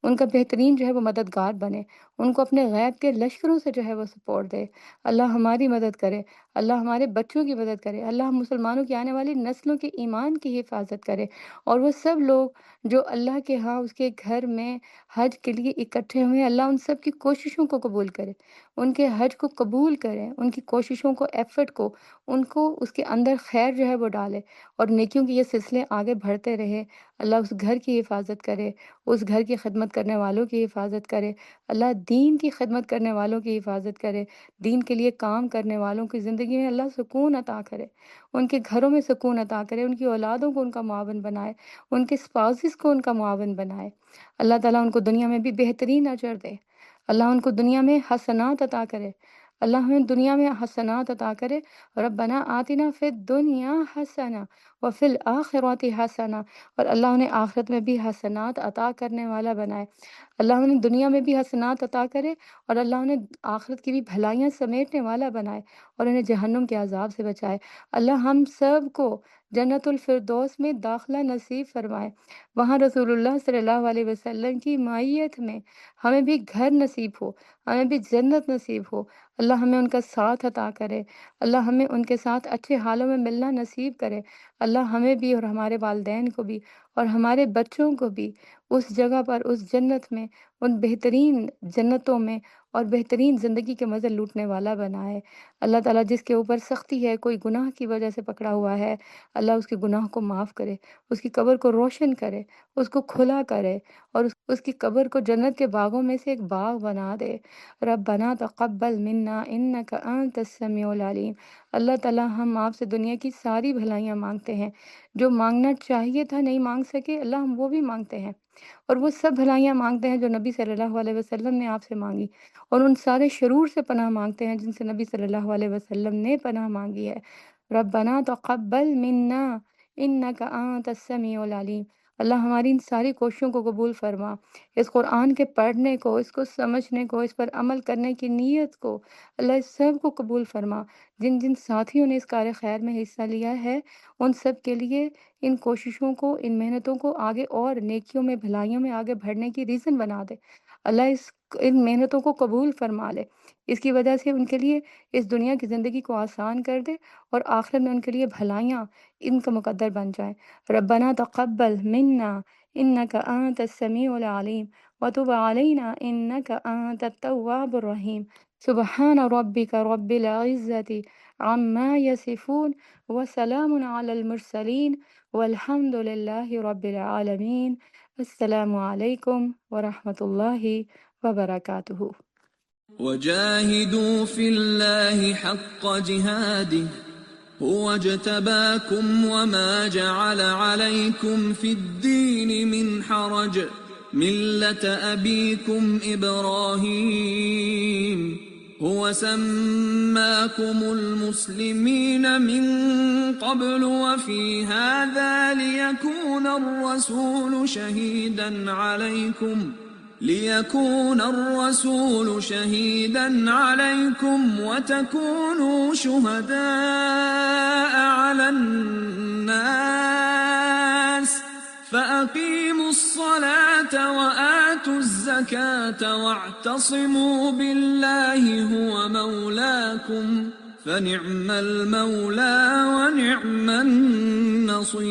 ان کا بہترین جو ہے وہ مددگار بنے، ان کو اپنے غیب کے لشکروں سے جو ہے وہ سپورٹ دے۔ اللہ ہماری مدد کرے، اللہ ہمارے بچوں کی مدد کرے، اللہ ہم مسلمانوں کی آنے والی نسلوں کے ایمان کی حفاظت کرے، اور وہ سب لوگ جو اللہ کے ہاں اس کے گھر میں حج کے لیے اکٹھے ہوئے ہیں، اللہ ان سب کی کوششوں کو قبول کرے، ان کے حج کو قبول کرے، ان کی کوششوں کو، ایفرٹ کو، ان کو اس کے اندر خیر جو ہے وہ ڈالے، اور نیکیوں کے یہ سلسلے آگے بڑھتے رہے۔ اللہ اس گھر کی حفاظت کرے، اس گھر کی خدمت کرنے والوں کی حفاظت کرے، اللہ دین کی خدمت کرنے والوں کی حفاظت کرے، دین کے لیے کام کرنے والوں کی زندگی میں اللہ سکون عطا کرے، ان کے گھروں میں سکون عطا کرے، ان کی اولادوں کو ان کا معاون بنائے، ان کے اسپاؤسز کو ان کا معاون بنائے۔ اللہ تعالیٰ ان کو دنیا میں بھی بہترین اجر دے، اللہ ان کو دنیا میں حسنات عطا کرے، اللہ ہمیں دنیا میں حسنات عطا کرے۔ ربنا آتنا فی الدنیا حسنہ وفی الآخرۃ حسنہ، اور اللہ انہیں آخرت میں بھی حسنات عطا کرنے والا بنائے۔ اللہ انہیں دنیا میں بھی حسنات عطا کرے، اور اللہ انہیں آخرت کی بھی بھلائیاں سمیٹنے والا بنائے، اور انہیں جہنم کے عذاب سے بچائے۔ اللہ ہم سب کو جنت الفردوس میں داخلہ نصیب فرمائے، وہاں رسول اللہ صلی اللہ علیہ وسلم کی معیت میں ہمیں بھی گھر نصیب ہو، ہمیں بھی جنت نصیب ہو۔ اللہ ہمیں ان کا ساتھ عطا کرے، اللہ ہمیں ان کے ساتھ اچھے حالوں میں ملنا نصیب کرے۔ اللہ ہمیں بھی اور ہمارے والدین کو بھی اور ہمارے بچوں کو بھی اس جگہ پر، اس جنت میں، ان بہترین جنتوں میں اور بہترین زندگی کے مزے لوٹنے والا بنائے۔ اللہ تعالیٰ جس کے اوپر سختی ہے، کوئی گناہ کی وجہ سے پکڑا ہوا ہے، اللہ اس کے گناہ کو معاف کرے، اس کی قبر کو روشن کرے، اس کو کھلا کرے، اور اس کی قبر کو جنت کے باغوں میں سے ایک باغ بنا دے۔ ربنا تقبل منا انک انت السمیع العلیم۔ اللہ تعالیٰ ہم آپ سے دنیا کی ساری بھلائیاں مانگتے ہیں، جو مانگنا چاہیے تھا نہیں مانگ سکے، اللہ ہم وہ بھی مانگتے ہیں، اور وہ سب بھلائیاں مانگتے ہیں جو نبی صلی اللہ علیہ وسلم نے آپ سے مانگی، اور ان سارے شرور سے پناہ مانگتے ہیں جن سے نبی صلی اللہ علیہ وسلم نے پناہ مانگی ہے۔ ربنا تقبل منا انک انت السمیع العلیم۔ اللہ ہماری ان ساری کوششوں کو قبول فرما، اس قرآن کے پڑھنے کو، اس کو سمجھنے کو، اس پر عمل کرنے کی نیت کو، اللہ اس سب کو قبول فرما۔ جن جن ساتھیوں نے اس کار خیر میں حصہ لیا ہے، ان سب کے لیے ان کوششوں کو، ان محنتوں کو آگے اور نیکیوں میں، بھلائیوں میں آگے بڑھنے کی ریزن بنا دے۔ اللہ ان محنتوں کو قبول فرما لے، اس کی وجہ سے ان کے لیے اس دنیا کی زندگی کو آسان کر دے، اور آخرت میں ان کے لیے بھلائیاں ان کا مقدر بن جائیں۔ ربنا تقبل منا انک انت السمیع العلیم وتب علینا انک انت التواب الرحیم۔ سبحان ربک رب العزة عما یصفون وسلام علی المرسلین والحمد للہ رب العالمین۔ السلام علیکم ورحمۃ اللہ وبرکاتہ۔ وجاهدوا في الله حق جهاده هو اجتباكم وما جعل عليكم في الدين من حرج ملة أبيكم إبراهيم هو سماكم المسلمين من قبل وفي هذا ليكون الرسول شهيدا عليكم وتكونوا شهداء على الناس فأقيموا الصلاة وآتوا الزكاة واعتصموا بالله هو مولاكم فنعم المولى ونعم النصير۔